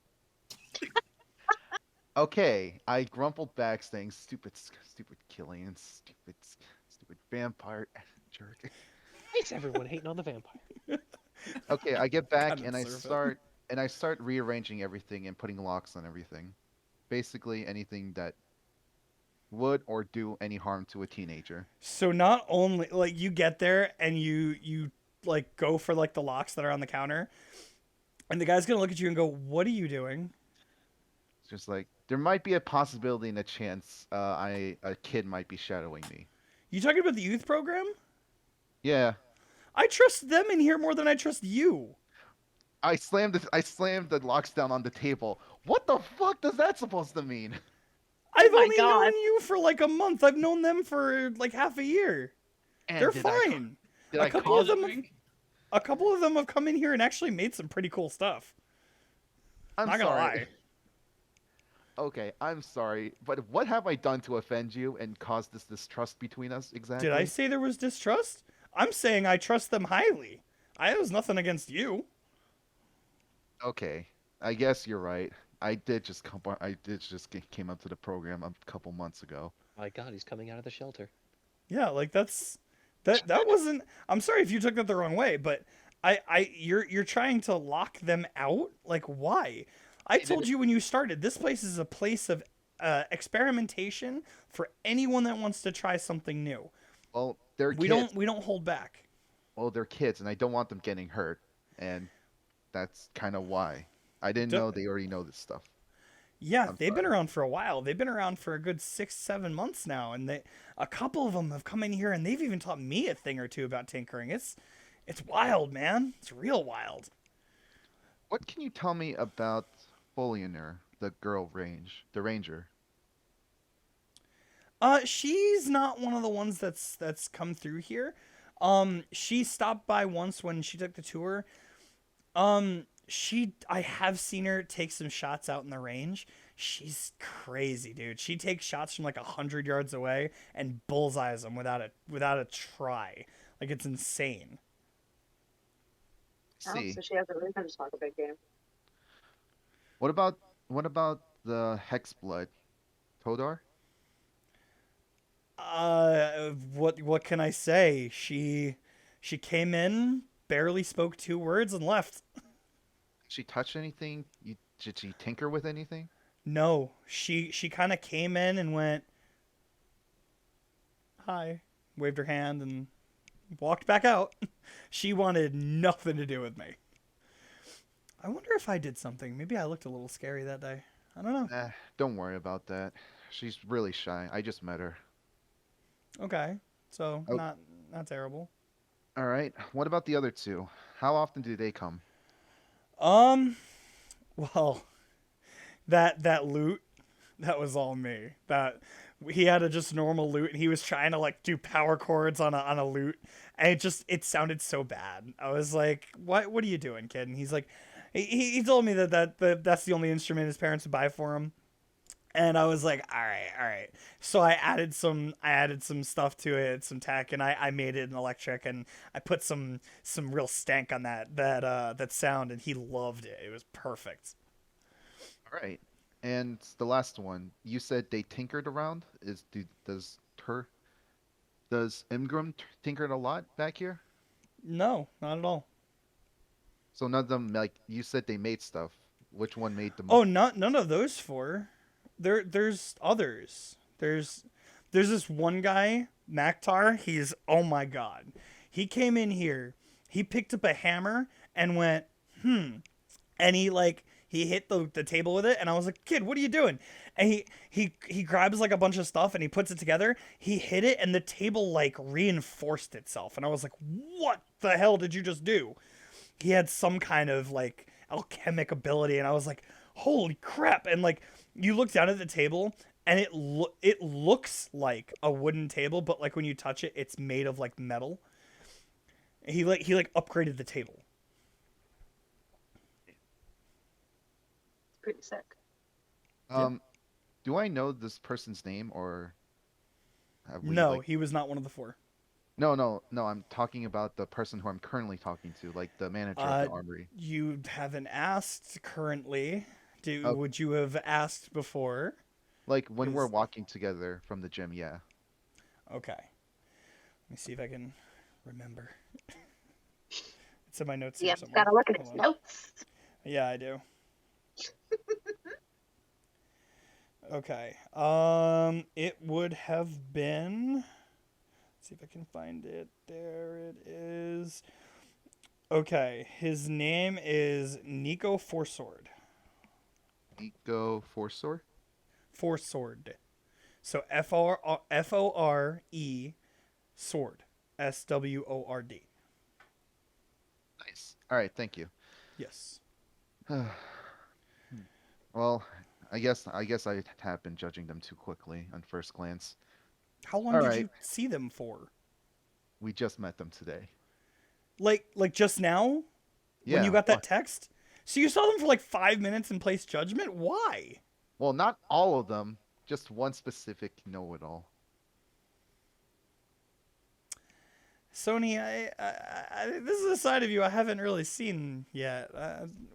C: Okay, I grumbled back saying, stupid Killian, stupid vampire jerk.
F: It's everyone hating on the vampire.
C: Okay, I get back
A: Kinda
C: and I
A: deserve it.
C: start rearranging everything and putting locks on everything. Basically anything that would or do any harm to a teenager.
A: So not only like you get there and you like go for like the locks that are on the counter, and the guy's gonna look at you and go, "What are you doing?"
C: It's just like there might be a possibility and a chance a kid might be shadowing me.
A: You talking about the youth program?
C: Yeah.
A: I trust them in here more than I trust you.
C: I slammed the locks down on the table. What the fuck does that supposed to mean?
A: I've
D: my
A: only
D: God.
A: known you for like a month. I've known them for like half a year.
C: And
A: They're
C: did I-
A: fine.
C: did
A: A
C: I
A: couple
C: call
A: of them-
E: Drink.
A: A couple of them have come in here and actually made some pretty cool stuff.
C: I'm
A: Not gonna
C: sorry.
A: lie.
C: Okay, I'm sorry, but what have I done to offend you and cause this distrust between us exactly?
A: Did I say there was distrust? I'm saying I trust them highly. I have nothing against you.
C: Okay, I guess you're right. I did just came up to the program a couple months ago.
B: My God, he's coming out of the shelter.
A: Yeah, like that wasn't. I'm sorry if you took that the wrong way, but you're trying to lock them out. Like why? I told you when you started, this place is a place of experimentation for anyone that wants to try something new.
C: Well, they're
A: We
C: kids.
A: don't hold back.
C: Well, they're kids, and I don't want them getting hurt, and that's kind of why. I didn't know they already know this stuff.
A: Yeah,
C: I'm
A: they've been
C: sorry.
A: around for a while. They've been around for a good 6-7 months now, and a couple of them have come in here and they've even taught me a thing or two about tinkering. It's wild, man. It's real wild.
C: What can you tell me about Folioner, the ranger?
A: She's not one of the ones that's come through here. She stopped by once when she took the tour. I have seen her take some shots out in the range. She's crazy, dude. She takes shots from like 100 yards away and bullseyes them without a try. Like it's insane.
D: Oh,
C: See,
D: so she has a reason to talk a big game.
C: what about the Hexblood, Todar?
A: What can I say? She came in, barely spoke 2 words, and left.
C: Did she touch anything? Did she tinker with anything?
A: No, she kind of came in and went, "Hi," waved her hand and walked back out. She wanted nothing to do with me. I wonder if I did something. Maybe I looked a little scary that day. I don't know.
C: Don't worry about that. She's really shy. I just met her.
A: Okay, so
C: Oh.
A: not terrible.
C: All right. What about the other two? How often do they come?
A: Well, that loot, that was all me. That he had a just normal loot, and he was trying to like do power chords on a loot, and it sounded so bad. I was like, what are you doing, kid? And he's like, he told me that's the only instrument his parents would buy for him. And I was like, all right. So I added some stuff to it, some tech, and I made it an electric, and I put some real stank on that sound, and he loved it. It was perfect.
C: All right. And the last one, you said they tinkered around. Does Imgram tinkered a lot back here?
A: No, not at all.
C: So none of them, like you said, they made stuff. Which one made the
A: Oh,
C: most?
A: none of those 4. There's others. There's this one guy, Maktar. He's, oh my god. He came in here. He picked up a hammer and went, and he hit the table with it, and I was like, kid, what are you doing? And he grabs like a bunch of stuff and he puts it together. He hit it and the table like reinforced itself, and I was like, what the hell did you just do? He had some kind of like alchemic ability, and I was like, holy crap. And like you look down at the table and it looks like a wooden table, but like when you touch it, it's made of like metal. He upgraded the table.
D: Pretty sick.
C: Do I know this person's name or? Have we,
A: No,
C: like-
A: he was not one of the 4.
C: No. I'm talking about the person who I'm currently talking to, like the manager of the armory.
A: You haven't asked currently.
C: Oh.
A: Would you have asked before?
C: Like when we're
A: is-
C: walking together from the gym, yeah.
A: Okay. Let me see if I can remember. It's in my notes here
D: Yep,
A: somewhere.
D: gotta look at his
A: Hold on.
D: notes.
A: Yeah, I do. Okay. It would have been. Let's see if I can find it. There it is. Okay, his name is Nico Forsword.
C: Nico Forsor?
A: Forsword. So Fore sword. SWORD.
C: All right, thank you.
A: Yes.
C: Well, I guess I have been judging them too quickly on first glance.
A: How long
C: All
A: did
C: right,
A: you see them for?
C: we just met them today.
A: Like just now when you
C: Yeah.
A: got that
C: Well,
A: text? So you saw them for like 5 minutes and placed judgment? Why?
C: well, not all of them, just one specific know-it-all.
A: Sony, this is a side of you I haven't really seen yet.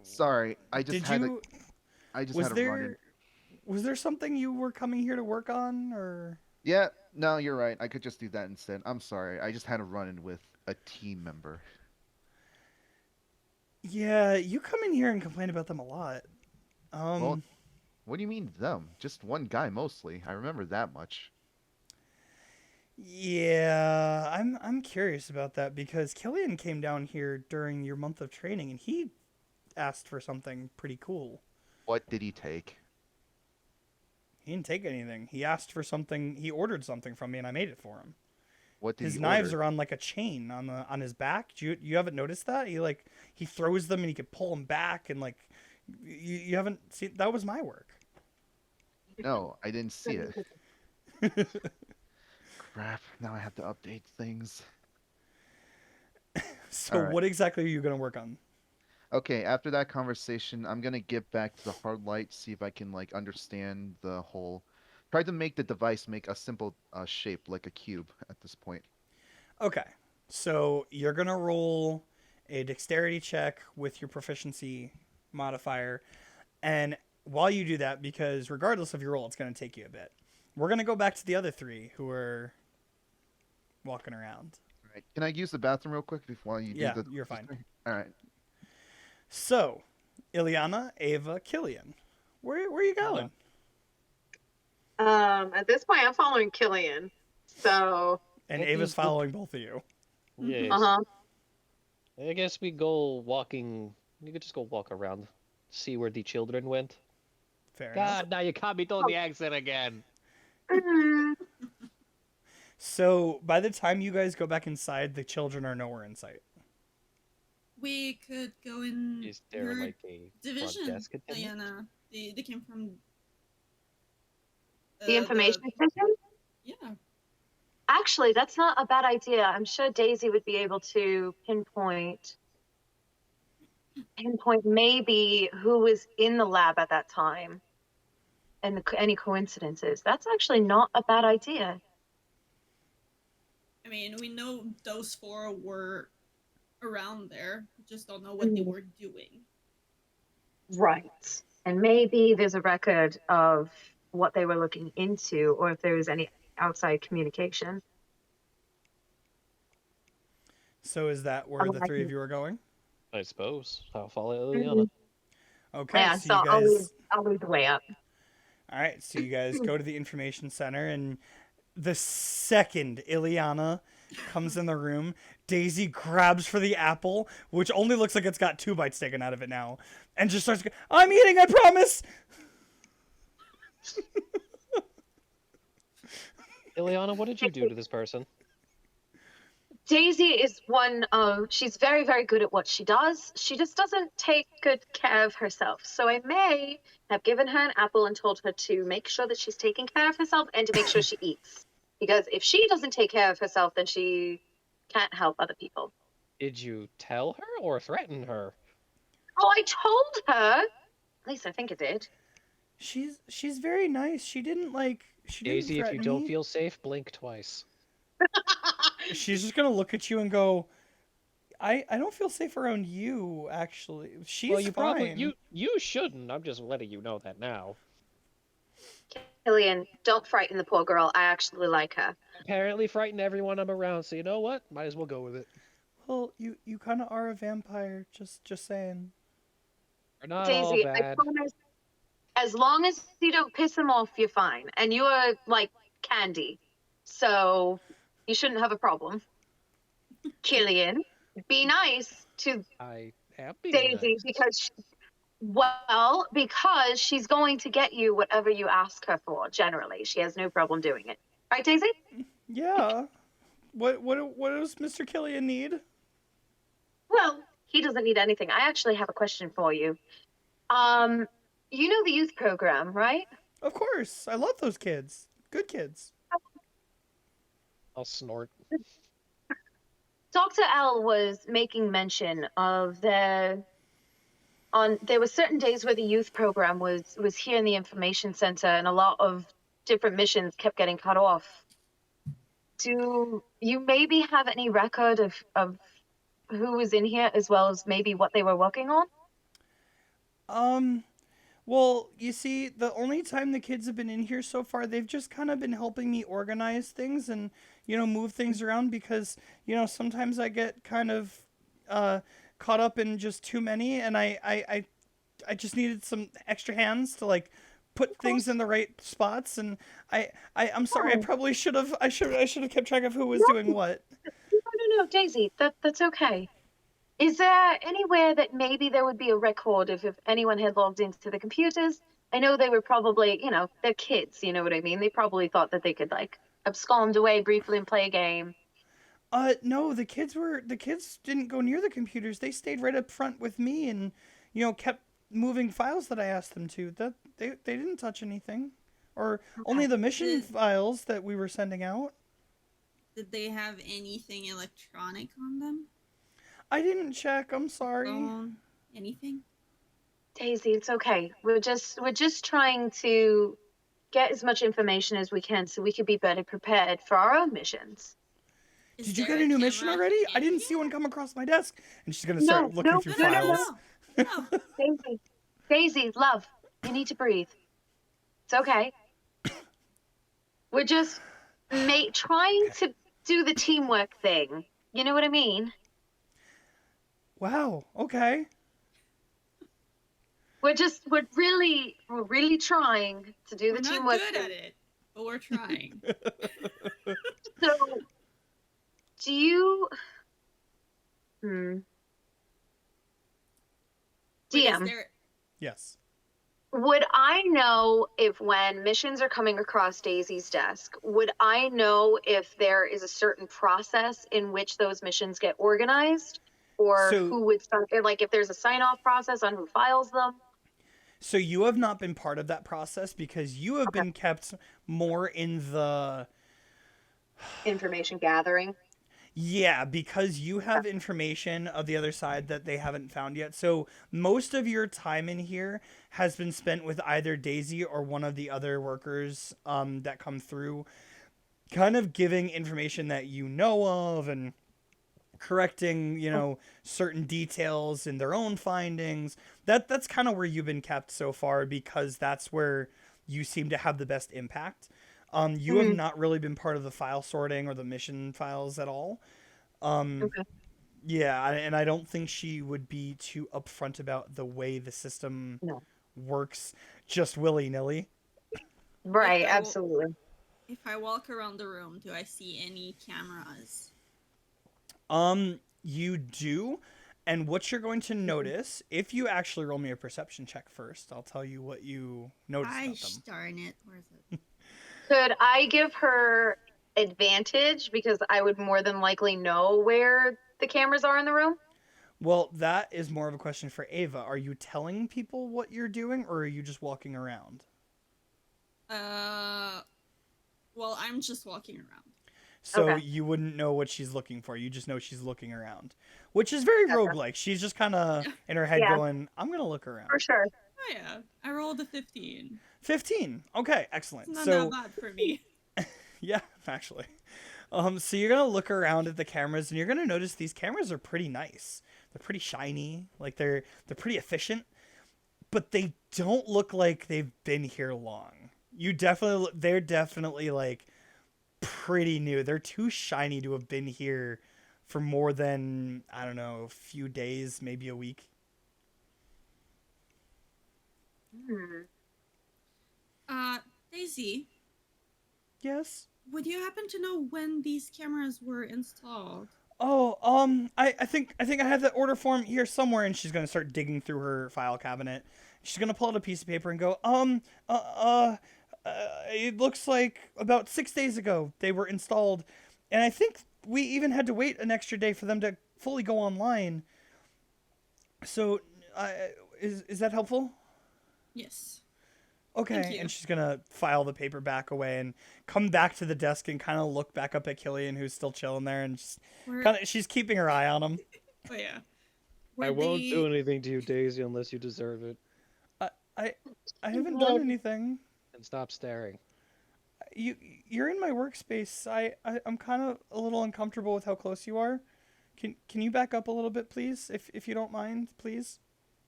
C: Sorry, I just
A: Did
C: had
A: you?
C: to. I just
A: Was
C: had to run in.
A: there something you were coming here to work on, or?
C: Yeah, no, you're right. I could just do that instead. I'm sorry. I just had to run in with a team member.
A: Yeah, you come in here and complain about them a lot.
C: Well, what do you mean them? Just one guy mostly. I remember that much.
A: Yeah, I'm curious about that because Killian came down here during your month of training and he asked for something pretty cool.
C: What did he take?
A: He didn't take anything. He asked for something. He ordered something from me and I made it for him.
C: What did
A: His
C: he
A: knives
C: order?
A: are on like a chain on his back. You haven't noticed that? He throws them and he could pull them back and like you haven't seen that was my work.
C: No, I didn't see it. Crap. Now I have to update things.
A: So
C: All right.
A: what exactly are you going to work on?
C: Okay, after that conversation, I'm gonna get back to the hard light, see if I can like understand the whole. Try to make the device make a simple shape like a cube at this point.
A: Okay. So you're going to roll a dexterity check with your proficiency modifier. And while you do that, because regardless of your roll, it's going to take you a bit, we're going to go back to the other three who are walking around.
C: All right. Can I use the bathroom real quick before you
A: Yeah,
C: do the?
A: you're fine.
C: All right.
A: So, Ileana, Ava, Killian, where are you going?
D: At this point, I'm following Killian. So,
A: And
F: It
A: Ava's
F: is the-
A: following both of you.
F: Yes.
B: I guess we go walking. You could just go walk around, see where the children went.
A: Fair enough.
F: God, now you caught me doing the accent again.
D: Mm,
A: So, by the time you guys go back inside, the children are nowhere in sight.
E: We could go in
B: Is there
E: your
B: like a front
E: division,
B: desk attendant?
E: Diana. They came from
D: the information system.
E: Yeah.
D: Actually, that's not a bad idea. I'm sure Daisy would be able to pinpoint maybe who was in the lab at that time and any coincidences. That's actually not a bad idea.
E: I mean, we know those four were around there. We just don't know what they were doing.
D: Right. And maybe there's a record of what they were looking into or if there was any outside communication.
A: So, is that where the three of you are going?
B: I suppose. I'll follow Ileana.
A: Okay,
D: Yeah,
A: so
D: so
A: you guys.
D: I'll lead the way up.
A: All right, so you guys go to the information center, and the second Ileana comes in the room, Daisy grabs for the apple, which only looks like it's got 2 bites taken out of it now, and just starts going, I'm eating, I promise!
B: Ileana, what did you do to this person?
D: Daisy is she's very, very good at what she does. She just doesn't take good care of herself. So I may have given her an apple and told her to make sure that she's taking care of herself and to make sure she eats. Because if she doesn't take care of herself, then she can't help other people.
B: Did you tell her or threaten her?
D: Oh, I told her. At least I think I did.
A: She's very nice. She didn't
B: Daisy, if you
A: threaten
B: don't
A: me.
B: feel safe, blink twice.
A: She's just gonna look at you and go, I don't feel safe around you, actually. She's
B: well, you
A: fine.
B: probably you shouldn't. I'm just letting you know that now.
D: Killian, don't frighten the poor girl. I actually like her.
B: Apparently frighten everyone I'm around, so you know what? Might as well go with it.
A: Well, you kind of are a vampire, just saying.
B: We're not
D: Daisy,
B: all
D: I
B: bad.
D: promise, as long as you don't piss him off, you're fine. And you are like candy. So you shouldn't have a problem. Killian, be nice to
B: I am being
D: Daisy
B: nice.
D: because she's going to get you whatever you ask her for, generally. She has no problem doing it. Right, Daisy?
A: Yeah. What does Mr. Killian need?
D: Well, he doesn't need anything. I actually have a question for you. You know the youth program, right?
A: Of course, I love those kids. Good kids.
B: I'll snort.
D: Dr. L was making mention of there were certain days where the youth program was here in the information center, and a lot of different missions kept getting cut off. Do you maybe have any record of who was in here, as well as maybe what they were working on?
A: Well, you see, the only time the kids have been in here so far, they've just kind of been helping me organize things and, move things around because, sometimes I get kind of caught up in just too many, and I just needed some extra hands to like put things in the right spots. And I'm sorry, I probably should have kept track of who was doing what.
D: No, Daisy, that's okay. Is there anywhere that maybe there would be a record if anyone had logged into the computers? I know they were probably, they're kids, you know what I mean? They probably thought that they could, like, abscond away briefly and play a game.
A: No, the kids didn't go near the computers. They stayed right up front with me and, kept moving files that I asked them to. That they didn't touch anything. Or only the mission files that we were sending out.
E: Did they have anything electronic on them?
A: I didn't check. I'm sorry.
E: Anything?
D: Daisy, it's okay. We're just trying to get as much information as we can so we could be better prepared for our own missions.
A: Did you get a new mission already? I didn't see one come across my desk. And she's gonna start looking through files.
E: No.
D: Daisy, love, you need to breathe. It's okay. We're just trying to do the teamwork thing. You know what I mean?
A: Wow. Okay.
D: We're really trying to do the
E: We're
D: teamwork
E: not good
D: thing.
E: at it, but we're trying.
D: So, do you?
E: Wait,
D: DM.
A: Yes.
D: Would I know if when missions are coming across Daisy's desk, would I know if there is a certain process in which those missions get organized? Or who would start, like if there's a sign-off process on who files them?
A: So you have not been part of that process because you have been kept more in the...
D: Information gathering.
A: Yeah, because you have information of the other side that they haven't found yet. So most of your time in here has been spent with either Daisy or one of the other workers that come through, kind of giving information that you know of and correcting, certain details in their own findings. That's kind of where you've been kept so far because that's where you seem to have the best impact. You have not really been part of the file sorting or the mission files at all.
D: Okay.
A: Yeah, and I don't think she would be too upfront about the way the system works just willy-nilly.
D: Right, absolutely.
E: If I walk around the room, do I see any cameras?
A: You do, and what you're going to notice, if you actually roll me a perception check first, I'll tell you what you notice about them.
E: Darn it, where's it?
D: Could I give her advantage because I would more than likely know where the cameras are in the room?
A: Well, that is more of a question for Ava. Are you telling people what you're doing, or are you just walking around?
E: Well, I'm just walking around.
A: So you wouldn't know what she's looking for. You just know she's looking around, which is very roguelike. She's just kind of in her head going, I'm going to look around.
D: For sure.
E: Oh, yeah. I rolled a 15.
A: 15. Okay, excellent.
E: It's not
A: so
E: that bad for me.
A: Yeah, actually. So you're going to look around at the cameras, and you're going to notice these cameras are pretty nice. They're pretty shiny. Like, they're pretty efficient. But they don't look like they've been here long. They're definitely, like, pretty new. They're too shiny to have been here for more than, I don't know, a few days, maybe a week.
E: Daisy,
A: Yes?
E: would you happen to know when these cameras were installed?
A: Oh, I think I have that order form here somewhere, and she's gonna start digging through her file cabinet. She's gonna pull out a piece of paper and go, it looks like about 6 days ago they were installed, and I think we even had to wait an extra day for them to fully go online. So, is that helpful?
E: Yes.
A: Okay,
E: Thank you.
A: and she's gonna file the paper back away and come back to the desk and kind of look back up at Killian, who's still chilling there, and just
E: Were,
A: kind of she's keeping her eye on him.
E: oh yeah.
F: I
E: Were
F: won't do
E: they-
F: anything to you, Daisy, unless you deserve it.
A: I haven't done anything.
F: And stop staring.
A: You're in my workspace. I'm kind of a little uncomfortable with how close you are. Can you back up a little bit, please, if you don't mind, please?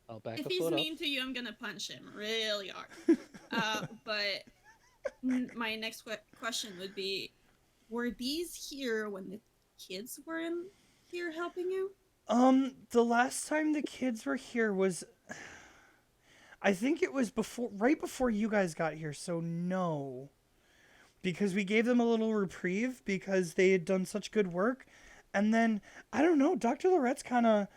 F: I'll back
E: If
F: a
E: he's
F: foot up.
E: mean to you, I'm gonna punch him really hard. But my next question would be: were these here when the kids were in here helping you?
A: The last time the kids were here was, I think it was right before you guys got here. So no, because we gave them a little reprieve because they had done such good work, and then I don't know. Dr. Loretz kind of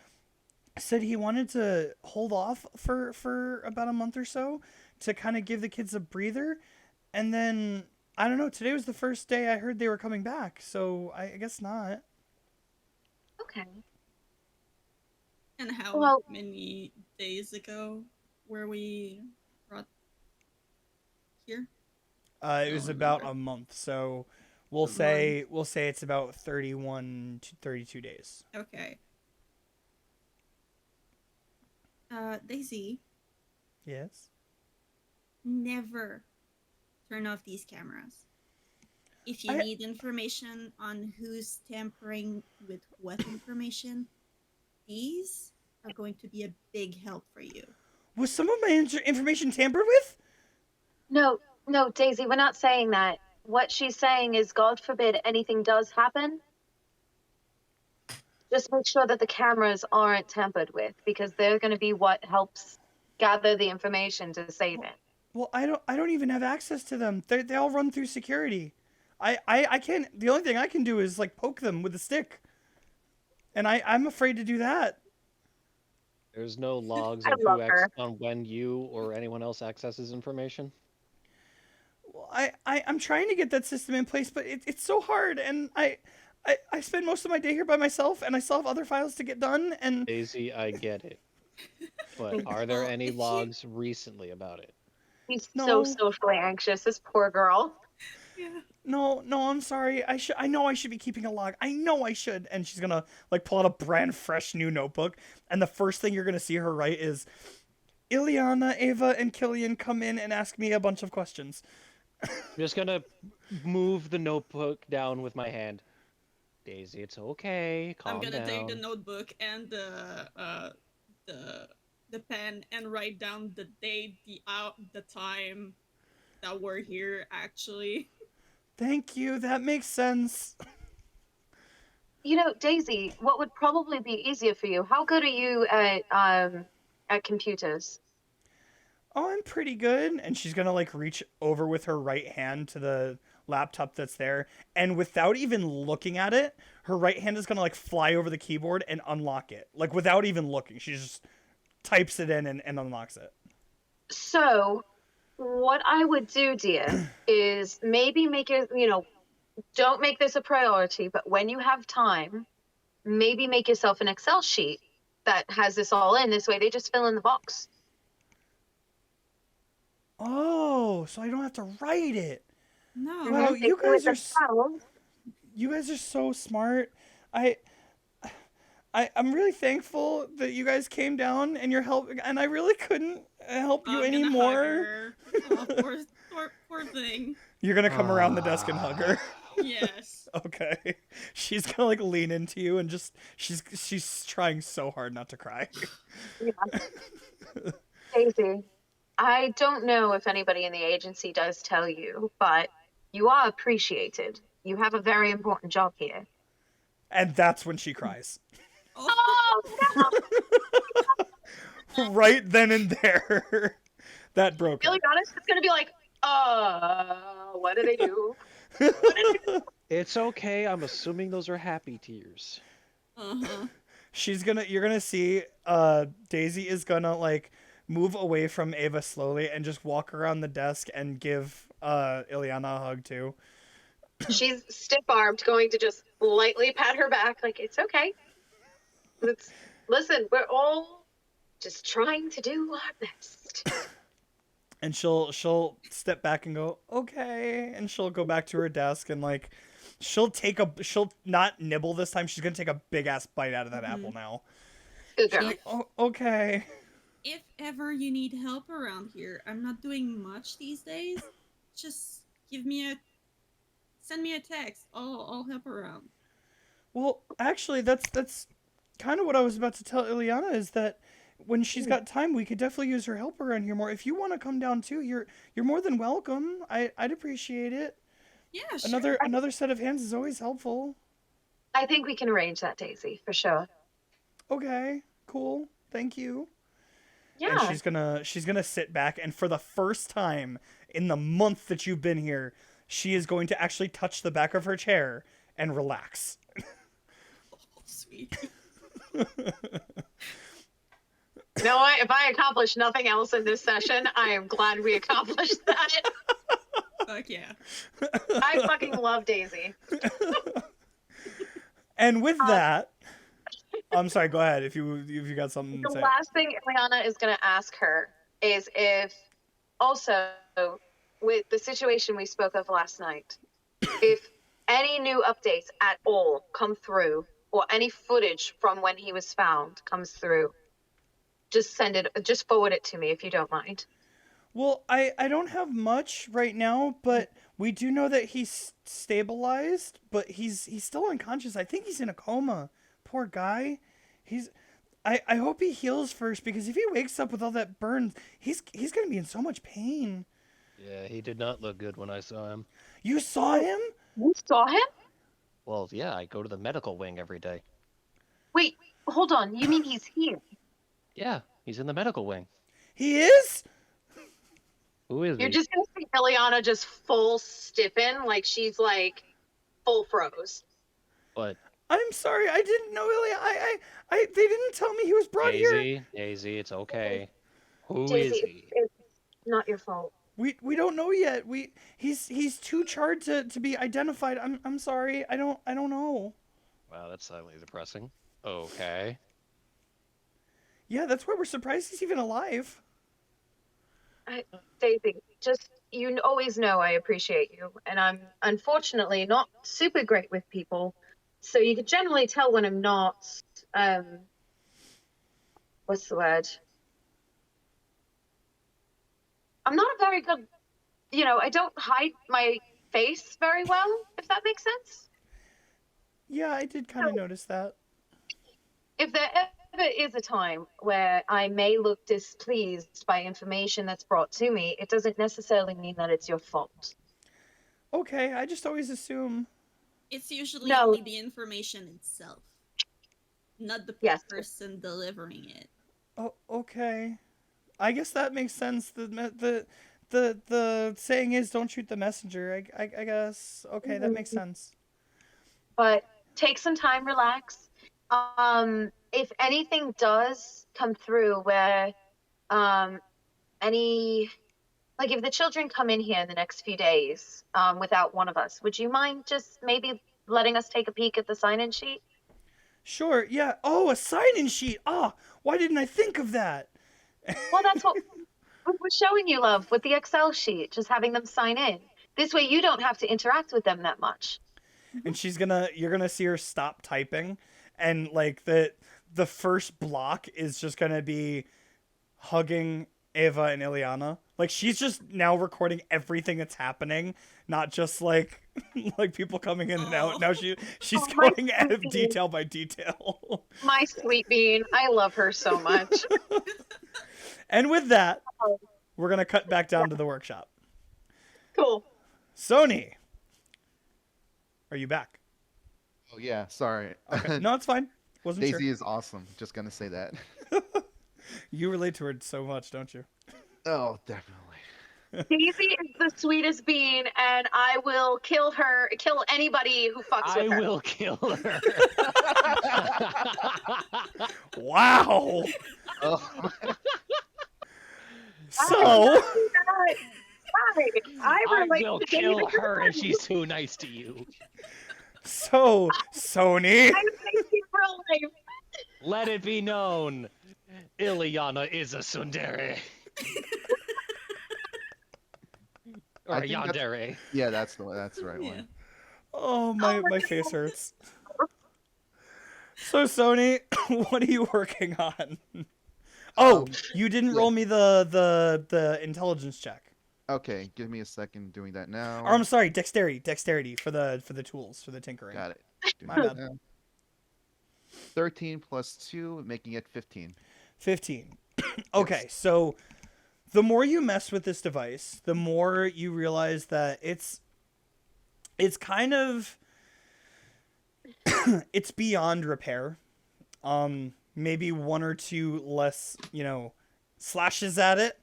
A: said he wanted to hold off for about a month or so to kind of give the kids a breather, and then I don't know. Today was the first day I heard they were coming back, so I guess not.
D: Okay.
E: And how
D: Well-
E: many days ago were we brought here?
A: It was
E: don't
A: about
E: remember.
A: a month, so we'll say it's about 31 to 32 days.
E: Okay. Daisy,
A: Yes.
E: never turn off these cameras. If you
A: I-
E: need information on who's tampering with what information, these are going to be a big help for you.
A: Was some of my information tampered with?
D: No, no, Daisy, we're not saying that. What she's saying is, God forbid anything does happen, just make sure that the cameras aren't tampered with, because they're going to be what helps gather the information to save it.
A: Well, I don't even have access to them. They all run through security. I can't. The only thing I can do is like poke them with a stick, and I'm afraid to do that.
F: There's no logs
D: I
F: of
D: love
F: who
D: her.
F: on when you or anyone else accesses information.
A: Well, I'm trying to get that system in place, but it's so hard, and I spend most of my day here by myself, and I still have other files to get done, and
F: Daisy, I get it. But are there
E: Well,
F: any
E: if you-
F: logs recently about it?
D: She's
A: No.
D: so socially anxious, this poor girl.
E: Yeah.
A: no, I'm sorry. I know I should be keeping a log. I know I should. And she's gonna like pull out a brand fresh new notebook, and the first thing you're gonna see her write is, Ileana, Ava, and Killian come in and ask me a bunch of questions.
F: I'm just gonna move the notebook down with my hand. Daisy, it's okay. Calm
E: I'm gonna
F: down.
E: take the notebook and the pen and write down the date, the time that we're here actually.
A: Thank you. That makes sense.
D: You know, Daisy, what would probably be easier for you? How good are you at computers?
A: Oh, I'm pretty good. And she's gonna like reach over with her right hand to the laptop that's there, and without even looking at it, her right hand is gonna like fly over the keyboard and unlock it. Like without even looking. She just types it in and unlocks it.
D: So, what I would do, dear, is maybe make it, don't make this a priority, but when you have time, maybe make yourself an Excel sheet that has this all in. This way, they just fill in the box.
A: Oh, so I don't have to write it.
E: No.
A: Wow,
D: They
A: you
D: do it
A: guys are
D: themselves.
A: You guys are so smart. I'm really thankful that you guys came down and your help, and I really couldn't help you
E: I'm gonna hug
A: anymore.
E: her. Oh, poor thing.
A: You're gonna come around the desk and hug her.
E: Yes.
A: Okay. She's gonna like lean into you and just she's trying so hard not to cry.
D: Daisy, I don't know if anybody in the agency does tell you, but you are appreciated. You have a very important job here.
A: And that's when she cries.
E: Oh,
D: Oh, no!
A: Right then and there. That broke her.
D: Really honest, it's gonna be like, what did I do?
F: It's okay. I'm assuming those are happy tears.
E: uh-huh.
A: You're gonna see Daisy is gonna like move away from Ava slowly and just walk around the desk and give Ileana a hug too.
D: She's stiff-armed, going to just lightly pat her back, like it's okay. Listen, we're all just trying to do our best.
A: And she'll step back and go, okay, and she'll go back to her desk and like she'll not nibble this time. She's gonna take a big ass bite out of that apple now.
D: Good
A: She's
D: girl.
A: like, oh, okay.
E: If ever you need help around here, I'm not doing much these days. Just send me a text. I'll help around.
A: Well, actually, that's kind of what I was about to tell Ileana is that when she's got time, we could definitely use her help around here more. If you want to come down too, you're more than welcome. I'd appreciate it.
E: Yeah, sure.
A: Another set of hands is always helpful.
D: I think we can arrange that, Daisy, for sure.
A: Okay, cool. Thank you.
D: Yeah.
A: And she's gonna sit back, and for the first time in the month that you've been here, she is going to actually touch the back of her chair and relax.
E: Oh, sweet.
D: You know what? If I accomplish nothing else in this session, I am glad we accomplished that.
E: Fuck yeah.
D: I fucking love Daisy.
A: And with that, I'm sorry. Go ahead if you got something to
D: The
A: say.
D: last thing Ileana is going to ask her is if, also, with the situation we spoke of last night, if any new updates at all come through, or any footage from when he was found comes through, just forward it to me if you don't mind.
A: Well, I don't have much right now, but we do know that he's stabilized, but he's still unconscious. I think he's in a coma. Poor guy. I hope he heals first, because if he wakes up with all that burn, he's gonna be in so much pain.
F: Yeah, he did not look good when I saw him.
A: You saw him?
D: You saw him?
F: Well, yeah, I go to the medical wing every day.
D: Wait, hold on. You mean he's here?
F: Yeah, he's in the medical wing.
A: He is?
F: Who is
D: You're
F: he?
D: just going to see Ileana just full stiffen, like she's like full froze.
F: What?
A: I'm sorry, I didn't know. They didn't tell me he was brought here.
F: Daisy, it's okay. Who is
D: Daisy,
F: he?
D: it's not your fault.
A: We don't know yet. He's too charred to be identified. I'm sorry. I don't know.
F: Wow, that's slightly depressing. Okay.
A: Yeah, that's why we're surprised he's even alive.
D: Daisy, just, you always know I appreciate you, and I'm unfortunately not super great with people, so you can generally tell when I'm not, what's the word? I'm not a very good, I don't hide my face very well, if that makes sense.
A: Yeah, I did kind of notice that.
D: If there ever is a time where I may look displeased by information that's brought to me, it doesn't necessarily mean that it's your fault.
A: Okay, I just always assume.
E: It's usually
D: No.
E: only the information itself, not the
D: Yes.
E: person delivering it.
A: Oh, okay. I guess that makes sense. The saying is don't shoot the messenger. I guess. Okay, that makes sense.
D: But take some time, relax. If anything does come through where if the children come in here in the next few days without one of us, would you mind just maybe letting us take a peek at the sign-in sheet?
A: Sure. Yeah. Oh, a sign-in sheet. Ah, why didn't I think of that?
D: Well, that's what we're showing you, love, with the Excel sheet, just having them sign in. This way you don't have to interact with them that much.
A: And you're gonna see her stop typing, and like the first block is just gonna be hugging Ava and Ileana. Like she's just now recording everything that's happening, not just like like people coming in and out. Now she's
D: Oh, my
A: going
D: sweetie.
A: detail by detail.
D: My sweet bean, I love her so much.
A: And with that, we're gonna cut back down to the workshop.
D: Cool.
A: Sony, are you back?
C: Oh yeah, sorry.
A: Okay. No, it's fine. Wasn't
C: Daisy
A: sure.
C: is awesome. Just gonna say that.
A: You relate to her so much, don't you?
C: Oh, definitely.
D: Daisy is the sweetest bean, and I will kill anybody who fucks
F: I
D: with her.
F: will kill her.
A: Wow.
C: Oh,
A: So.
D: I
F: I
D: relate
F: will
D: to
F: kill
D: Daisy.
F: her if she's too nice to you.
A: So, Sony,
D: I relate to real life.
F: Let it be known, Ileana is a tsundere. Or
C: I
F: a
C: think that's-
F: yandere.
C: Yeah, that's the right
E: Yeah.
C: one.
A: Oh, my face hurts. So, Sony, what are you working on? Oh, you didn't
C: yeah.
A: roll me the intelligence check.
C: Okay, give me a second doing that now.
A: Or I'm sorry, dexterity for the tools for the tinkering.
C: Got it. Doing
A: My
C: that
A: bad.
C: now. 13 plus 2, making it 15.
A: 15. Okay, so the more you mess with this device, the more you realize that it's kind of it's beyond repair. Maybe one or two less, slashes at it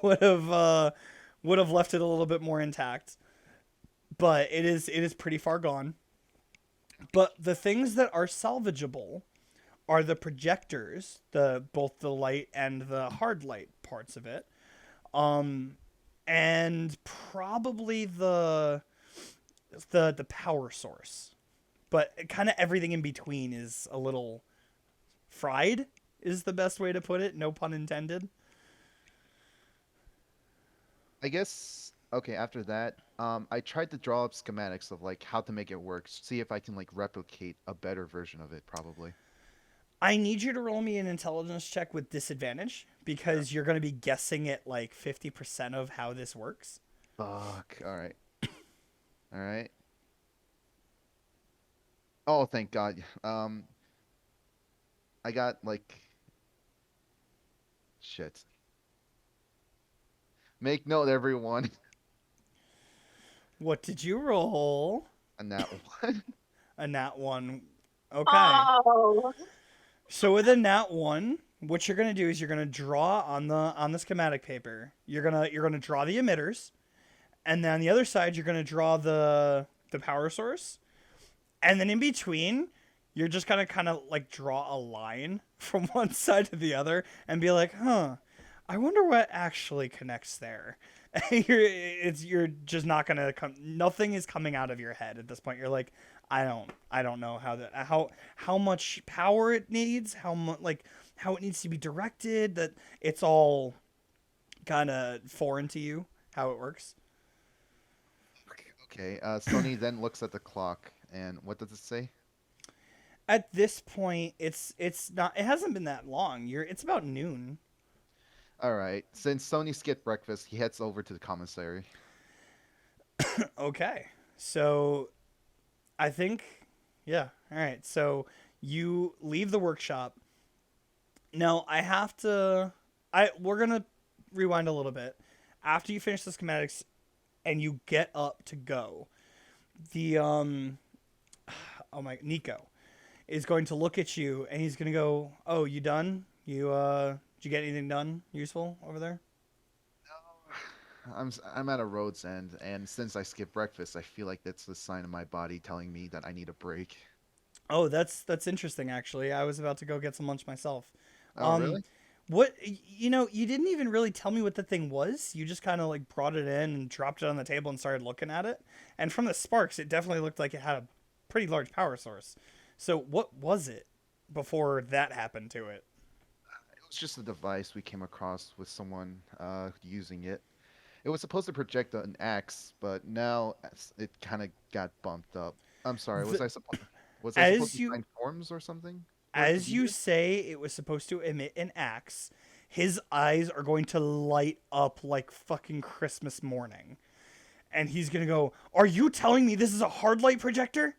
A: would have left it a little bit more intact. But it is pretty far gone. But the things that are salvageable are the projectors, both the light and the hard light parts of it. And probably the power source. But kind of everything in between is a little fried, is the best way to put it, no pun intended.
C: I guess, okay, after that, I tried to draw up schematics of like how to make it work, see if I can like replicate a better version of it, probably.
A: I need you to roll me an intelligence check with disadvantage because you're going to be guessing at like 50% of how this works.
C: Fuck. All right. All right. Oh, thank God. I got like shit. Make note, everyone.
A: What did you roll?
C: And that one.
A: A nat 1. Okay.
D: Oh,
A: So with a nat 1, what you're going to do is you're going to draw on the schematic paper. You're going to draw the emitters, and then on the other side you're going to draw the power source. And then in between, you're just going to kind of like draw a line from one side to the other and be like, "Huh, I wonder what actually connects there." You're just not going to come, nothing is coming out of your head at this point. You're like, I don't know how much power it needs, how it needs to be directed, that it's all kind of foreign to you how it works.
C: Okay. Sony then looks at the clock, and what does it say?
A: At this point, it's not, it hasn't been that long. It's about noon.
C: All right. Since Sony skipped breakfast, he heads over to the commissary.
A: Okay. So I think, yeah. All right. So you leave the workshop. Now we're going to rewind a little bit. After you finish the schematics and you get up to go, Nico is going to look at you and he's going to go, "Oh, you done? Did you get anything done useful over there?"
C: I'm at a road's end, and since I skipped breakfast, I feel like that's the sign of my body telling me that I need a break.
A: Oh, that's interesting actually. I was about to go get some lunch myself.
C: Oh, really?
A: What, you didn't even really tell me what the thing was. You just kind of like brought it in and dropped it on the table and started looking at it. And from the sparks, it definitely looked like it had a pretty large power source. So what was it before that happened to it?
C: It was just a device we came across with someone using it. It was supposed to project an axe, but now it kind of got bumped up. I'm sorry. Was I supposed to find forms or something?
A: As you say, it was supposed to emit an axe. His eyes are going to light up like fucking Christmas morning. And he's going to go, "Are you telling me this is a hard light projector?"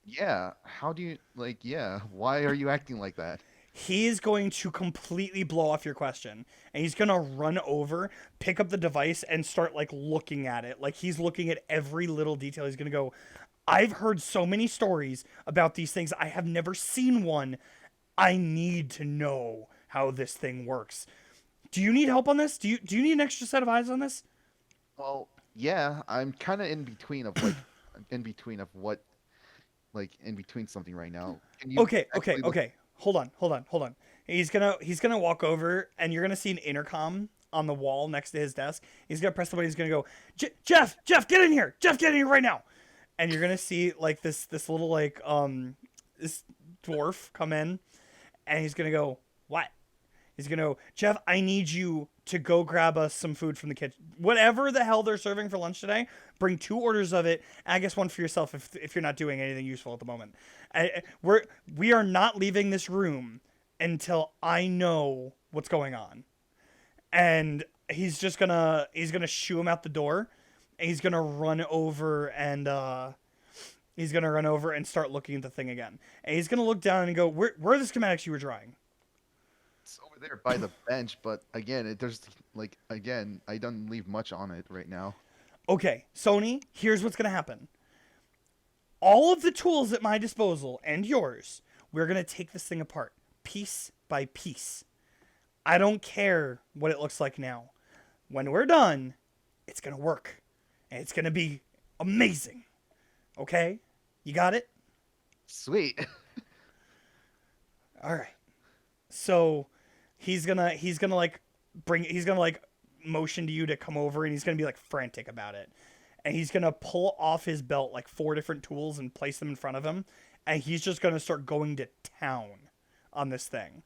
C: Yeah. How do you, yeah. Why are you acting like that?
A: He is going to completely blow off your question. And he's going to run over, pick up the device, and start like looking at it. Like he's looking at every little detail. He's going to go, "I've heard so many stories about these things. I have never seen one. I need to know how this thing works. Do you need help on this? Do you need an extra set of eyes on this?"
C: Well, yeah. I'm kind of in between of in between something right now. Can you
A: Okay.
C: actually look-
A: Hold on. He's gonna walk over, and you're gonna see an intercom on the wall next to his desk. He's gonna press the button. He's gonna go, Jeff, get in here! Jeff, get in here right now! And you're gonna see like this little like this dwarf come in, and he's gonna go, "What?" He's gonna go, "Jeff, I need you to go grab us some food from the kitchen. Whatever the hell they're serving for lunch today, bring 2 orders of it, and I guess 1 for yourself if you're not doing anything useful at the moment. We are not leaving this room until I know what's going on." And he's gonna shoo him out the door, and he's gonna run over and start looking at the thing again. And he's gonna look down and go, "Where are the schematics you were drawing?"
C: It's over there by the bench, but again, I don't leave much on it right now.
A: Okay, Sony, here's what's gonna happen. All of the tools at my disposal and yours, we're gonna take this thing apart, piece by piece. I don't care what it looks like now. When we're done, it's gonna work. And it's gonna be amazing. Okay? You got it?
C: Sweet.
A: Alright. So he's gonna motion to you to come over, and he's gonna be like frantic about it. And he's gonna pull off his belt like 4 different tools and place them in front of him. And he's just gonna start going to town on this thing.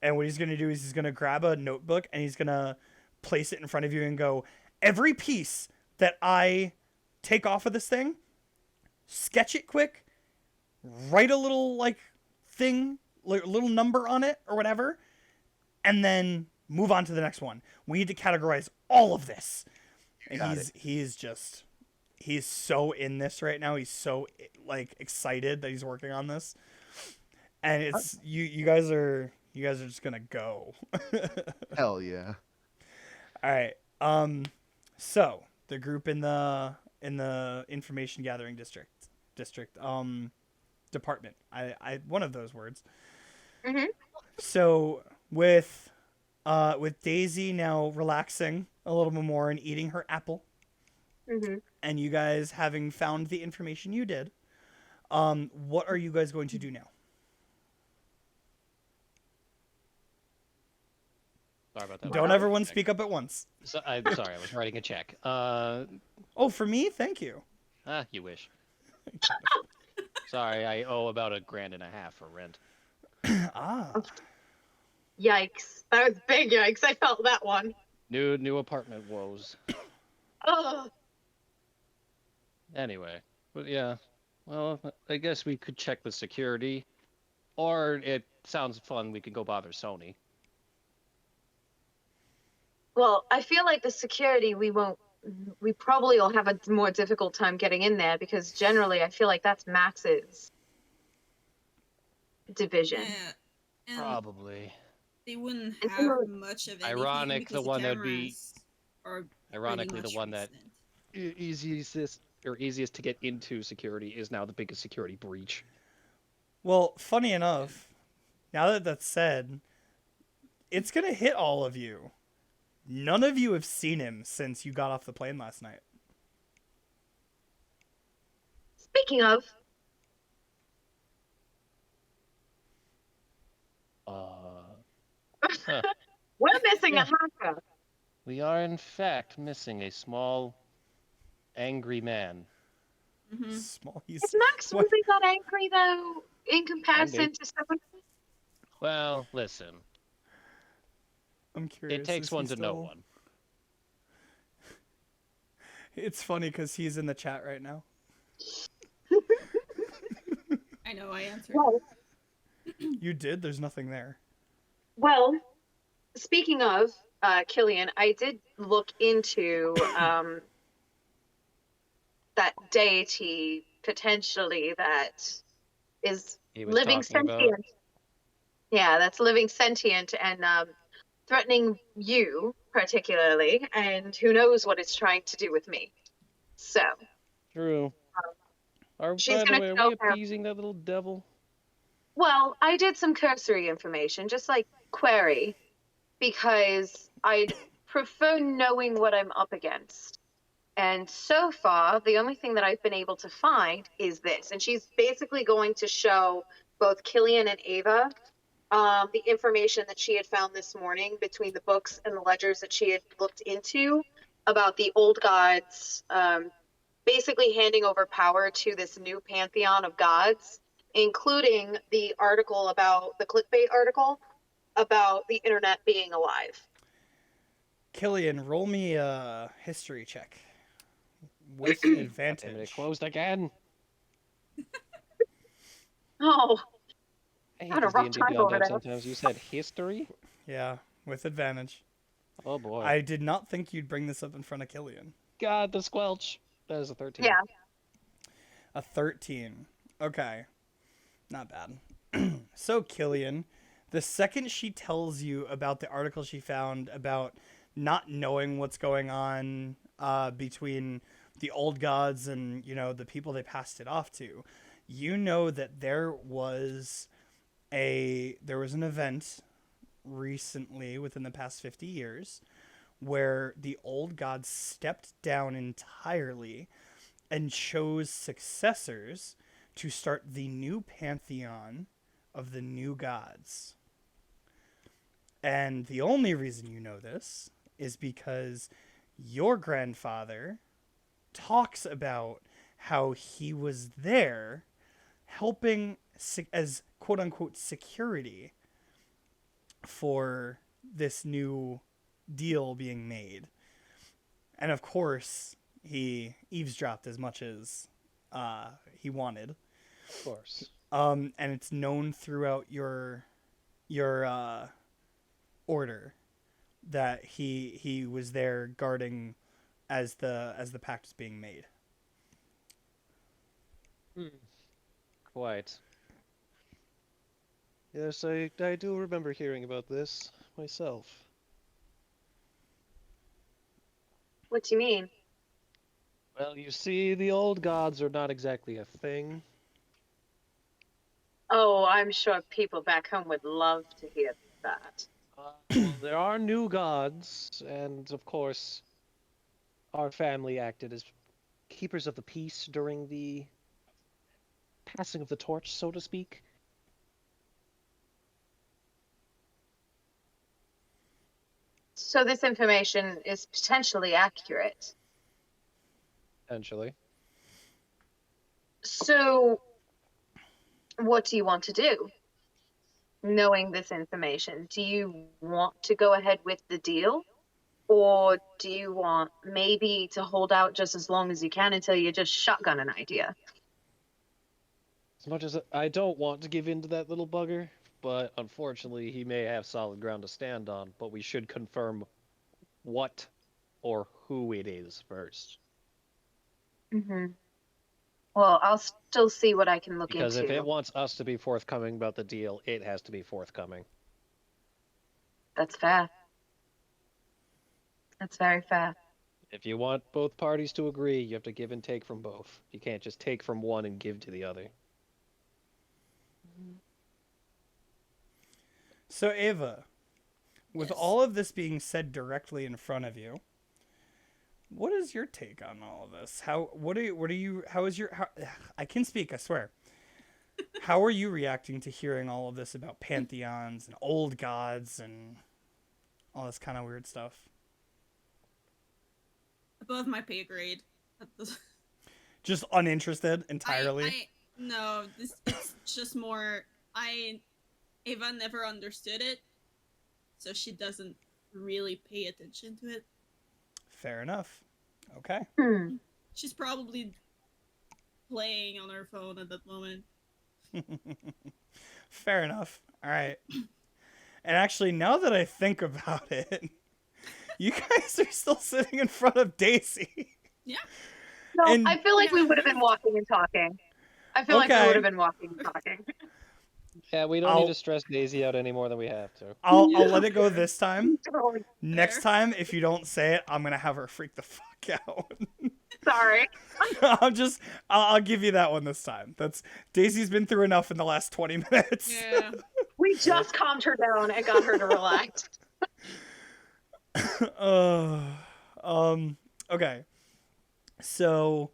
A: And what he's gonna do is he's gonna grab a notebook and he's gonna place it in front of you and go, "Every piece that I take off of this thing, sketch it quick, write a little like thing, like a little number on it or whatever, and then move on to the next one. We need to categorize all of this." And he's so in this right now. He's so like excited that he's working on this. And it's you guys are just gonna go.
C: Hell yeah.
A: All right. So the group in the information gathering department. I one of those words.
D: Mhm.
A: So with Daisy now relaxing a little bit more and eating her apple,
D: Mhm.
A: and you guys having found the information you did, what are you guys going to do now?
B: Sorry about that.
A: Don't everyone speak up at once.
B: I'm sorry, I was writing a check.
A: Oh, for me? Thank you.
B: You wish. Sorry, I owe about $1,500 for rent.
A: Ah.
D: Yikes. That was big yikes. I felt that one.
B: New apartment woes.
D: Oh.
B: Anyway, but yeah, well, I guess we could check with security, or it sounds fun. We could go bother Sony.
D: Well, I feel like the security we probably will have a more difficult time getting in there because generally I feel like that's Max's division.
E: Yeah, and
B: Probably.
E: they wouldn't
D: It's
E: have
D: more
E: much of anything
B: ironic,
E: because
B: the one that would be-
E: cameras are
B: Ironically,
E: pretty
B: the one
E: much
B: that
E: recent.
B: easiest to get into security is now the biggest security breach.
A: Well, funny enough, now that that's said, it's going to hit all of you. None of you have seen him since you got off the plane last night.
D: Speaking of, we're missing a hacker.
B: We are in fact missing a small, angry man.
E: Mhm.
A: Small. He's
D: Is Max
A: what-
D: really that angry though, in comparison
B: Maybe.
D: to someone?
B: Well, listen,
A: I'm curious.
B: it takes
A: is he
B: one to know
A: still-
B: one.
A: It's funny because he's in the chat right now.
E: I know, I answered.
D: Well,
A: You did? There's nothing there.
D: well, speaking of Killian, I did look into that deity potentially that is
B: He was
D: living
B: talking about-
D: sentient. Yeah, that's living sentient and threatening you particularly, and who knows what it's trying to do with me. So,
B: True.
D: she's
B: By the
D: gonna
B: way, are
D: go
B: we
D: for-
B: appeasing that little devil?
D: well, I did some cursory information, just like Query, because I'd prefer knowing what I'm up against. And so far, the only thing that I've been able to find is this. And she's basically going to show both Killian and Ava the information that she had found this morning between the books and the ledgers that she had looked into about the old gods basically handing over power to this new pantheon of gods including the article about the clickbait article about the internet being alive.
A: Killian, roll me a history check with
F: Damn it,
A: advantage.
F: it closed again.
D: Oh,
F: I
D: Had
F: hate
D: a
F: these
D: rough
F: D&D
D: time
F: Beyond
D: over
F: apps
D: there.
F: sometimes. You said history?
A: Yeah, with advantage.
F: Oh boy.
A: I did not think you'd bring this up in front of Killian.
F: God, the squelch. That is a 13.
D: yeah.
A: A 13. Okay. Not bad. So, Killian, the second she tells you about the article she found about not knowing what's going on between the old gods and, you know, the people they passed it off to, you know that there was an event recently within the past 50 years where the old gods stepped down entirely and chose successors to start the new pantheon of the new gods. And the only reason you know this is because your grandfather talks about how he was there helping as quote unquote security for this new deal being made. And of course, he eavesdropped as much as he wanted.
F: Of course.
A: And it's known throughout your order that he was there guarding as the pact was being made.
F: Quite. Yes, I do remember hearing about this myself.
D: What do you mean?
F: Well, you see, the old gods are not exactly a thing.
D: Oh, I'm sure people back home would love to hear that.
F: Well, there are new gods, and of course, our family acted as keepers of the peace during the passing of the torch, so to speak.
D: So this information is potentially accurate.
F: Potentially.
D: So what do you want to do? Knowing this information, do you want to go ahead with the deal? Or do you want maybe to hold out just as long as you can until you just shotgun an idea?
F: As much as I don't want to give in to that little bugger, but unfortunately he may have solid ground to stand on, but we should confirm what or who it is first.
D: Mm-hmm. Well, I'll still see what I can look
F: Because
D: into.
F: if it wants us to be forthcoming about the deal, it has to be forthcoming.
D: That's fair. That's very fair.
F: If you want both parties to agree, you have to give and take from both. You can't just take from one and give to the other.
A: So Ava, with
E: Yes.
A: all of this being said directly in front of you, what is your take on all of this? I can speak, I swear. How are you reacting to hearing all of this about pantheons and old gods and all this kind of weird stuff?
E: Above my pay grade. At the-
A: Just uninterested entirely?
E: No, it's just more. Ava never understood it, so she doesn't really pay attention to it.
A: Fair enough. Okay.
E: She's probably playing on her phone at that moment.
A: Fair enough. All right. And actually, now that I think about it, you guys are still sitting in front of Daisy.
E: Yeah.
D: No,
A: And-
D: I feel like we would have been walking and talking. I feel like we
A: Okay.
D: would have been walking and talking.
F: Yeah, we don't
A: I'll-
F: need to stress Daisy out any more than we have to.
A: I'll let it go this time.
D: Totally
A: Next
E: Fair.
A: time, if you don't say it, I'm gonna have her freak the fuck out.
D: sorry.
A: I'll give you that one this time. Daisy's been through enough in the last 20 minutes.
E: Yeah.
D: We just calmed her down and got her to relax.
A: Okay. So,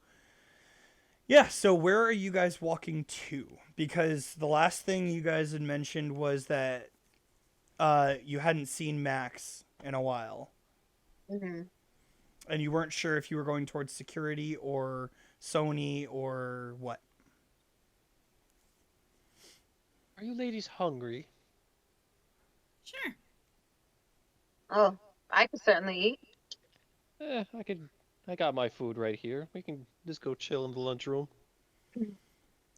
A: yeah, so where are you guys walking to? Because the last thing you guys had mentioned was that you hadn't seen Max in a while.
D: Mm-hmm.
A: And you weren't sure if you were going towards security or Sony or what.
F: Are you ladies hungry?
E: Sure.
D: Oh, I could certainly eat.
F: I got my food right here. We can just go chill in the lunchroom.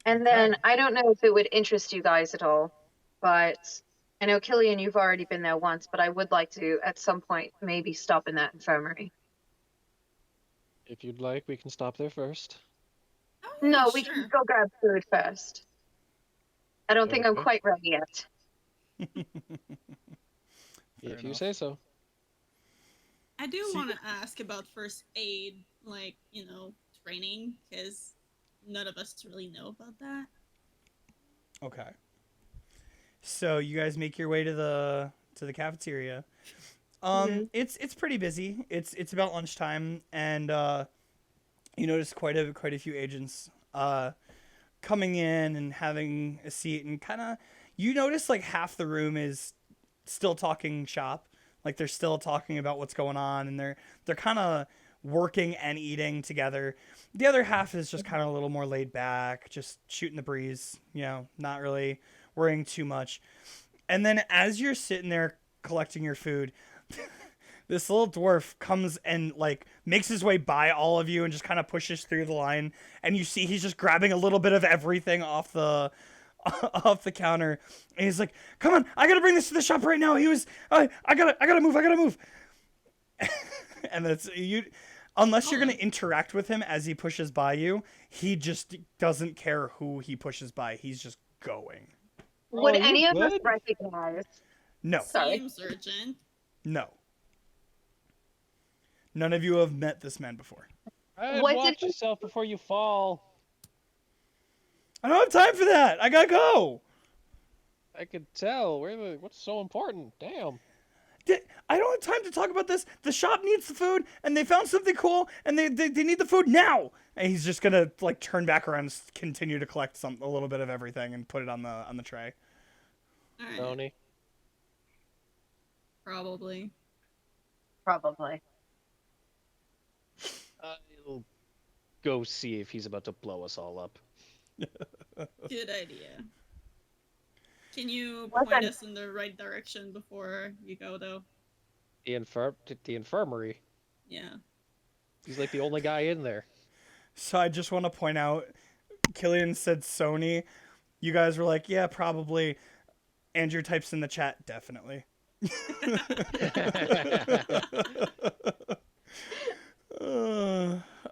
D: And then I don't know if it would interest you guys at all, but I know Killian, you've already been there once, but I would like to at some point maybe stop in that infirmary.
F: If you'd like, we can stop there first.
E: Oh, yeah,
D: No, we
E: sure.
D: can go grab food first. I don't think I'm
F: Okay.
D: quite ready yet.
F: If you
A: enough.
F: say so.
E: I do
A: See-
E: want to ask about first aid, like, training, because none of us really know about that.
A: Okay. So you guys make your way to the cafeteria. It's pretty busy. It's about lunchtime, and you notice quite a few agents coming in and having a seat, and kind of you notice like half the room is still talking shop, like they're still talking about what's going on, and they're kind of working and eating together. The other half is just kind of a little more laid back, just shooting the breeze, not really worrying too much. And then as you're sitting there collecting your food, this little dwarf comes and like makes his way by all of you and just kind of pushes through the line, and you see he's just grabbing a little bit of everything off the off the counter, and he's like, "Come on, I gotta bring this to the shop right now." I gotta move. And that's you. Unless you're gonna interact with him as he pushes by you, he just doesn't care who he pushes by. He's just going.
D: Would
F: you
D: any of us
F: good?
D: recognize?
A: No,
D: Sorry.
E: Seems urgent.
A: no. None of you have met this man before.
F: I'd
D: What did
F: watch
D: he-
F: yourself before you fall.
A: I don't have time for that. I gotta go.
F: I could tell. What's so important? Damn.
A: I don't have time to talk about this. The shop needs the food, and they found something cool, and they need the food now. And he's just gonna like turn back around and continue to collect a little bit of everything and put it on the tray.
E: All right.
F: Tony.
E: Probably.
D: Probably.
F: I'll go see if he's about to blow us all up.
E: Good idea. Can you
D: Well
E: point
D: done.
E: us in the right direction before you go, though?
F: The infirmary.
E: Yeah.
F: He's like the only guy in there.
A: So I just want to point out, Killian said Sony. You guys were like, yeah, probably. Andrew types in the chat, definitely.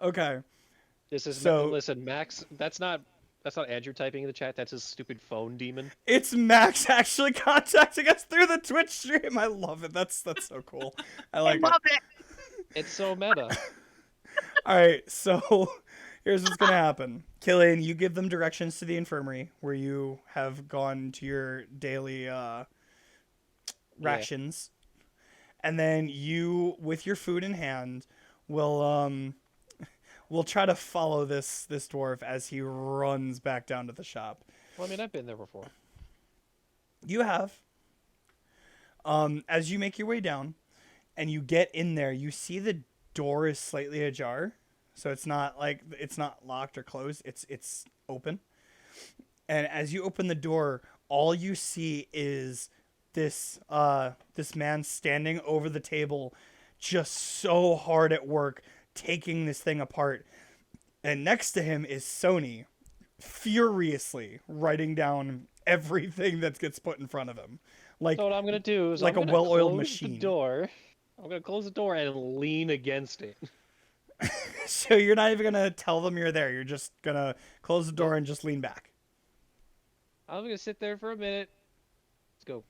A: Okay.
F: This is
A: So-
F: listen, Max. That's not Andrew typing in the chat. That's his stupid phone demon.
A: It's Max actually contacting us through the Twitch stream. I love it. That's so cool. I like it.
D: Love it.
F: It's so meta.
A: All right, so here's what's gonna happen. Killian, you give them directions to the infirmary where you have gone to your daily rations, and then you, with your food in hand, will try to follow this dwarf as he runs back down to the shop.
F: Well, I mean, I've been there before.
A: You have. As you make your way down, and you get in there, you see the door is slightly ajar, so it's not locked or closed. It's open. And as you open the door, all you see is this man standing over the table, just so hard at work taking this thing apart. And next to him is Sony, furiously writing down everything that gets put in front of him. Like,
F: So what I'm gonna do is
A: like
F: I'm
A: a
F: gonna
A: well-oiled
F: close
A: machine.
F: The door. I'm gonna close the door and lean against it.
A: so you're not even gonna tell them you're there. You're just gonna close the door and just lean back.
F: I'm gonna sit there for a minute. Let's go.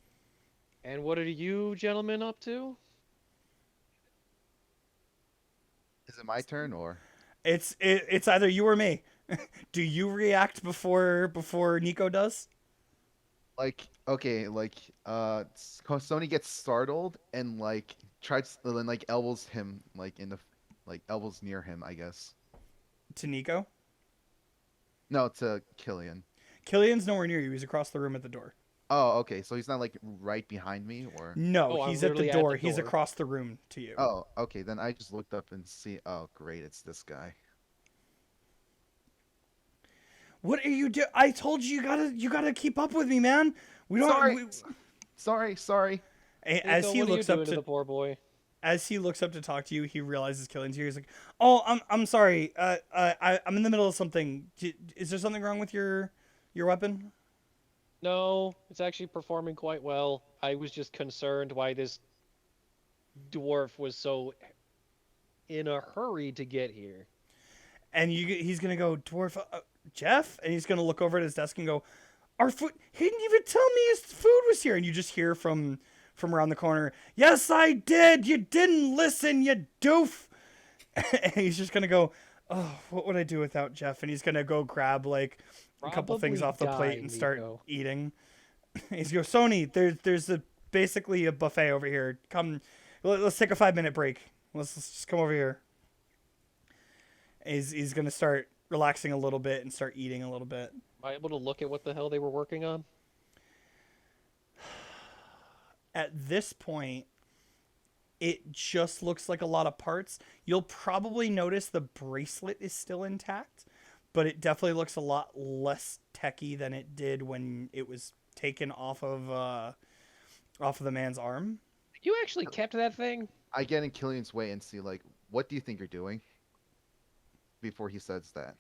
F: And what are you gentlemen up to?
C: Is it my turn or?
A: It's either you or me. Do you react before Nico does?
C: Like, okay, like, Sony gets startled and like tries to then like elbows him like in the like elbows near him, I guess.
A: To Nico?
C: No, to Killian.
A: Killian's nowhere near you. He's across the room at the door.
C: Oh, okay, so he's not like right behind me or.
A: No,
F: Oh, I'm
A: he's at the
F: literally at
A: door.
F: the
A: He's
F: door.
A: across the room to you.
C: Oh, okay, then I just looked up and see. Oh, great, it's this guy.
A: What are you doing? I told you you gotta keep up with me, man. We don't.
C: Sorry.
A: As
B: Nico,
A: he
B: what are you
A: looks up
B: doing to
A: to
B: the poor boy?
A: as he looks up to talk to you, he realizes Killian's here. He's like, "Oh, I'm sorry. I'm in the middle of something. Is there something wrong with your weapon?"
B: No, it's actually performing quite well. I was just concerned why this dwarf was so in a hurry to get here.
A: And he's gonna go, "Dwarf, Jeff," and he's gonna look over at his desk and go, "Our food. He didn't even tell me his food was here." And you just hear from around the corner, "Yes, I did. You didn't listen, you doof." And he's just gonna go, "Oh, what would I do without Jeff?" And he's gonna go grab like a couple things
B: Probably
A: off the plate
B: die,
A: and start
B: Nico.
A: eating. He's go, "Sony, there's basically a buffet over here. Come, let's take a 5-minute break. Let's just come over here." He's gonna start relaxing a little bit and start eating a little bit.
B: Am I able to look at what the hell they were working on?
A: At this point, it just looks like a lot of parts. You'll probably notice the bracelet is still intact, but it definitely looks a lot less techy than it did when it was taken off of the man's arm.
B: You actually kept that thing?
C: I get in Killian's way and see like, what do you think you're doing? Before he says that.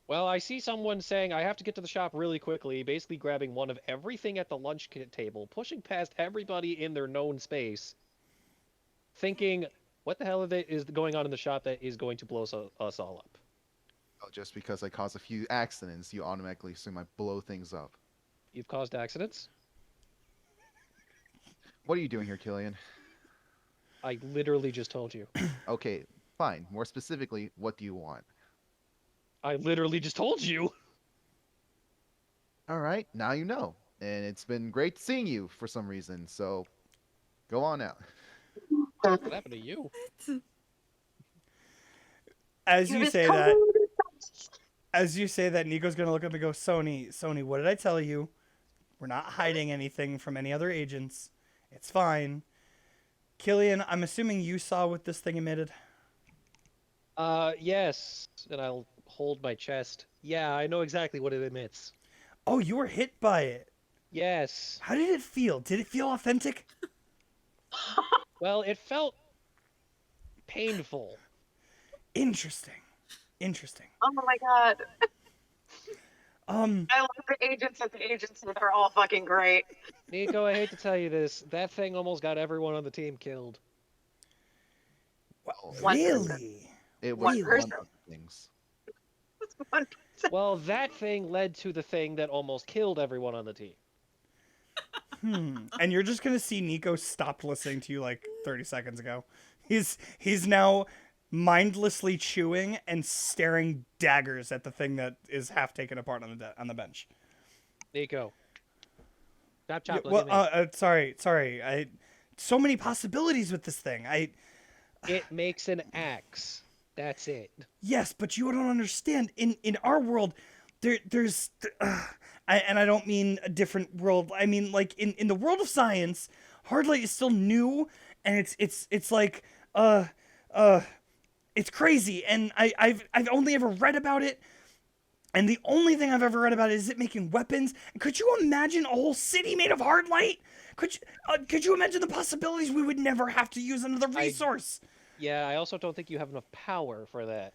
B: Well, I see someone saying I have to get to the shop really quickly, basically grabbing one of everything at the lunch table, pushing past everybody in their known space, thinking, what the hell is going on in the shop that is going to blow us all up?
C: Oh, just because I cause a few accidents, you automatically assume I blow things up.
B: You've caused accidents?
C: What are you doing here, Killian?
B: I literally just told you.
C: Okay, fine. More specifically, what do you want?
B: I literally just told you.
C: All right, now you know. And it's been great seeing you for some reason, so go on out.
B: What happened to you?
A: As
D: You
A: you
D: just
A: say
D: told
A: that,
D: me
A: Nico's gonna look up and go, Sony, what did I tell you? We're not hiding anything from any other agents. It's fine. Killian, I'm assuming you saw what this thing emitted.
B: Yes. And I'll hold my chest. Yeah, I know exactly what it emits.
A: Oh, you were hit by it.
B: Yes.
A: How did it feel? Did it feel authentic?
B: Well, it felt painful.
A: Interesting.
D: Oh my god.
A: Um,
D: I love the agents at the agency. They're all fucking great.
B: Nico, I hate to tell you this. That thing almost got everyone on the team killed.
D: One
A: really?
C: It
D: One
C: was
D: person.
C: one of the things.
B: Well, that thing led to the thing that almost killed everyone on the team.
A: And you're just gonna see Nico stopped listening to you like 30 seconds ago. He's now mindlessly chewing and staring daggers at the thing that is half taken apart on the bench.
B: Nico. Chop
A: Yeah,
B: chop, look
A: well,
B: at me.
A: sorry. So many possibilities with this thing.
B: It makes an axe. That's it.
A: Yes, but you don't understand. In our world, there's I don't mean a different world. I mean like in the world of science, hard light is still new, and it's like it's crazy. And I've only ever read about it, and the only thing I've ever read about it is it making weapons. Could you imagine a whole city made of hard light? Could you imagine the possibilities? We would never have to use another resource.
B: Yeah, I also don't think you have enough power for that.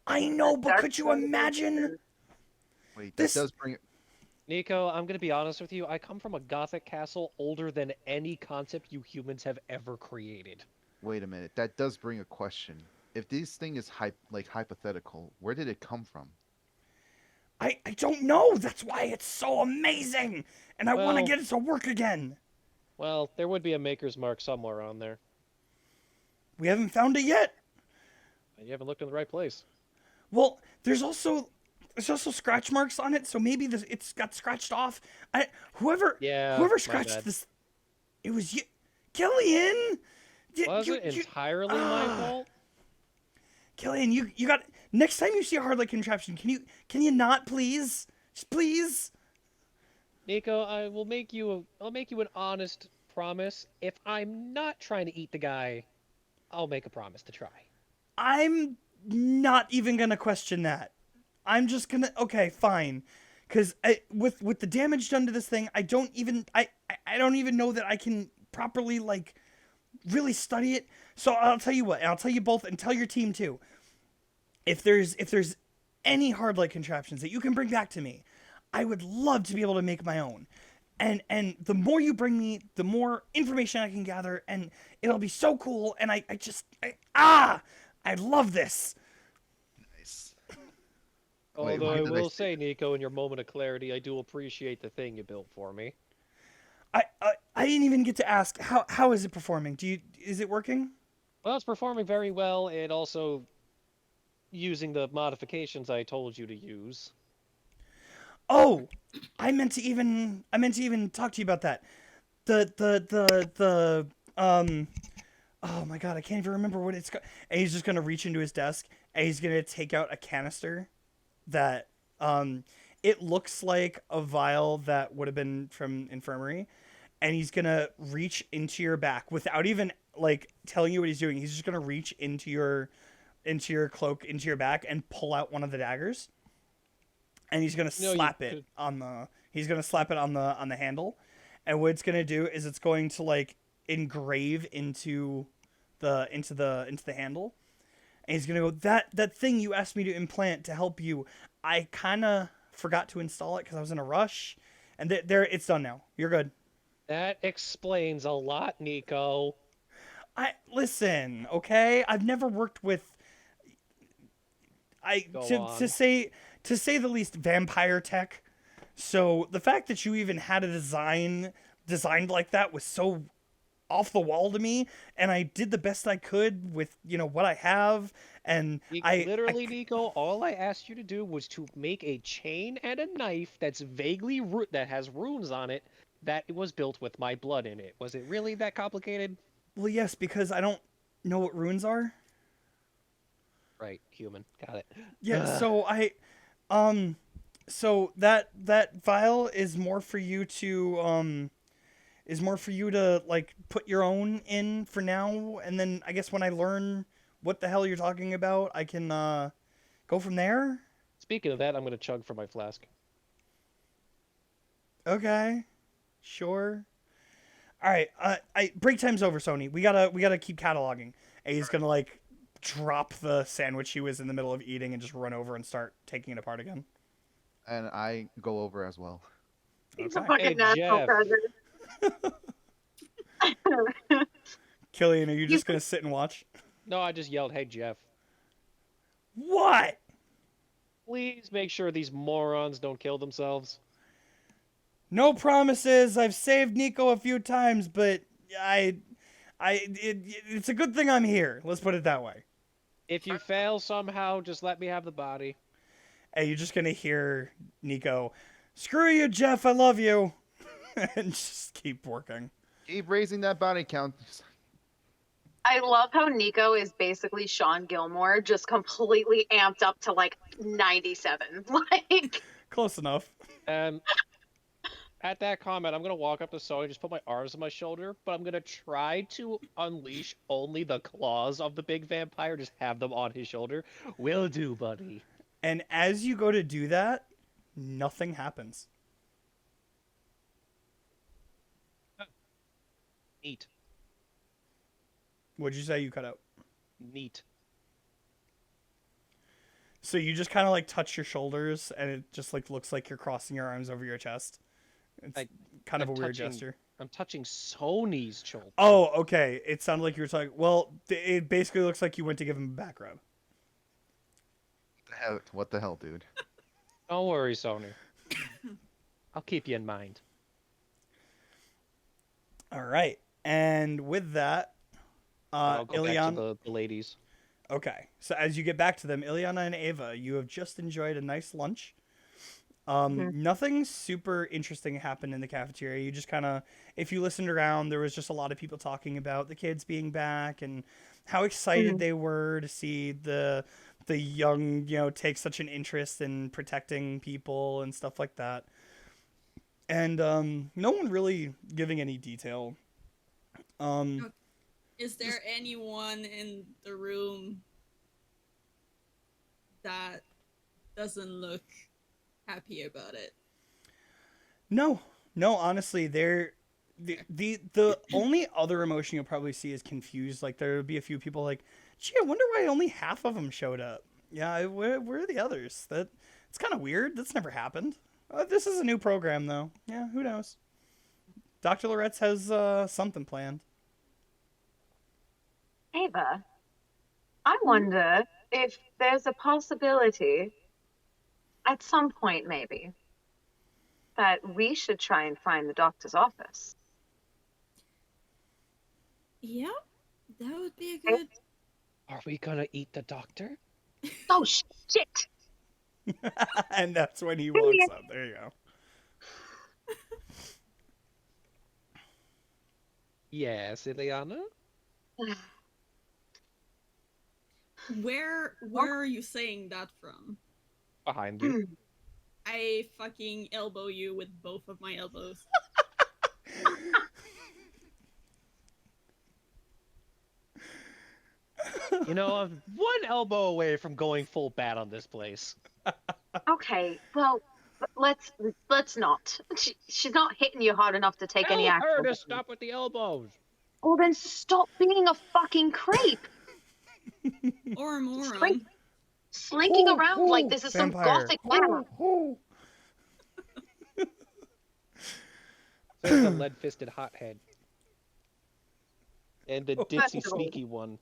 A: I know, but
D: That's
A: could you
D: so
A: imagine?
C: Wait,
A: This-
C: that does bring
B: Nico, I'm gonna be honest with you. I come from a gothic castle older than any concept you humans have ever created.
C: Wait a minute. That does bring a question. If this thing is hypothetical, where did it come from?
A: I don't know. That's why it's so amazing, and I want to
B: Well-
A: get it to work again.
B: Well, there would be a maker's mark somewhere on there.
A: We haven't found it yet.
B: You haven't looked in the right place.
A: Well, there's also scratch marks on it, so maybe it's got scratched off. Whoever
B: Yeah,
A: whoever
B: my
A: scratched
B: bad.
A: this, it was you, Killian.
B: Was it entirely my fault?
A: Killian, you got next time you see a hard light contraption, can you not please, just please?
B: Nico, I'll make you an honest promise. If I'm not trying to eat the guy, I'll make a promise to try.
A: I'm not even gonna question that. I'm just gonna. Okay, fine. Because with the damage done to this thing, I don't even know that I can properly like really study it. So I'll tell you what, and I'll tell you both, and tell your team too. If there's any hard light contraptions that you can bring back to me, I would love to be able to make my own. And the more you bring me, the more information I can gather, and it'll be so cool. And I love this.
C: Nice. Wait,
F: Although
C: why
F: I
C: did
F: will say, Nico, in your moment of clarity, I do appreciate the thing you built for me.
A: I didn't even get to ask how is it performing? Is it working?
F: Well, it's performing very well, and also using the modifications I told you to use.
A: Oh, I meant to even talk to you about that. The oh my god, I can't even remember what it's called. And he's just gonna reach into his desk and he's gonna take out a canister that it looks like a vial that would have been from infirmary, and he's gonna reach into your back without even like telling you what he's doing. He's just gonna reach into your cloak, into your back, and pull out one of the daggers. And he's gonna slap it on the handle, and what it's gonna do is it's going to like engrave into the handle, and he's gonna go, that thing you asked me to implant to help you, I kind of forgot to install it because I was in a rush, and there it's done now. You're good.
F: That explains a lot, Nico.
A: Listen, okay? I've never worked with to say the least vampire tech. So the fact that you even had a designed like that was so off the wall to me, and I did the best I could with what I have, and
F: Nico, all I asked you to do was to make a chain and a knife that's vaguely that has runes on it that was built with my blood in it. Was it really that complicated?
A: Well, yes, because I don't know what runes are.
F: Right, human. Got it.
A: Yeah, so that vial is more for you to like put your own in for now, and then I guess when I learn what the hell you're talking about, I can go from there.
F: Speaking of that, I'm gonna chug from my flask.
A: Okay, sure. All right, break time's over, Sony. We gotta keep cataloging. And he's gonna like drop the sandwich he was in the middle of eating and just run over and start taking it apart again.
C: And I go over as well.
D: He's a
A: Okay.
D: fucking
F: Hey,
D: national
F: Jeff.
D: treasure.
A: Killian, are you just gonna sit and watch?
F: No, I just yelled, "Hey, Jeff!
A: What?
F: Please make sure these morons don't kill themselves."
A: No promises. I've saved Nico a few times, but it's a good thing I'm here. Let's put it that way.
F: If you fail somehow, just let me have the body.
A: And you're just gonna hear Nico, "Screw you, Jeff. I love you," and just keep working.
C: Keep raising that body count.
D: I love how Nico is basically Sean Gilmore, just completely amped up to like 97. Like,
A: Close enough.
F: At that comment, I'm gonna walk up to Sony, just put my arms on my shoulder, but I'm gonna try to unleash only the claws of the big vampire, just have them on his shoulder. Will do, buddy.
A: And as you go to do that, nothing happens.
F: Neat.
A: What'd you say you cut out?
F: Neat.
A: So you just kind of like touch your shoulders, and it just like looks like you're crossing your arms over your chest. It's kind of
F: I'm
A: a weird
F: touching-
A: gesture.
F: I'm touching Sony's shoulder.
A: Oh, okay. It sounded like you were talking. Well, it basically looks like you went to give him a back rub.
C: What the hell, dude?
F: Don't worry, Sony. I'll keep you in mind.
A: All right. And with that,
F: I'll go back
A: Iliana.
F: to the ladies.
A: Okay. So as you get back to them, Iliana and Ava, you have just enjoyed a nice lunch. Nothing super interesting happened in the cafeteria. You just kind of, if you listened around, there was just a lot of people talking about the kids being back and how excited they were to see the young, take such an interest in protecting people and stuff like that. And no one really giving any detail.
E: Is there anyone in the room that doesn't look happy about it.
A: No, no. Honestly, the only other emotion you'll probably see is confused. Like there'll be a few people like, "Gee, I wonder why only half of them showed up." Yeah, where are the others? It's kind of weird. That's never happened. This is a new program, though. Yeah, who knows? Dr. Loretz has something planned.
D: Ava, I wonder if there's a possibility, at some point maybe, that we should try and find the doctor's office.
E: Yeah, that would be a good.
F: Are we gonna eat the doctor?
D: Oh, shit!
A: And that's when he walks up. There you go.
F: Yes, Ileana?
E: Where are you saying that from?
F: Behind you.
E: I fucking elbow you with both of my elbows.
F: You know, I'm one elbow away from going full bat on this place.
D: Okay, well, let's not. She's not hitting you hard enough to take any
F: Tell
D: action.
F: her to stop with the elbows.
D: Well, then stop being a fucking creep.
E: Or a moron.
D: Slink- Slinking around like this is
A: vampire.
D: some gothic man.
F: There's the lead-fisted hothead. And the ditzy
D: Definitely.
F: sneaky one.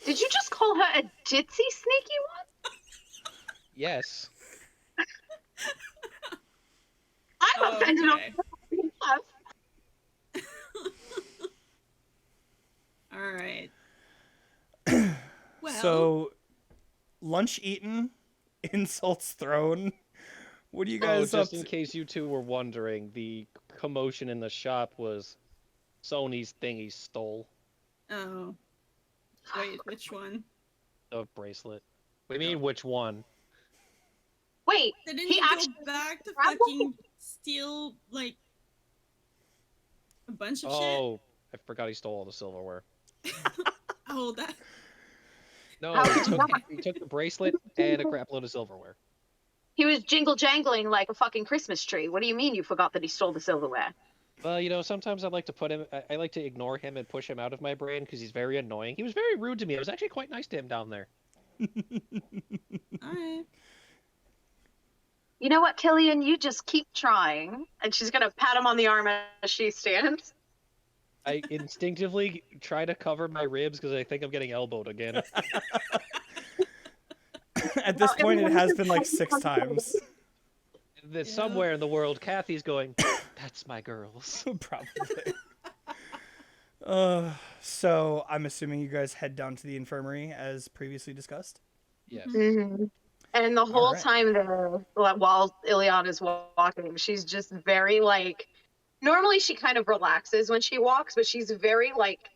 D: Did you just call her a ditzy sneaky one?
F: Yes.
D: I'm offended on
E: Okay.
D: behalf.
E: All right. Well,
A: So, lunch eaten, insults thrown. What are you guys
F: just
A: up
F: in
A: to?
F: case you two were wondering, the commotion in the shop was Sony's thing he stole.
E: oh, wait, which one?
F: The bracelet. What do you mean, which one?
D: Wait,
E: Didn't
D: he
E: he
D: actually
E: go back to
D: grabbed
E: fucking steal like a bunch of shit?
F: Oh, I forgot he stole all the silverware.
E: Oh, that.
F: No,
D: How
F: he
D: could you
F: took,
D: not?
F: he took the bracelet and a crap load of silverware.
D: he was jingle jangling like a fucking Christmas tree. What do you mean you forgot that he stole the silverware?
F: Well, you know, sometimes I like to put him. I like to ignore him and push him out of my brain because he's very annoying. He was very rude to me. I was actually quite nice to him down there.
E: Alright.
D: You know what, Killian? You just keep trying. And she's gonna pat him on the arm as she stands.
F: I instinctively try to cover my ribs because I think I'm getting elbowed again.
A: At this
D: Well,
A: point, it
D: everyone
A: has
D: just
A: been like
D: has to
A: 6
D: come
A: times.
F: There's
E: Yeah.
F: somewhere in the world, Kathy's going, "That's my girls."
A: Probably. So, I'm assuming you guys head down to the infirmary as previously discussed.
F: Yes.
D: Mm-hmm. And the whole
A: Alright.
D: time there, while Ileana's walking, she's just very like. Normally, she kind of relaxes when she walks, but she's very like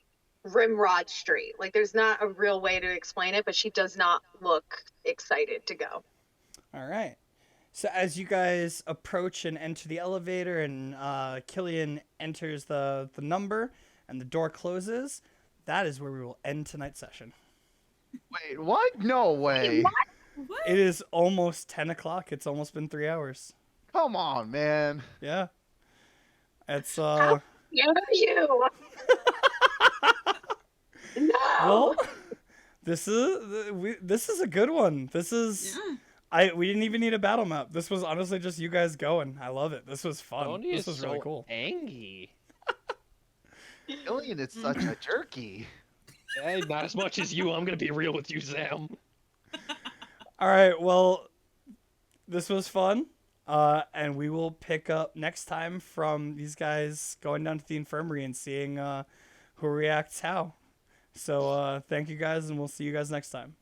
D: rimrod straight. Like, there's not a real way to explain it, but she does not look excited to go.
A: All right. So as you guys approach and enter the elevator, and Killian enters the number, and the door closes, that is where we will end tonight's session.
C: Wait, what? No way.
D: what?
E: What?
A: It is almost 10 o'clock. It's almost been 3 hours.
C: Come on, man.
A: Yeah. It's
D: How dare you? No.
A: well, this is a good one. This is
E: Yeah.
A: we didn't even need a battle map. This was honestly just you guys going. I love it. This was fun.
F: Tony
A: This
F: is
A: was
F: so
A: really cool.
F: angry.
C: Killian is such a jerky.
F: Hey, not as much as you. I'm gonna be real with you, Sam.
A: All right, well, this was fun, and we will pick up next time from these guys going down to the infirmary and seeing who reacts how. So thank you guys, and we'll see you guys next time.